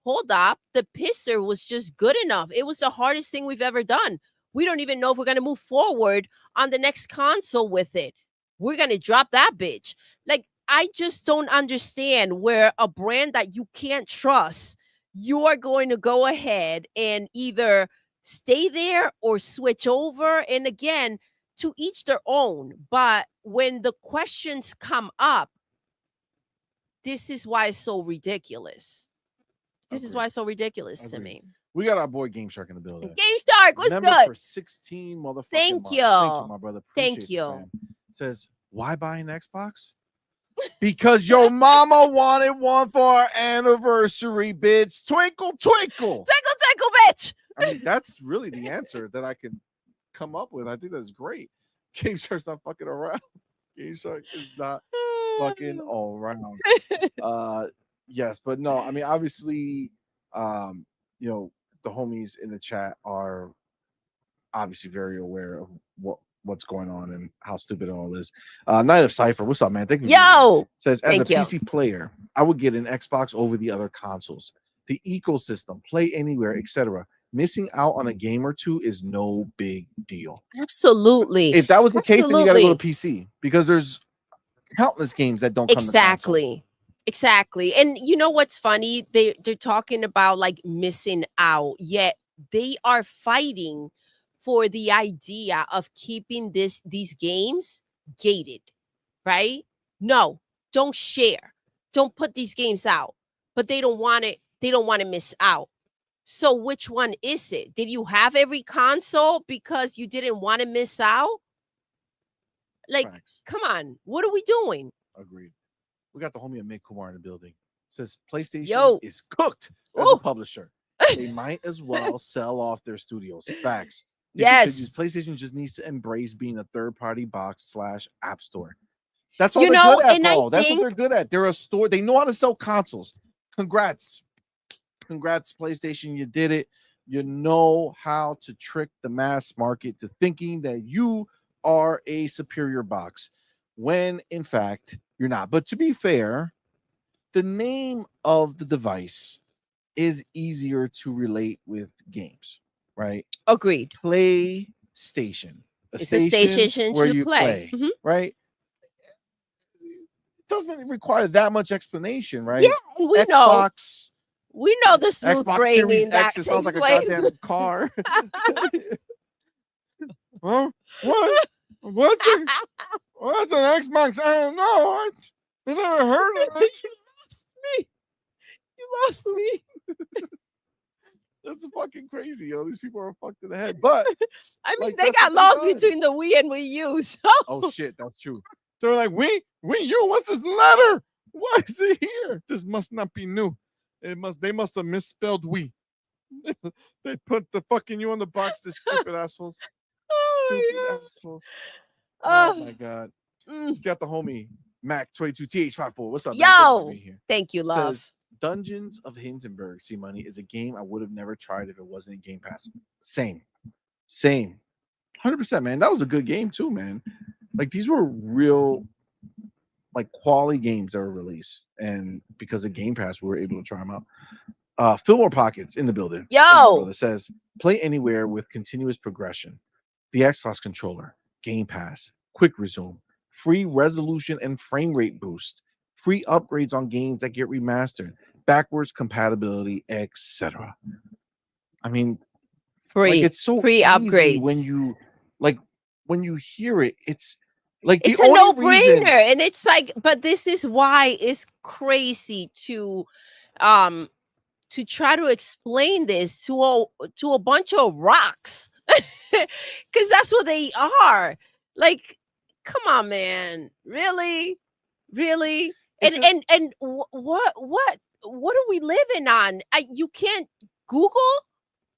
The pisser was just good enough. It was the hardest thing we've ever done. We don't even know if we're going to move forward on the next console with it. We're going to drop that bitch. Like, I just don't understand where a brand that you can't trust, you are going to go ahead and either stay there or switch over. And again, to each their own. But when the questions come up, this is why it's so ridiculous. This is why it's so ridiculous to me. We got our boy Game Shark in the building. Game Shark, what's Member good? for 16 motherfucking Thank months. you. Thank you, my brother. Appreciate Thank you. you. Fam. Says, why buy an Xbox? Because your mama wanted one for our anniversary, bitch. Twinkle, twinkle. Twinkle, twinkle, bitch. I mean, that's really the answer that I could come up with. I think that's great. Game Shark's not fucking around. Game Shark is not fucking all around. Yes, but no, I mean, obviously, you know, the homies in the chat are obviously very aware of what's going on and how stupid it all is. Night of Cypher, what's up, man? Thank you. Yo, says, as a thank you. PC player, I would get an Xbox over the other consoles. The ecosystem, play anywhere, etc. Missing out on a game or two is no big deal. Absolutely. If that was the case, then you got to go to PC because there's countless games that don't come to console. Exactly. And you know what's funny? They're talking about like missing out, yet they are fighting for the idea of keeping these games gated, right? No, don't share. Don't put these games out. But they don't want it. They don't want to miss out. So which one is it? Did you have every console because you didn't want to miss out? Like, Facts. come on. What are we doing? Agreed. We got the homie Amit Kumar in the building. Says PlayStation Yo. is cooked as a Ooh. publisher. They might as well sell off their studios. Facts. Yes. PlayStation just needs to embrace being a third-party box/app store. That's all You they're know, good at, and I Paul. That's what think they're good at. They're a store. They know how to sell consoles. Congrats. Congrats, PlayStation. You did it. You know how to trick the mass market to thinking that you are a superior box when in fact you're not. But to be fair, the name of the device is easier to relate with games, right? agreed. PlayStation. A It's a station station where to you play. play, right? It doesn't require that much explanation, right? Yeah, and Xbox, we know the smooth Xbox Series framing that X, it sounds takes like a place. goddamn car. Huh? What? What's an Xbox? I don't know. I never heard of it. You lost me. You lost me. That's fucking crazy, yo. These people are fucked in the head. But I mean, like, they that's got what lost they've done. between the Wii and Wii U. So Oh shit, that's true. So they're like, Wii U, what's this letter? Why is it here? This must not be new. They must have misspelled we. They put the fucking you on the box, this stupid assholes. Stupid assholes. Oh my god. You got the homie Mac 22TH54. What's up, man? Thank you for Yo, being here. thank you, love. Says Dungeons of Hindenburg, CMoney, is a game I would have never tried if it wasn't in Game Pass. Same. 100%, man. That was a good game too, man. Like these were real, like quality games that were released, and because of Game Pass, we were able to try them out. Fillmore Pockets in the building. Yo, That says play anywhere with continuous progression. The Xbox controller, Game Pass, quick resume, free resolution and frame rate boost, free upgrades on games that get remastered, backwards compatibility, etc. I mean, free. like it's so free easy upgrades. when you hear it. It's like It's the a only no-brainer, reason. and it's like, but this is why it's crazy to try to explain this to a bunch of rocks, because that's what they are. Like, come on, man, really. It's And what are we living on? You can't Google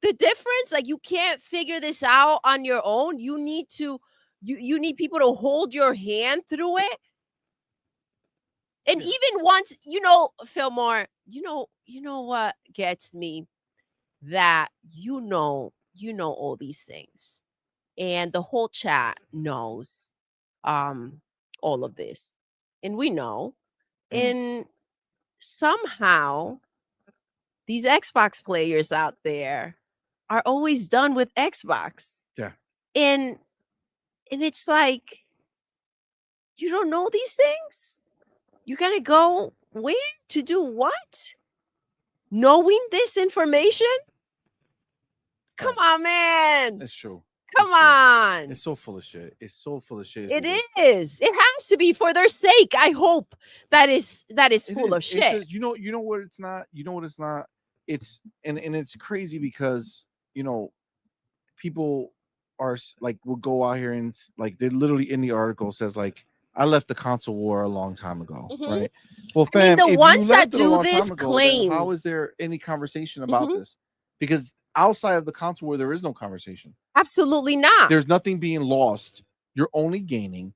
the difference. Like, you can't figure this out on your own. You need to you need people to hold your hand through it. And Yeah. even once, Fillmore, you know what gets me? That all these things. And the whole chat knows all of this. And we know. And somehow these Xbox players out there are always done with Xbox. Yeah. And it's like, you don't know these things? You gotta go where to do what? Knowing this information? Come on, man. It's true. Come on. It's so full of shit. It's so full of shit. It is. It has to be for their sake. I hope that is full of shit. It's just, you know what it's not. You know what it's not. It's and it's crazy because people are like will go out here and like they're literally in the article says like I left the console war a long time ago, right? Well, fam, the if ones you left that it a do long this time ago, claim. then how is there any conversation about this? Because outside of the console war, there is no conversation. Absolutely not. There's nothing being lost. You're only gaining.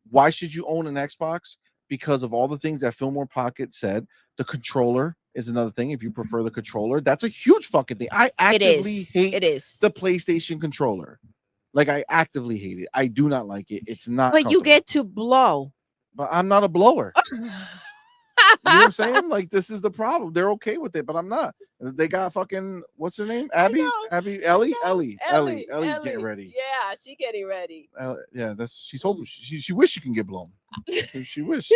Why should you own an Xbox? Because of all the things that Fillmore Pocket said. The controller is another thing. If you prefer the controller, that's a huge fucking thing. I actively hate the PlayStation controller. Like I actively hate it. I do not like it. It's not. But you get to blow. But I'm not a blower. You know what I'm saying? Like this is the problem. They're okay with it, but I'm not. They got fucking what's her name? Ellie's getting ready. Yeah, she's getting ready. Yeah, she's hoping she wish she can get blown. She wish.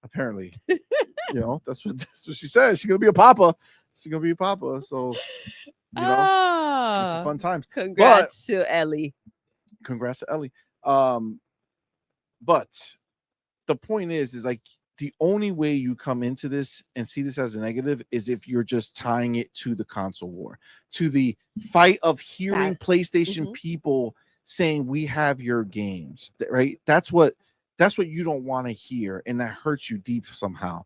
Apparently, that's what she says. She's gonna be a papa. She's gonna be a papa. So you know, it's the Ah, fun times. But congrats to Ellie. congrats to Ellie. But the point is like the only way you come into this and see this as a negative is if you're just tying it to the console war, to the fight of hearing That PlayStation mhm. people saying we have your games, right? That's what you don't want to hear, and that hurts you deep somehow.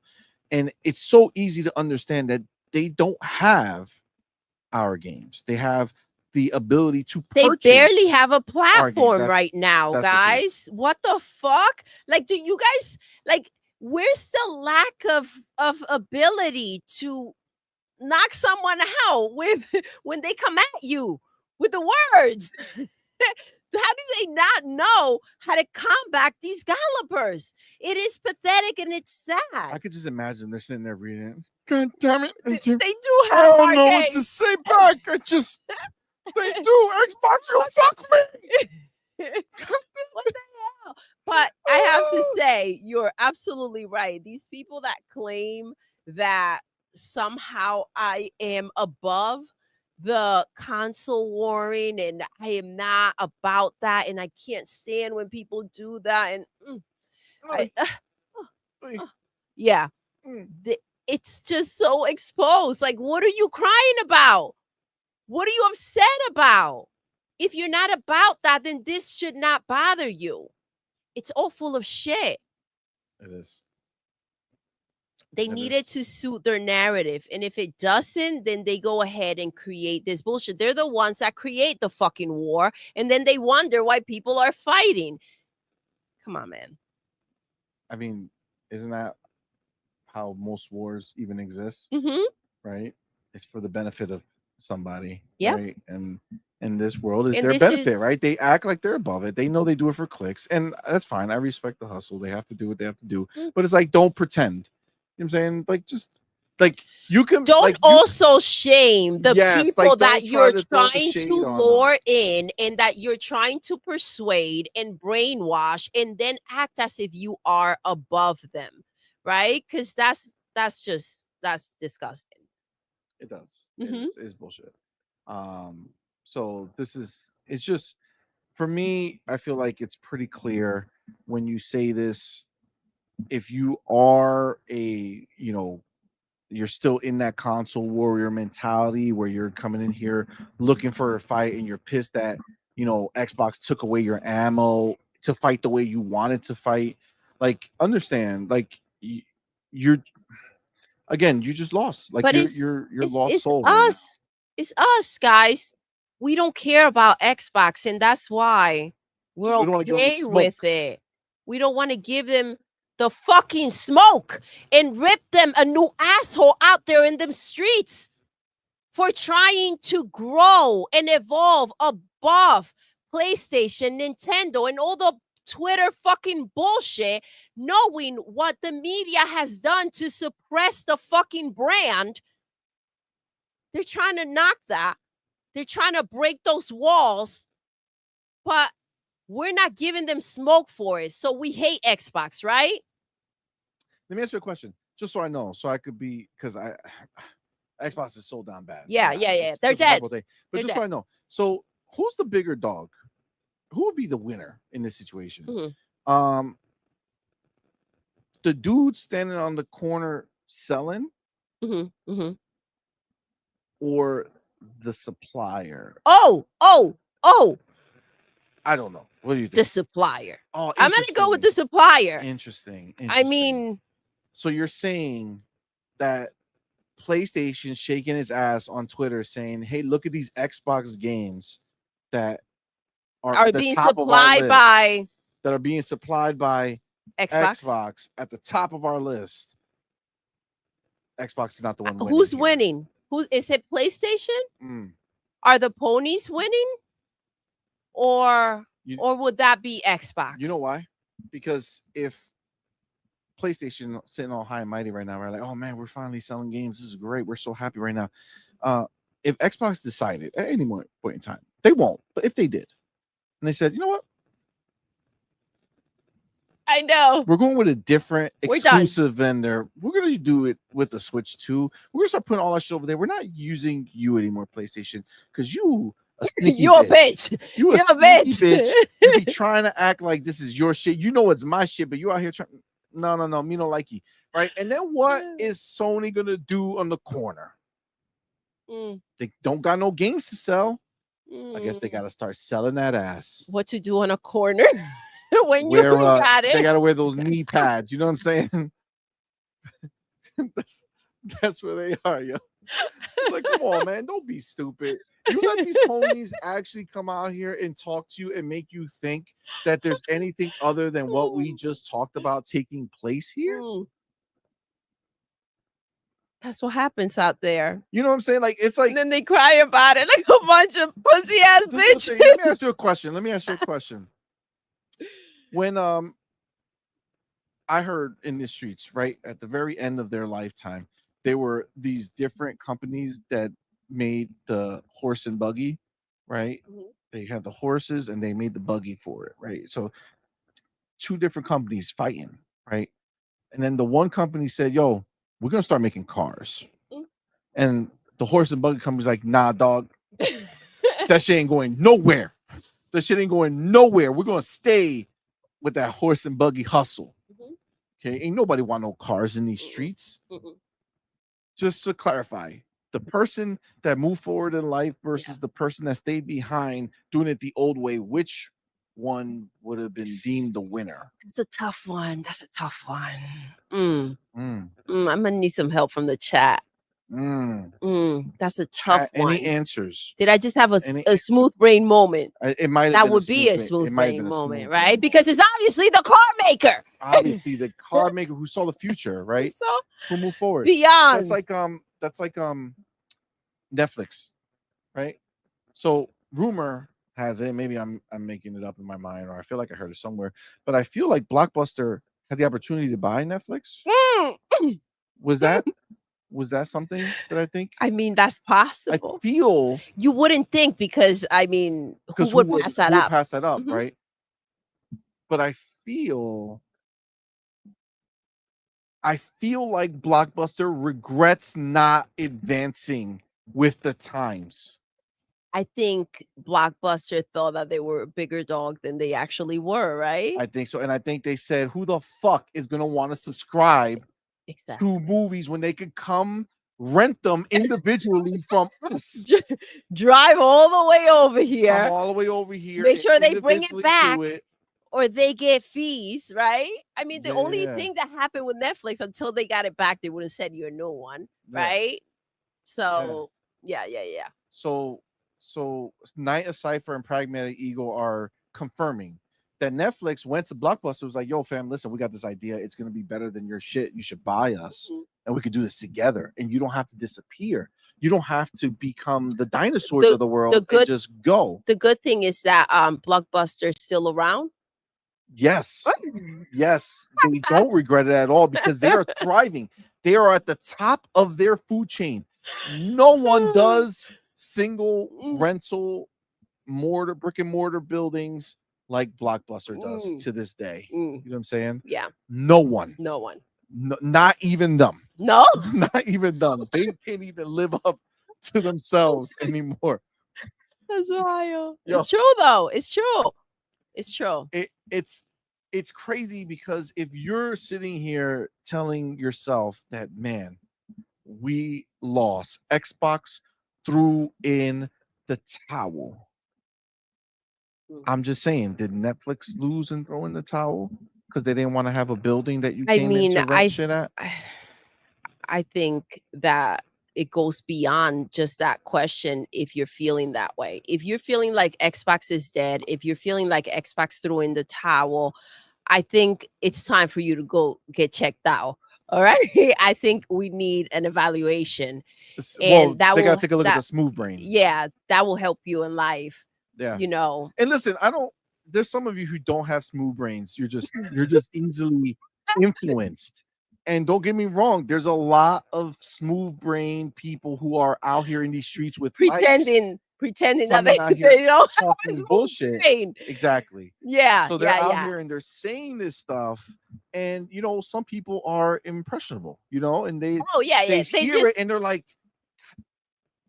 And it's so easy to understand that they don't have our games. They have the ability to They barely purchase have a our games. platform right now, That's the truth. guys. What the fuck? Like, do you guys like? Where's the lack of ability to knock someone out with when they come at you with the words? How do they not know how to combat these gallopers? It is pathetic and it's I sad. could just imagine they're sitting there reading it. God damn it. They I do have don't our know what to games. say back. They do. Xbox, you fuck me. What the hell? But I have to say, you're absolutely right. These people that claim that somehow I am above the console warring and I am not about that and I can't stand when people do that and I Ay, yeah, mm. it's just so exposed. Like what are you crying about? What are you upset about? If you're not about that, then this should not bother you. It's all full of shit. It is. They It need it is. to suit their narrative. And if it doesn't, then they go ahead and create this bullshit. They're the ones that create the fucking war. And then they wonder why people are fighting. Come on, man. I mean, isn't that how most wars even exist? Mm-hmm. Right? It's for the benefit of somebody, Yep. right? And in this world is And their this is benefit, right? They act like they're above it. They know they do it for clicks, and that's fine. I respect the hustle. They have to do what they have to do. mm. But it's like don't pretend. You know what I'm saying? Like just like you can Don't like you also shame the yes, people like that don't try you're to throw the trying to shade on them. lure in and that you're trying to persuade and brainwash and then act as if you are above them, right? Because that's disgusting. It does. Hmm. It's bullshit. So this is it's just for me, I feel like it's pretty clear when you say this, if you are a, you're still in that console warrior mentality where you're coming in here looking for a fight and you're pissed that, Xbox took away your ammo to fight the way you wanted to fight. Like, understand, like you're again, you just lost. Like But you're it's lost it's soul right now. us. It's us, guys. We don't care about Xbox, and that's why we're Because we don't want to give them the okay with smoke. it. We don't want to give them the fucking smoke and rip them a new asshole out there in them streets for trying to grow and evolve above PlayStation, Nintendo, and all the Twitter fucking bullshit, knowing what the media has done to suppress the fucking brand. They're trying to knock that. They're trying to break those walls, but we're not giving them smoke for it. So we hate Xbox, right? Let me ask you a question, just so I know, so I could be because I Xbox is so down bad. Yeah, yeah, yeah. It's They're just a dead. horrible thing. But They're just so dead. I know, so who's the bigger dog? Who would be the winner in this situation? Mhm. Um, the dude standing on the corner selling, Mhm. Mhm. or the supplier? Oh, oh, oh, I don't know. What do you the think? supplier. Oh, I'm gonna go with interesting, the supplier. interesting, I interesting. mean, So you're saying that PlayStation shaking its ass on Twitter saying, "Hey, look at these Xbox games that are are at the being top of our supplied list, by that are being supplied by Xbox. Xbox at the top of our list." Xbox is not the one winning Who's here. winning? Who is it? PlayStation? Mm. Are the ponies winning, or You or would that be you know Xbox? why? Because if PlayStation sitting all high and mighty right now, we're like, oh man, we're finally selling games. This is great. We're so happy right now. Uh, if Xbox decided at any point in time, they won't, but if they did, and they said, you know what, I know. We're going with a different We're done. exclusive vendor. We're gonna do it with the Switch 2. We're gonna start putting all that shit over there. We're not using you anymore, PlayStation, because you a sneaky You a bitch. bitch. You a You're a sneaky bitch. bitch. You be trying to act like this is your shit. You know it's my shit, but you out here trying. No, me no like you, right? And then what is Sony gonna do on the corner? They don't got no games to sell. I guess they gotta start selling that ass. What to do on a corner when you Where got it? they gotta wear those knee pads. You know what I'm saying? that's where they are, yo. It's like, come on, man, don't be stupid. You let these ponies actually come out here and talk to you and make you think that there's anything other than what we just talked about taking place here. That's what happens out there. You know what I'm saying? Like, it's like, and then they cry about it like a bunch of pussy ass bitches. Let me ask you a question. When I heard in the streets, right at the very end of their lifetime, there were these different companies that made the horse and buggy, right? They had the horses and they made the buggy for it, right? So two different companies fighting, right? And then the one company said, "Yo, we're gonna start making cars," and the horse and buggy company's like, "Nah, dog, that shit ain't going nowhere. That shit ain't going nowhere. We're gonna stay with that horse and buggy hustle." Okay, ain't nobody want no cars in these streets. Just to clarify, the person that moved forward in life versus the person that stayed behind doing it the old way, which one would have been deemed the winner? That's a tough one. I'm gonna need some help from the chat. That's a tough one. Any answers? Did I just have a smooth brain moment? It might have that been would be a smooth brain a moment, smooth right? Because it's obviously the car maker. Obviously, the car maker who saw the future, right? Who moved forward. Beyond. That's like Netflix, right? So rumor has it, maybe I'm making it up in my mind, or I feel like I heard it somewhere, but I feel like Blockbuster had the opportunity to buy Netflix. Was that something that I think? I mean, that's possible. I feel you wouldn't think because I mean, who would pass that up? Pass that up, right? But I feel like Blockbuster regrets not advancing with the times. I think Blockbuster thought that they were a bigger dog than they actually were, right? I think so. And I think they said, who the fuck is going to want to subscribe to movies when they could come rent them individually from us? Drive all the way over here. Come all the way over here. Make sure they bring it back. Or they get fees, right? I mean, the only thing that happened with Netflix until they got it back, they would have said you're a new one, right? So, yeah. So Night of Cypher and Pragmatic Eagle are confirming that Netflix went to Blockbuster, was like, "Yo, fam, listen, we got this idea. It's gonna be better than your shit. You should buy us, and we could do this together. And you don't have to disappear. You don't have to become the dinosaurs of the world and just go." The good thing is that Blockbuster's still around. Yes, they don't regret it at all because they are thriving. They are at the top of their food chain. No one does single rental brick and mortar buildings like Blockbuster does to this day. You know what I'm saying? Yeah. No one. No, not even them. No, not even them. They can't even live up to themselves anymore. That's wild. It's true though. It's true. It's crazy because if you're sitting here telling yourself that, man, we lost, Xbox threw in the towel. I'm just saying, did Netflix lose and throw in the towel because they didn't want to have a building that you came in to rent shit at? I think that it goes beyond just that question. If you're feeling that way, if you're feeling like Xbox is dead, if you're feeling like Xbox threw in the towel, I think it's time for you to go get checked out. All right. I think we need an evaluation. And they gotta take a look at the smooth brain. Yeah, that will help you in life. Yeah. You know. And listen, there's some of you who don't have smooth brains. You're just easily influenced. And don't get me wrong, there's a lot of smooth brain people who are out here in these streets with pretending pretending that coming out here they don't have talking his bullshit. moving. Exactly. Yeah, So they're yeah, out yeah. here and they're saying this stuff, and some people are impressionable, and they Oh, yeah, they yeah. They hear it just and they're like,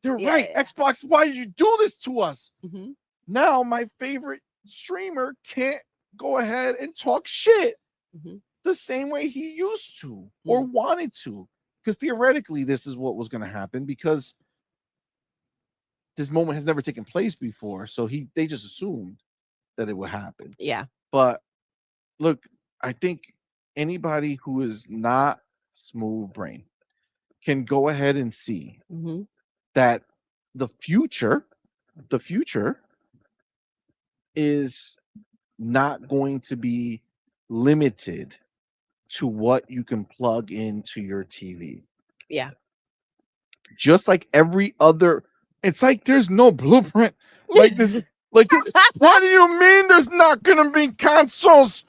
they're yeah, right. yeah. Xbox, why did you do this to us? Mhm. Now my favorite streamer can't go ahead and talk shit Mhm. the same way he used to or Mm. wanted to. Because theoretically, this is what was going to happen because this moment has never taken place before. So they just assumed that it would happen. Yeah. But look, I think anybody who is not smooth brain can go ahead and see Mhm. that the future is not going to be limited to what you can plug into your TV. Yeah. Just like every other, it's like there's no blueprint. Like this, what do you mean there's not gonna be consoles?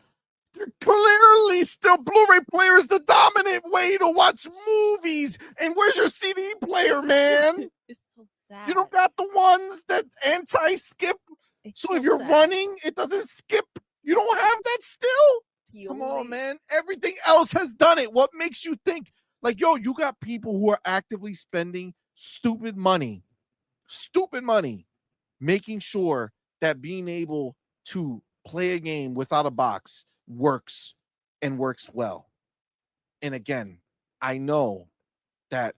Clearly, still Blu-ray player is the dominant way to watch movies. And where's your CD player, man? It's so sad. You don't got the ones that anti-skip. It's So so if you're sad. running, it doesn't skip. You don't have that still. The Come on, only man. Everything else has done it. What makes you think like, yo, you got people who are actively spending stupid money, making sure that being able to play a game without a box works and works well. And again, I know that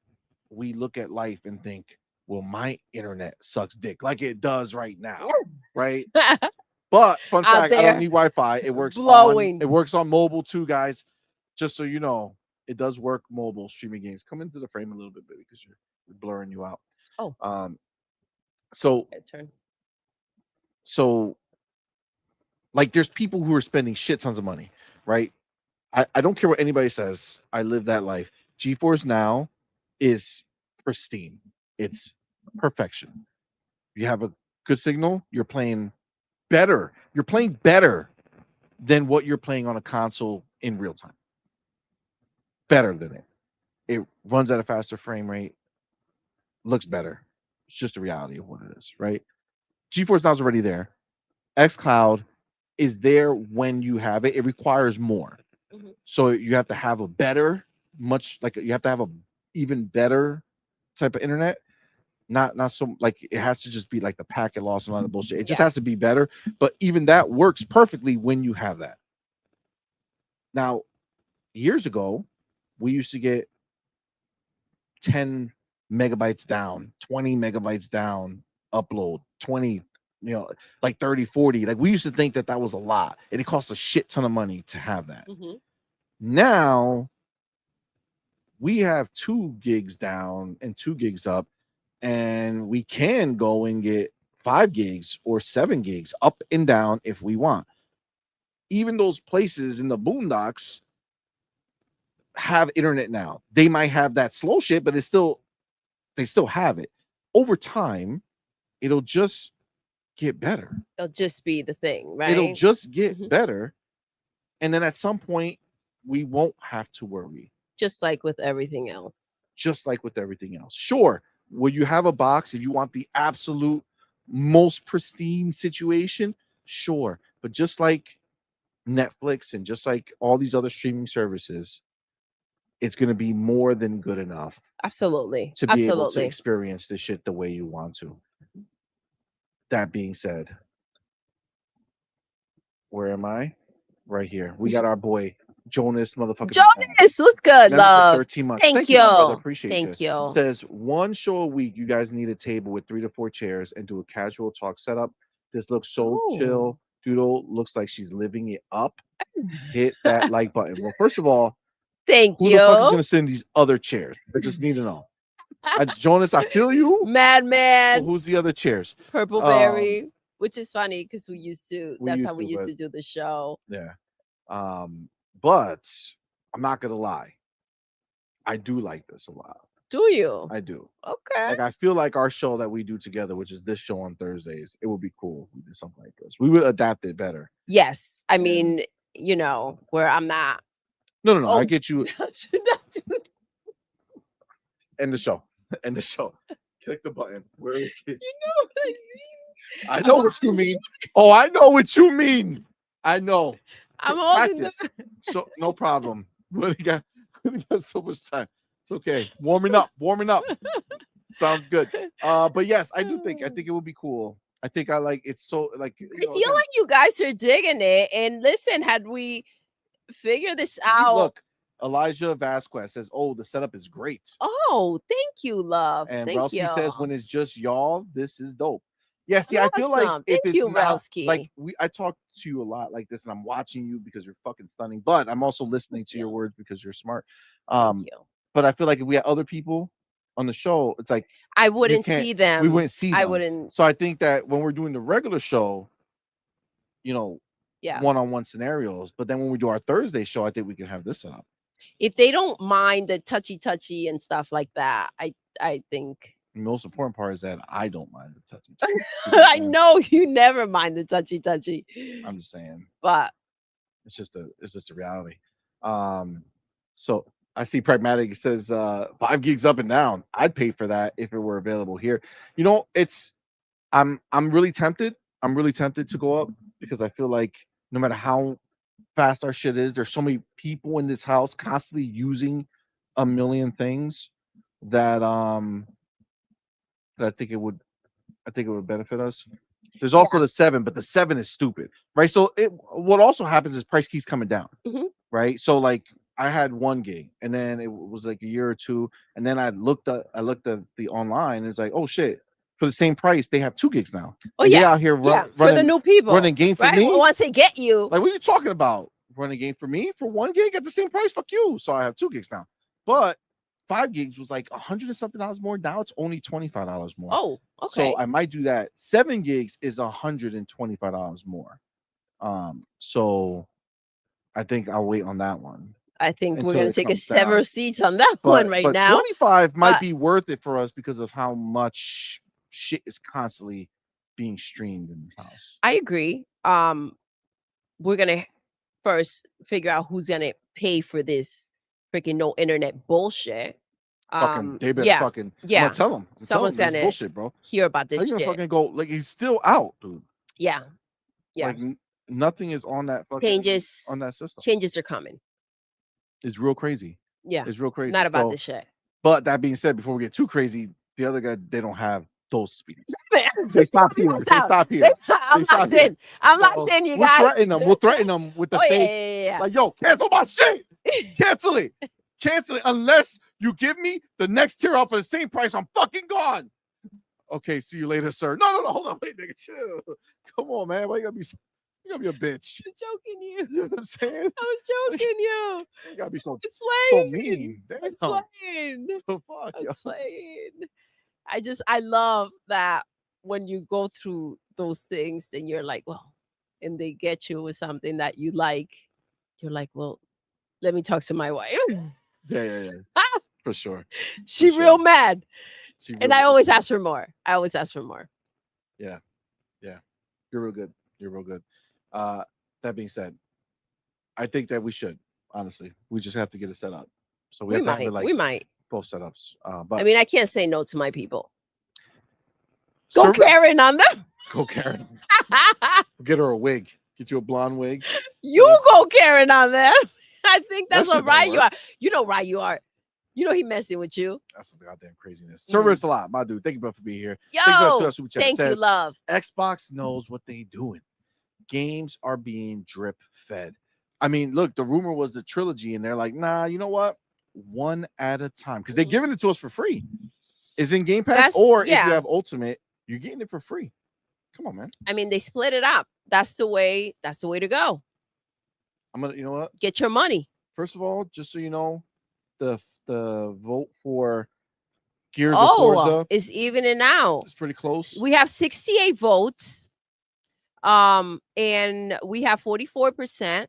we look at life and think, well, my internet sucks dick like it does right now, right? But fun out fact, I don't there need Wi-Fi. It works blowing. on mobile too, guys. Just so you know, it does work mobile streaming games. Come into the frame a little bit, baby, because you're blurring you out. Oh, So turn. so like there's people who are spending shit tons of money, right? I don't care what anybody says. I live that life. GeForce Now is pristine. It's perfection. You have a good signal, you're playing better. You're playing better than what you're playing on a console in real time. Better than it. It runs at a faster frame rate, looks better. It's just the reality of what it is, right? GeForce Now is already there. xCloud is there when you have it. It requires more. Mhm. So you have to have a better, you have to have a even better type of internet. Not so like it has to just be like the packet loss and all that bullshit. It just has to be better. But even that works perfectly when you have that. Now, years ago, we used to get 10 megabytes down, 20 megabytes down, upload, 20, like 30, 40. Like we used to think that that was a lot and it costs a shit ton of money to have that. Mhm. Now we have 2 gigs down and 2 gigs up, and we can go and get 5 gigs or 7 gigs up and down if we want. Even those places in the boondocks have internet now. They might have that slow shit, but they still have it. Over time, it'll just get better. It'll just be the thing, right? It'll just get Mhm. better. And then at some point, we won't have to worry. Just like with everything else. Just like with everything else. Sure, will you have a box if you want the absolute most pristine situation? Sure. But just like Netflix and just like all these other streaming services, it's going to be more than good enough Absolutely. to be able to Absolutely. experience this shit the way you want to. That being said, where am I? Right here. We got our boy Jonas motherfucker. Jonas, what's good, love? 13 months. Thank You, my brother. you. Appreciate Thank you. Says 1 show a week. You guys need a table with 3 to 4 chairs and do a casual talk setup. This looks so chill. Ooh. Doodle looks like she's living it up. Hit that like button. Well, first of all, Thank who you. the fuck is gonna send these other chairs? I just need to know. Jonas, I feel you. But Madman, who's the other chairs? Purple Berry, which is funny because we used to. we That's used how we to, used but- to do the show. Yeah. But I'm not gonna lie. I do like this a lot. Do you? I do. Okay. Like I feel like our show that we do together, which is this show on Thursdays, it would be cool if we did something like this. We would adapt it better. Yes. I mean, where I'm not. No. I Oh. get you. Should not do End the show. End the show. Click the button. Where is it? You know what I mean? I know what you mean. Oh, I know what you mean. I know. I'm holding Practice. So no problem. We only got so much time. It's okay. Warming up. Sounds good. But yes, I think it would be cool. I think I like it's so like I feel like you guys are digging it. And listen, had we figured this out. Look, Elijah Vasquez says, "Oh, the setup is great." Oh, thank you, love. And Thank Browski you. says, "When it's just y'all, this is dope." Yeah, see, I feel like Awesome. if Thank it's you, not Browski. like I talk to you a lot like this, and I'm watching you because you're fucking stunning, but I'm also listening to your words because you're smart. Thank you. But I feel like if we had other people on the show, it's like I wouldn't see them. we wouldn't see them. I wouldn't. So I think that when we're doing the regular show, you know, Yeah. one-on-one scenarios, but then when we do our Thursday show, I think we can have this up. If they don't mind the touchy and stuff like that, I think. The most important part is that I don't mind the touchy. I know you never mind the touchy. I'm just saying, but it's just a reality. So I see Pragmatic says 5 gigs up and down. I'd pay for that if it were available here. You know, I'm really tempted. I'm really tempted to go up because I feel like no matter how fast our shit is, there's so many people in this house constantly using a million things that that I think it would benefit us. There's also the 7, but the 7 is stupid, right? So what also happens is price keeps coming down, right? So like I had 1 gig, and then it was like a year or 2, and then I looked at the online, and it's like, oh shit, for the same price they have 2 gigs now. Oh and yeah, they out here running for the new people running game for right? me. Once they get you, like, what are you talking about? Running game for me for 1 gig at the same price? Fuck you. So I have 2 gigs now, but 5 gigs was like $100 and something more. Now it's only $25 more. Oh, okay. So I might do that. 7 gigs is $125 more. So I think I'll wait on that one. I think we're until gonna it take a comes several down. seats on that one right But now. 25 might be worth it for us because of how much shit is constantly being streamed in this house. I agree. We're gonna first figure out who's gonna pay for this freaking no internet bullshit. Fucking, they better Yeah, fucking. yeah. I'm gonna tell them. Someone's this gonna bullshit, bro. hear about They're this gonna shit. fucking go like he's still out, dude. Yeah, yeah. Like nothing is on that fucking Changes on that system. Changes are coming. It's real crazy. Yeah, It's real crazy. not about So, this shit. But that being said, before we get too crazy, the other guy, they don't have those speeds. Man, They stop here. They stop here. I'm They stop locked here. in. I'm So, locked in, you We'll guys. threaten them. We'll threaten them with the Oh, fake. yeah. Like, yo, cancel my shit. Cancel it. Cancel it. Unless you give me the next tier off for the same price, I'm fucking gone. Okay, see you later, sir. No, hold on. Wait, nigga, chill. Come on, man. Why you gotta be a bitch? I was joking you. You know what I'm saying? I was joking you. You gotta be so It's mean. It's Damn. playing. The fuck, yo. It's playing. I love that when you go through those things and you're like, well, and they get you with something that you like, you're like, well, let me talk to my wife. Yeah. For sure. She For real sure. mad. She And real I good. always ask for more. Yeah. You're real good. That being said, I think that we should, honestly. We just have to get it set up. So we have to have it like We might. both setups. But I mean, I can't say no to my people. Go Karen on them. Go Karen. Get her a wig. Get you a blonde wig. You go Karen on them. I think that's That what shit don't right you are. You know right you are. You know he messing with you. That's some goddamn craziness. Service a lot, my dude. Thank you both for being here. Yo, thank you, love. Xbox knows what they doing. Games are being drip fed. I mean, look, the rumor was the trilogy, and they're like, nah, you know what? One at a time. Because they're giving it to us for free. It's in Game Pass, or if you have Ultimate, you're getting it for free. Come on, man. I mean, they split it up. That's the way to go. You know what? Get your money. First of all, just so you know, the vote for Gears of Forza is evening out. It's pretty close. We have 68 votes. And we have 44%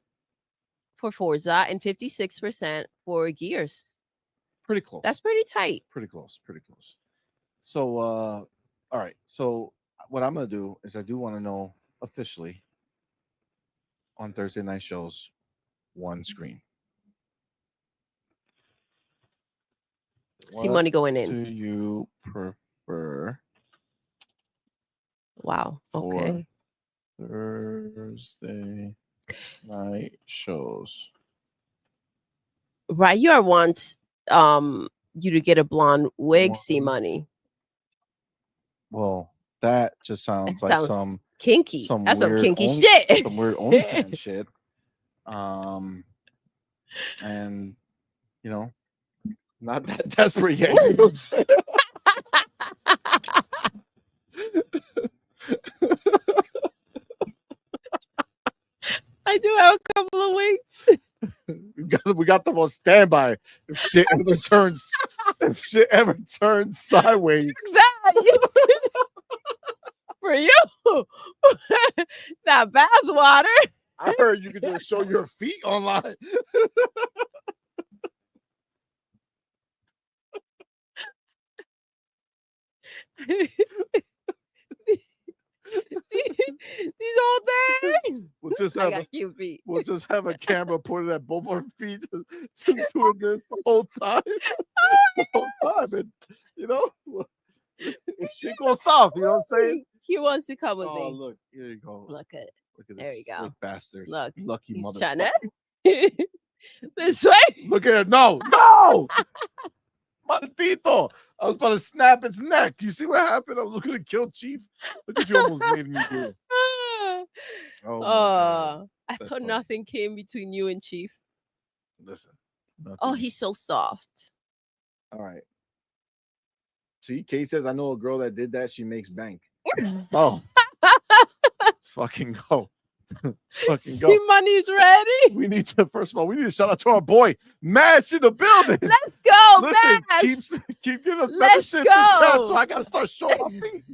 for Forza and 56% for Gears. Pretty close. That's pretty tight. Pretty close. So all right. So what I'm gonna do is I do want to know officially on Thursday night shows one screen. CMoney going in. Do you prefer? for Wow. Okay. Thursday night shows. Right. You are wants you to get a blonde wig, CMoney. Well, that just That sounds like sounds kinky. That's some kinky shit. some weird OnlyFans shit. And you know, not that desperate yet. You know what I'm saying? I do have a couple of wigs. we got them on standby. If shit ever turns sideways. That for you. That bath water. I heard you could just show your feet online. These old things. We'll just I have got cute feet. we'll just have a camera pointed at both our feet, just doing this the whole time. The whole time, and you know, if shit goes south, you know what I'm saying? He wants to come with Oh, me. look, here you go. Look at it. Look at There this you go. sick bastard. Look, lucky he's motherfucker. trying to this way. Look at it. No, no. Maldito. I was about to snap its neck. You see what happened? I was looking to kill Chief. Look what you almost made me do. Oh, my God. I That's thought funny. nothing came between you and Chief. Listen. Oh, nothing. he's so soft. All right. See, Kay says, I know a girl that did that. She makes bank. Oh. Fucking go. Fucking go. CMoney's ready. We need to, first of all, we need to shout out to our boy, Mash in the building. Let's go, Listen, Mash. keep giving us Let's memberships in chat, go. so I gotta start showing my feet.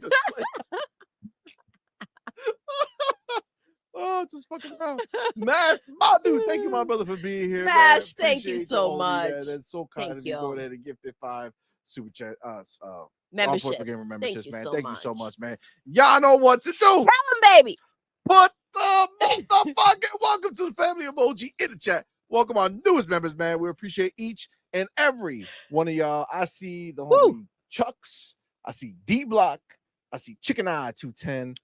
Oh, just fucking around. Mash, my dude, thank you, my brother, for being here. Mash, man. thank you Appreciate so homie, much. man. That's so kind Thank of you. Go you. ahead and gifted 5 super chat Membership. for gamer memberships, you man. so Thank you much. so much, man. Y'all know what to do. Tell him, baby. Put the motherfucking welcome to the family emoji in the chat. Welcome our newest members, man. We appreciate each and every one of y'all. I see the homie Chucks. I see D Block. I see Chicken Eye 210,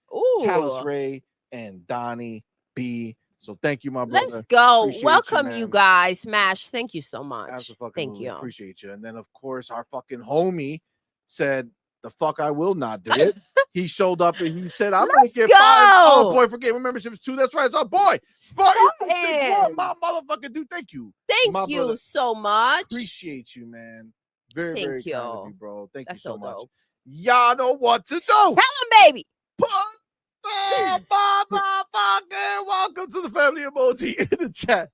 Talus Ray, and Donnie B. So thank you, my brother. Let's go. Appreciate Welcome you, you man. guys. Smash. Thank you so much. Absolutely. Thank you. Appreciate you. And then, of course, our fucking homie said, the fuck I will not do it. He showed up and he said, I'm going to get 5 boy for gamer memberships too. That's right. It's our boy. Spartan, my motherfucking dude. Thank you. Thank you brother. So much. Appreciate you, man. Very, Thank very you. kind of you, bro. Thank That's you so so much. dope. Y'all know what to do. Tell him, baby. Put the motherfucking welcome to the family emoji in the chat.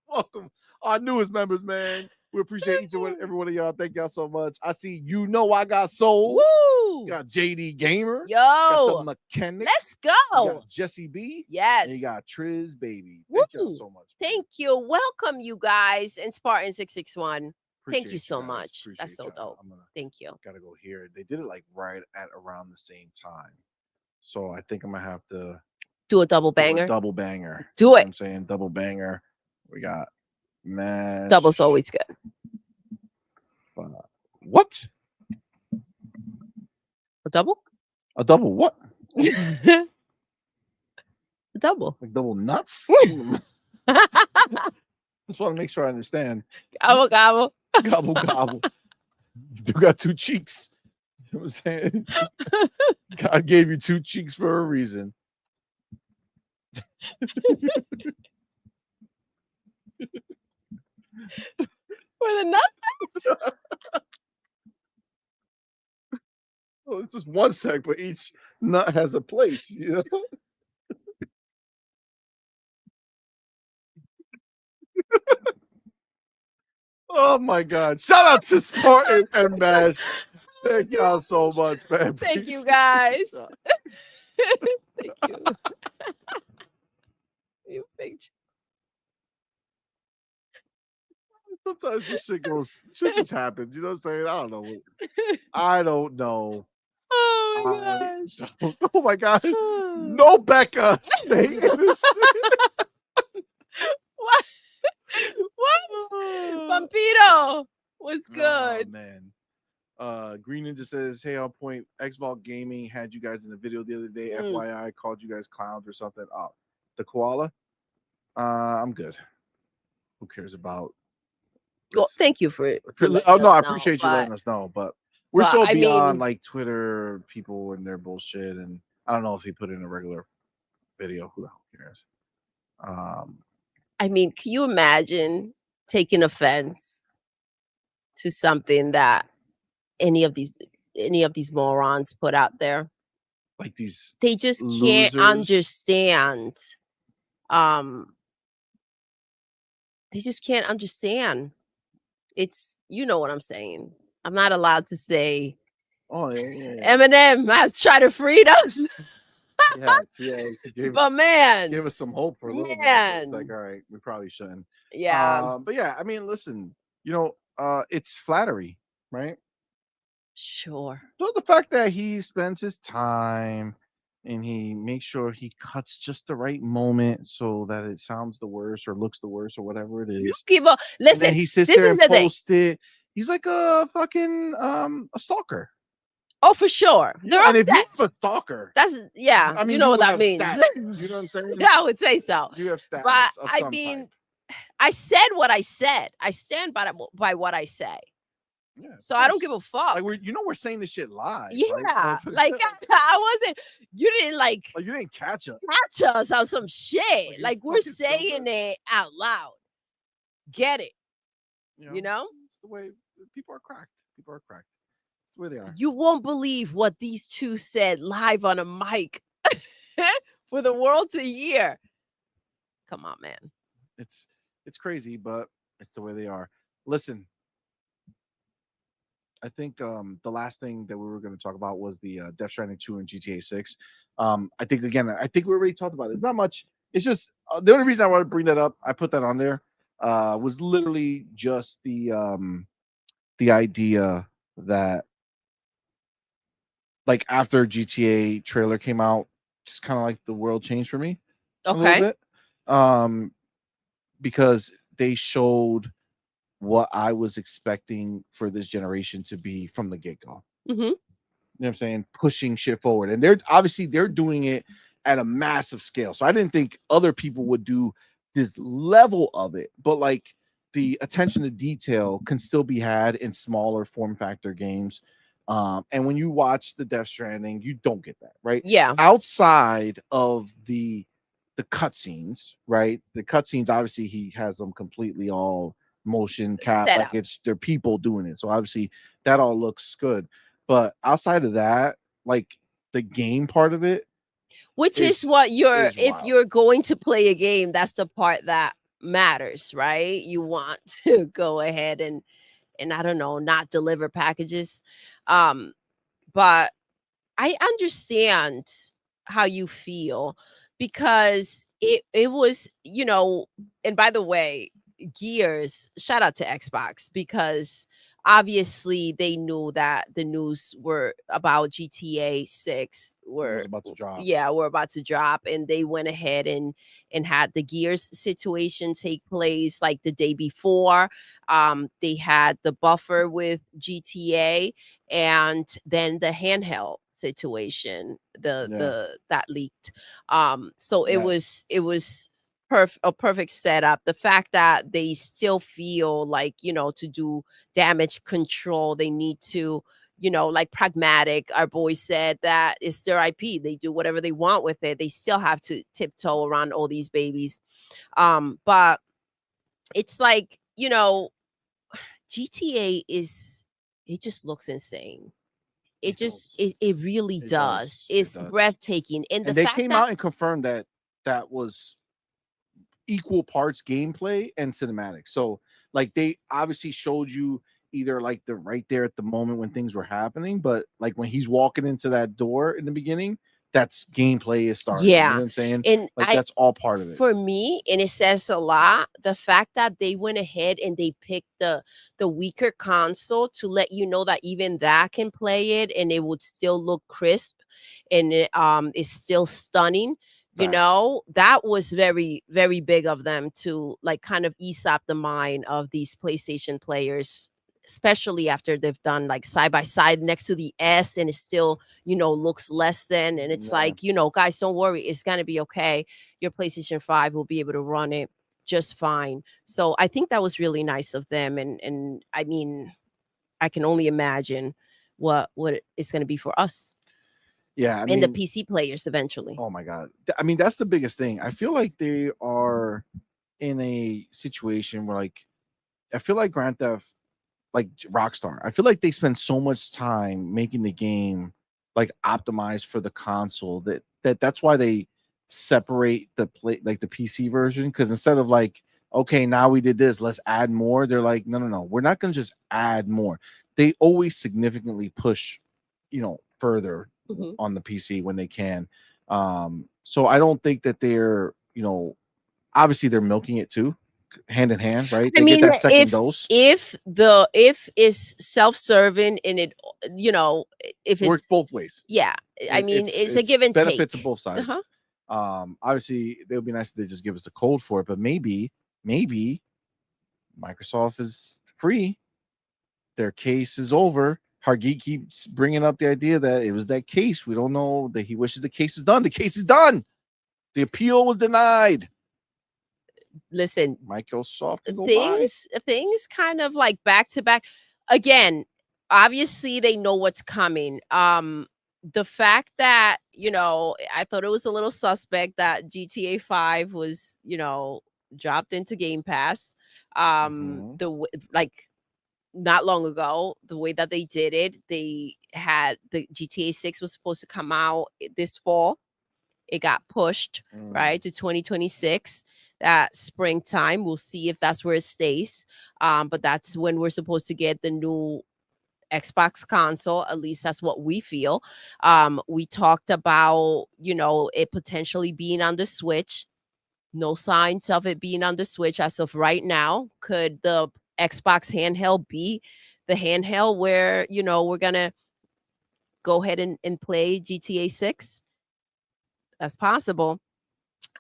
Welcome our newest members, man. We appreciate each and every one of y'all. Thank y'all so much. I see you know I got soul. Woo! You got JD Gamer. Yo. Got the mechanic. Let's You go. got Jesse B. Yes. And you got Triz Baby. Thank y'all so much. Thank you. Welcome you guys and Spartan 661. Appreciate Thank you so much. Appreciate That's so y'all. dope. Thank you. Gotta go here. They did it like right at around the same time. So I think I'm gonna have to do a double banger. Double banger. Do it. You know what I'm saying double banger. We got Mash. Double's always good. What? A double? A double what? A double. Like double nuts? Just want to make sure I understand. Gobble, gobble. Gobble, gobble. You got 2 cheeks. You know what I'm saying? God gave you 2 cheeks for a reason. For the nuts? Well, it's just one sec, but each nut has a place, you know? Oh my God. Shout out to Spartan and Mash. Thank y'all so much, man. Thank you guys. Thank you. You big. Sometimes this shit just happens. You know what I'm saying? I don't know. I don't know. Oh my gosh. Oh my God. No, Becca. Stay innocent. What? What? Vampiro was good. Oh, man. Green Ninja says, "Hey, on point. Xbox Gaming had you guys in the video the other day. Mm. FYI, called you guys clowns or something." The koala. I'm good. Who cares about Well, this? thank you for Oh letting no, us I know, appreciate you letting us know, but we're but so I beyond mean like Twitter people and their bullshit. And I don't know if he put in a regular video. Who the hell cares? Um, can you imagine taking offense to something that any of these any of these morons put out there? like these They just can't losers. understand. Um, they just can't understand. It's you know what I'm saying. I'm not allowed to say Oh yeah, yeah, yeah. Eminem has tried to free us, Yes, yes. He but man, gave us some hope for a little bit, but it's like, man, all right, we probably shouldn't. yeah, But yeah, I mean, listen, it's flattery, right? sure. So the fact that he spends his time and he makes sure he cuts just the right moment so that it sounds the worst or looks the worst or whatever it You is, keep on and then listen. he sits This there is and the thing. posts it. He's like a fucking a stalker, Oh, for sure, they're and if you upset. have a stalker, That's yeah. I You mean, know you what that have means. status. You know what I'm saying? I would say so, You have but status of I some type. mean, I said what I said. I stand by what I say. Yeah, of So I don't course. give a fuck. Like we're saying this shit live. Like, Yeah, like I wasn't. You didn't like like you didn't catch us. catch us on some Like shit. you're Like we're fucking saying stupid. it out loud. Get it? You You know, know. it's the way people are cracked. People are cracked. It's the way they are. You won't believe what these two said live on a mic for the world to hear. Come on, man. It's it's crazy, but it's the way they are. Listen, I think the last thing that we were going to talk about was the Death Stranding 2 and GTA 6. I think again, I think we already talked about it. It's not much. It's just the only reason I want to bring that up, I put that on there, was literally just the idea that like after GTA trailer came out, just kind of like the world changed for me a little Okay. bit. Um, because they showed what I was expecting for this generation to be from the get-go. Hmm. You know what I'm saying? Pushing shit forward. And they're doing it at a massive scale. So I didn't think other people would do this level of it, but like the attention to detail can still be had in smaller form factor games. And when you watch the Death Stranding, you don't get that, right? Yeah. Outside of the cutscenes, right? The cutscenes, obviously, he has them completely all motion cap, Set like up. they're people doing it. So obviously that all looks good. But outside of that, like the game part of it Which is is what you're is if wild. you're going to play a game, that's the part that matters, right? You want to go ahead and I don't know, not deliver packages. Um, but I understand how you feel because it was, and by the way, Gears, shout out to Xbox because obviously they knew that the news were about GTA 6 Was were about to drop. yeah, were about to drop and they went ahead and had the Gears situation take place like the day before. They had the buffer with GTA and then the handheld situation Yeah. the that leaked. So Yes. it was a perfect setup. The fact that they still feel like, to do damage control, they need to, like Pragmatic, our boy said that it's their IP. They do whatever they want with it. They still have to tiptoe around all these babies. But it's like, GTA is it just looks insane. It It just does. it really It does. does. It It's does. breathtaking. And the And they fact came that out and confirmed that that was equal parts gameplay and cinematic. So like they obviously showed you either like the right there at the moment when things were happening, but like when he's walking into that door in the beginning, that's gameplay is starting. You know yeah. what I'm saying? And Like that's all part of it. for me, and it says a lot, the fact that they went ahead and they picked the weaker console to let you know that even that can play it and it would still look crisp and it is still stunning. Facts. That was very, very big of them to like kind of ease up the mind of these PlayStation players especially after they've done like side by side next to the S and it still, looks less than. And it's Yeah. like, guys, don't worry. It's going to be okay. Your PlayStation 5 will be able to run it just fine. So I think that was really nice of them. And I mean, I can only imagine what it's going to be for us Yeah, I and the mean, PC players eventually. oh my god. I mean, that's the biggest thing. I feel like they are in a situation where like I feel like Grand Theft, like Rockstar, I feel like they spend so much time making the game like optimized for the console that's why they separate the play like the PC version, because instead of like, okay, now we did this, let's add more, they're like, no, no, no, we're not gonna just add more. They always significantly push, further Mhm. on the PC when they can. So I don't think that they're, obviously they're milking it too, hand in hand, right? I They get mean, that second dose. if it's self-serving and if Works it's both ways. yeah, I mean, it's a It's give and benefits of take. both sides. Uh-huh. Obviously, it would be nice if they just give us the code for it, but maybe Microsoft is free. Their case is over. Hargeet keeps bringing up the idea that it was that case. We don't know that he wishes the case was done. The case is done. The appeal was denied. Listen, Microsoft can go by. things kind of like back to back. Again, obviously they know what's coming. The fact that, I thought it was a little suspect that GTA 5 was, dropped into Game Pass. Mhm. Like not long ago, the way that they did it, they had the GTA 6 was supposed to come out this fall. It got pushed, right, to 2026. That springtime. We'll see if that's where it stays. But that's when we're supposed to get the new Xbox console. At least that's what we feel. We talked about, it potentially being on the Switch. No signs of it being on the Switch as of right now. Could the Xbox handheld be the handheld where, we're gonna go ahead and play GTA 6? That's possible.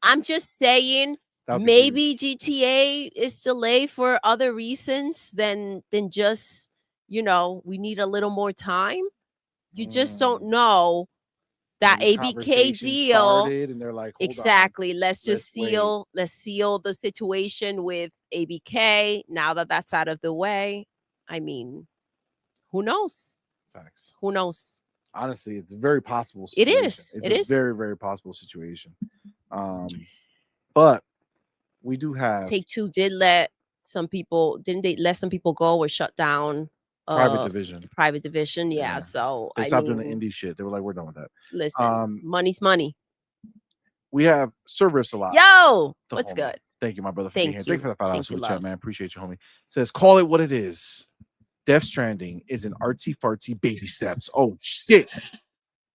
I'm just saying That would be maybe huge. GTA is delayed for other reasons than just, we need a little more time. You just don't Mm. know that Maybe ABK conversation deal. started and they're like, hold on, Exactly. Let's let's just wait. seal the situation with ABK. Now that that's out of the way, I mean, who knows? Facts. Who knows? Honestly, it's a very possible It situation. is. It's It a is. very, very possible situation. But we do have Take Two did let some people didn't they let some people go or shut down private division. the private division? Yeah. Yeah. So They I stopped doing the mean, indie shit. They were like, we're done with that. listen, money's money. We have Cerberus a lot. Yo, The what's homie. good? Thank you, my brother, for being here. Thank Thank you you. for the $5 Thank you, super chat, love. man. Appreciate you, homie. Says, call it what it is. Death Stranding is an artsy fartsy baby steps. Oh shit.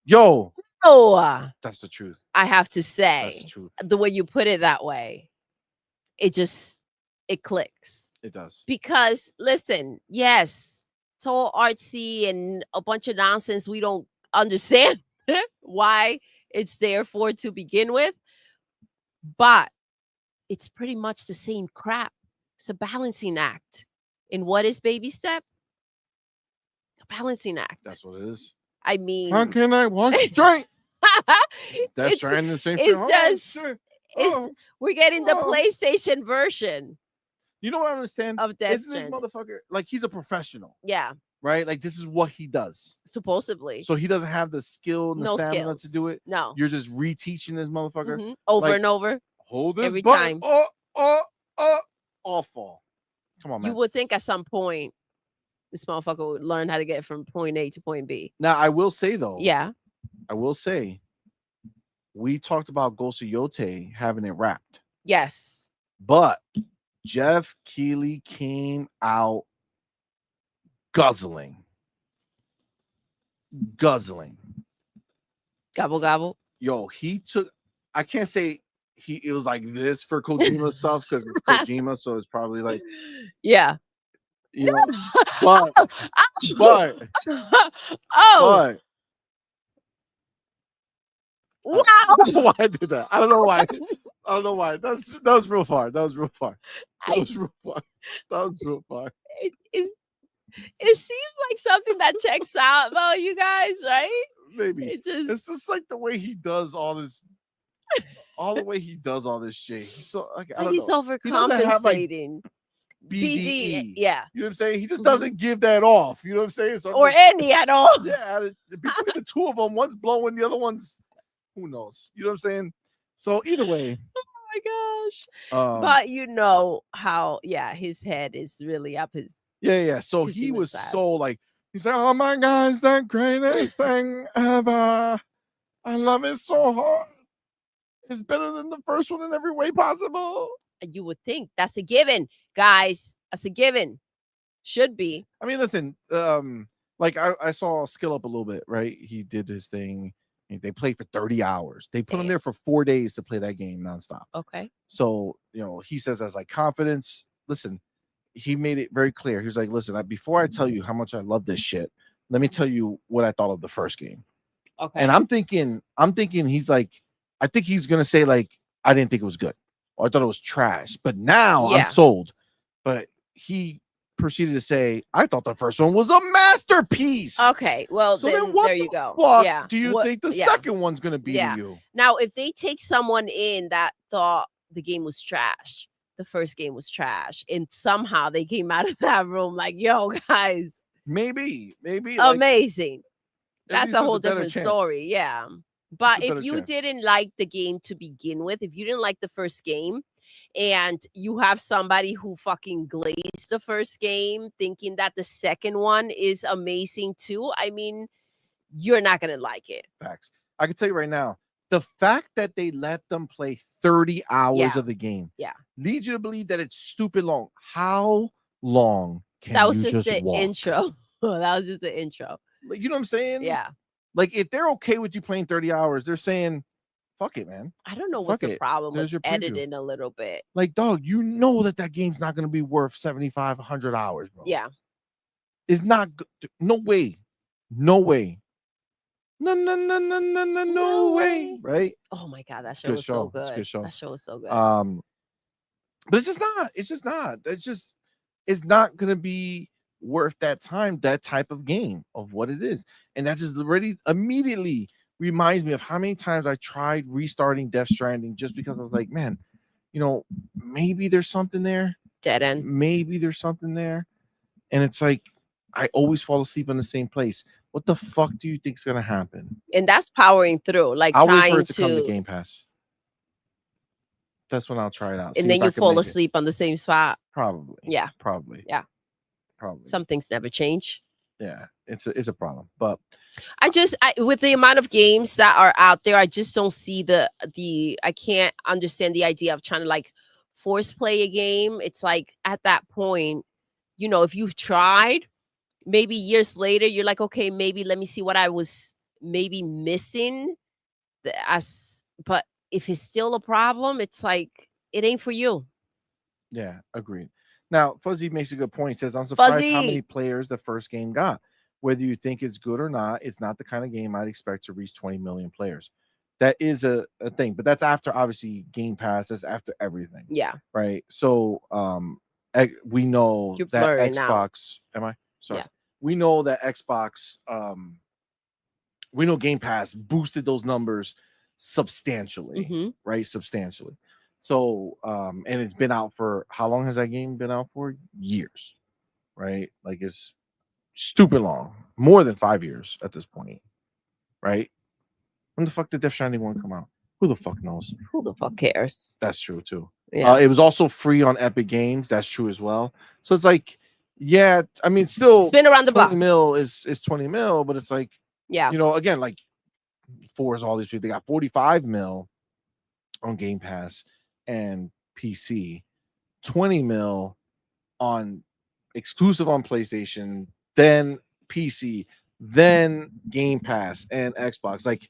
Yo, Oh, that's the truth. I have to That's the say, truth. the way you put it that way, it clicks. It does. Because listen, yes, it's all artsy and a bunch of nonsense we don't understand why it's there for to begin with, but it's pretty much the same crap. It's a balancing act. And what is baby step? A balancing act. That's what it is. I How mean, can I walk straight? Death it's Stranding, the same shit. it's Oh just shit. it's Oh, we're getting the oh. PlayStation version You know what I understand? of Death Isn't this Stranding. motherfucker like he's a professional, Yeah, right? Like this is what he does. supposedly. So he doesn't have the skill and the No stamina skills. to do it. No. You're just reteaching this motherfucker. Over Like, and over. hold this Every button. time. Oh, awful. Come on, You man. would think at some point this motherfucker would learn how to get from point A to point B. Now I will say though, Yeah. I will say, we talked about Ghost of Yote having it wrapped, Yes. but Jeff Keighley came out guzzling. Gobble gobble. Yo, he took. I can't say it was like this for Kojima stuff because it's Kojima, so it's probably like, Yeah. you know, but but Oh, but wow. I don't know why I did that. I don't know why. I don't know why. That was real far. That was real far. That I, was real far. That was real far. it's It seems like something that checks out though, you guys, right? Maybe It just it's just like the way he does all the way he does all this shit. He's so like it's I like don't he's know. He doesn't have like overcompensating. BD, BDE. yeah. You know what I'm saying? He just Mhm. doesn't give that off. You know what I'm saying? So I'm Or just any at all. yeah. Between the two of them, one's blowing, the other one's who knows. You know what I'm saying? So either way, Oh my gosh. um, But you know how, yeah, his head is really up yeah. So he was Kojima's ass. so like he's like, oh my god, it's the greatest thing ever. I love it so hard. It's better than the first one in every way possible. You would think that's a given, guys. That's a given. Should be. I mean, listen, like I saw Skill Up a little bit, right? He did his thing. They played for 30 hours. They put him Damn. there for 4 days to play that game nonstop. Okay. So, he says as like confidence, listen, he made it very clear. He was like, listen, before I tell you how much I love this shit, let me tell you what I thought of the first game. Okay. And I'm thinking he's like, I think he's gonna say like, I didn't think it was good, or I thought it was trash. But now I'm Yeah. sold. But he proceeded to say, I thought the first one was a masterpiece. Okay. Well, So then then what there you the go. fuck Yeah. do you think the Yeah. second one's gonna be Yeah. to you? Now, if they take someone in that thought the game was trash, the first game was trash, and somehow they came out of that room like, yo, guys, Maybe like amazing. at That's least a there's whole a better different chance. story. Yeah. It's But a if better you chance. didn't like the game to begin with, if you didn't like the first game, and you have somebody who fucking glazed the first game thinking that the second one is amazing too, I mean, you're not gonna like it. Facts. I can tell you right now, the fact that they let them play 30 hours Yeah. of the game Yeah. leads you to believe that it's stupid long. How long can That was you just the walk? intro. That was just the intro. Like, you know what I'm saying? Yeah. Like, if they're okay with you playing 30 hours, they're saying, fuck it, man. I don't know what's Fuck the it. problem with There's your preview. editing a little bit. Like, dog, you know that game's not going to be worth 75, 100 hours, bro. Yeah. It's not. No way. No way. No way. Right? Oh my god, that show Good was so show. It's a good. good show. That show was so good. But it's just not. It's just not. It's not gonna be worth that time, that type of game of what it is. And that just already immediately reminds me of how many times I tried restarting Death Stranding just because I was like, man, maybe there's something there. Dead end. Maybe there's something there. And it's like I always fall asleep in the same place. What the fuck do you think's gonna happen? And that's powering through, like I'll wait for trying it to come to Game Pass. That's when I'll try it out. and then you fall asleep on the same spot. Probably. Yeah. Probably. Yeah. Probably. Some things never change. Yeah, it's a problem. But I with the amount of games that are out there, I just don't see the I can't understand the idea of trying to like force play a game. It's like at that point, if you've tried, maybe years later, you're like, okay, maybe let me see what I was maybe missing. But if it's still a problem, it's like it ain't for you. yeah, agreed. Now, Fuzzy makes a good point. He says, I'm surprised how many Fuzzy. players the first game got. Whether you think it's good or not, it's not the kind of game I'd expect to reach 20 million players. That is a thing, but that's after obviously Game Pass, that's after everything. Yeah. Right. So we know You're that blurring out. Xbox, am I? Sorry. Yeah. We know that Xbox, we know Game Pass boosted those numbers substantially, Mhm. right? Substantially. So, and it's been out for how long has that game been out for? Years, right? Like it's stupid long, more than 5 years at this point, right? When the fuck did Death Stranding 1 come out? Who the fuck knows? Who the fuck cares? That's true too. Yeah. It was also free on Epic Games. That's true as well. So it's like, yeah, I mean, still, It's been around the 20 block. mil is 20 mil, but it's like, Yeah. Again, like Forza, all these people, they got 45 mil on Game Pass and PC, 20 mil on exclusive on PlayStation, then PC, then Game Pass and Xbox. Like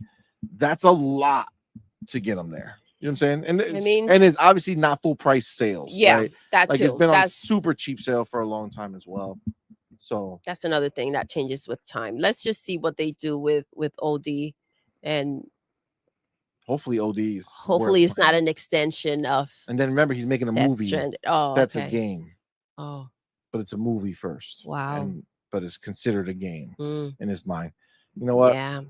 that's a lot to get them there. You know what I'm saying? And it's obviously not full price sales. Yeah, right? that like too. it's been on super cheap sale for a long time as well. So that's another thing that changes with time. Let's just see what they do with OD, and hopefully ODs. hopefully it's not an extension of. And then remember, he's making a movie. Stranded. Oh, that's okay. a game. Oh, but it's a movie first. Wow. And but it's considered a game Mm, in his mind. You know what? yeah.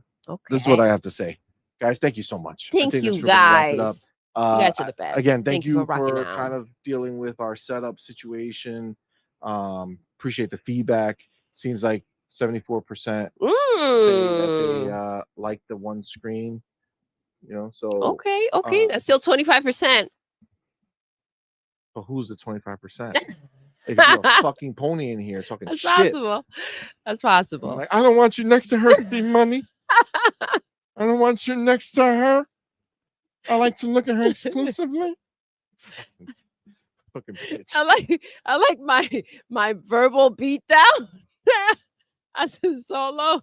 This is what I Okay. have to say. Guys, thank you so much. I Thank think this you we're gonna wrap it up. guys. You guys are the best. Again, thank Thank you for you rocking for out. kind of dealing with our setup situation. Appreciate the feedback. Seems like 74% say that they Mm. like the one screen, so Okay, okay. uh That's still 25%. but who's the 25%? It could be a fucking pony in here talking That's shit. possible. That's I'm possible. like, I don't want you next to her, C-Money. I don't want you next to her. I like to look at her exclusively. Fucking bitch. I like my verbal beatdown as a solo.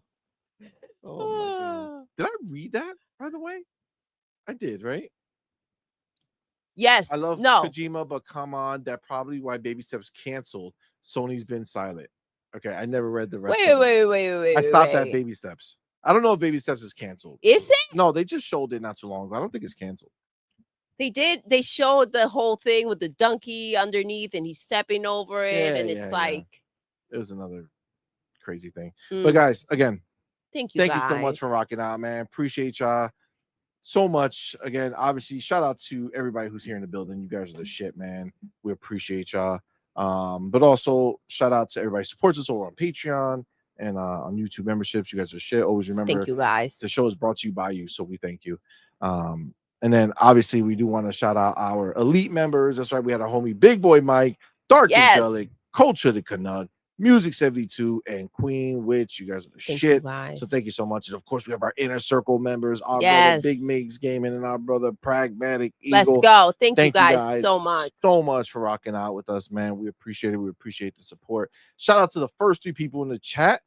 Oh my god. Ah. Did I read that, by the way? I did, right? I Yes. love No. Kojima, but come on, that probably why Baby Steps canceled. Sony's been silent. Okay, I never read the rest Wait, of it. wait, wait, wait, I wait, stopped at wait. Baby Steps. I don't know if Baby Steps is canceled. Is it? No, they just showed it not too long ago. I don't think it's canceled. They did. They showed the whole thing with the donkey underneath, and he's stepping over it, Yeah, and it's yeah, yeah. like, It was another crazy thing. But mm, guys, again, thank you thank you so much guys. for rocking out, man. Appreciate y'all so much. Again, obviously, shout out to everybody who's here in the building. You guys are the shit, man. We appreciate y'all. But also shout out to everybody who supports us over on Patreon and on YouTube memberships. You guys are shit. Always Thank remember you guys. the show is brought to you by you, so we thank you. And then obviously we do want to shout out our elite members. That's right. We had our homie Big Boy Mike, Dark Yes. Angelic, Culture the Canuck, Music 72, and Queen Witch. You guys are the Thank you shit. guys. So thank you so much. And of course, we have our inner circle members, our brother Yes. Big Migs Gaming and our brother Pragmatic Let's Eagle. go. Thank you Thank you guys guys so much. so much for rocking out with us, man. We appreciate it. We appreciate the support. Shout out to the first 3 people in the chat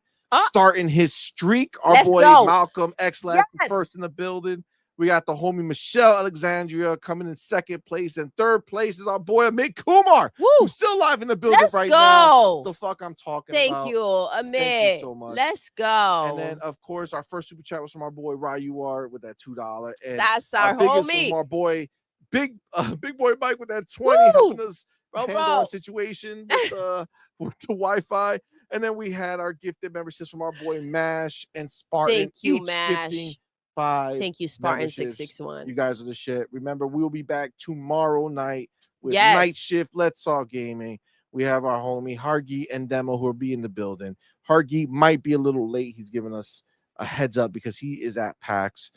starting his streak. Our Let's boy go. Malcolm X Lab Yes. first in the building. We got the homie Michelle Alexandria coming in second place, and third place is our boy Amit Kumar, Woo. who's still live in the building Let's right go. now. The fuck I'm talking Thank about. you, Amit. Thank you so much. Let's go. And then, of course, our first super chat was from our boy Ryuar with that $2, and That's our our biggest homie. from our boy Big Boy Mike with that 20, Woo. helping us Bro, handle bro. our situation with the Wi-Fi. And then we had our gifted memberships from our boy Mash and Spartan, Thank you, each Mash. gifting 5 Thank you, Spartan memberships. 661. You guys are the shit. Remember, we'll be back tomorrow night with Yes. Night Shift Let's Talk Gaming. We have our homie Hargi and Demo who will be in the building. Hargi might be a little late. He's giving us a heads up because he is at PAX.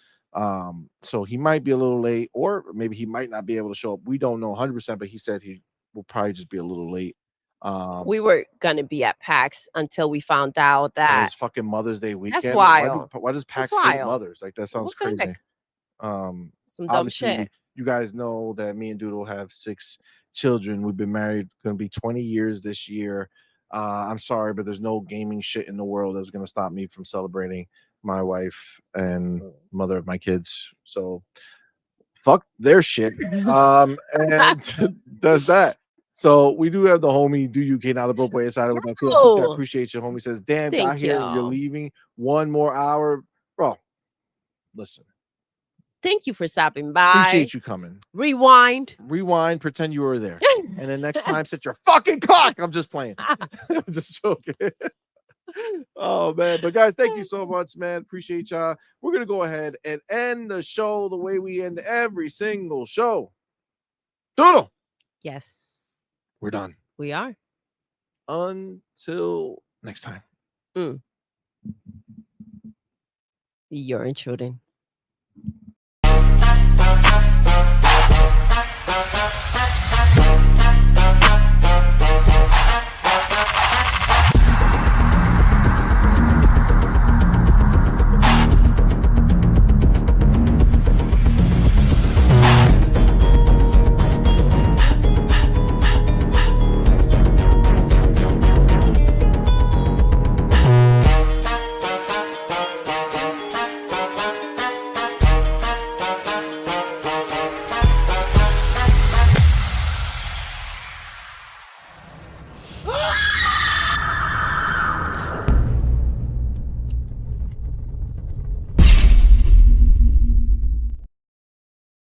So he might be a little late, or maybe he might not be able to show up. We don't know 100%, but he said he will probably just be a little late. We were gonna be at PAX until we found out And that it's fucking Mother's Day weekend. that's wild. Why does PAX That's hate wild. mothers? Like, that sounds What the crazy. heck? Some dumb Obviously, shit. you guys know that me and Doodle have 6 children. We've been married, going to be 20 years this year. I'm sorry, but there's no gaming shit in the world that's going to stop me from celebrating my wife and mother of my kids. So fuck their shit. And does that. So we do have the homie Do UK now the broke boy inside with that. I Yo. appreciate you. Homie says, damn, got Thank here and you're y'all. leaving 1 more hour. Bro, listen. Thank you for stopping by. Appreciate you coming. Rewind. Pretend you were there. And then next time, set your fucking clock. I'm just playing. I'm just joking. Oh, man. But guys, thank you so much, man. Appreciate y'all. We're going to go ahead and end the show the way we end every single show. Doodle. Yes. We're done. We are. Until next time. You're intruding.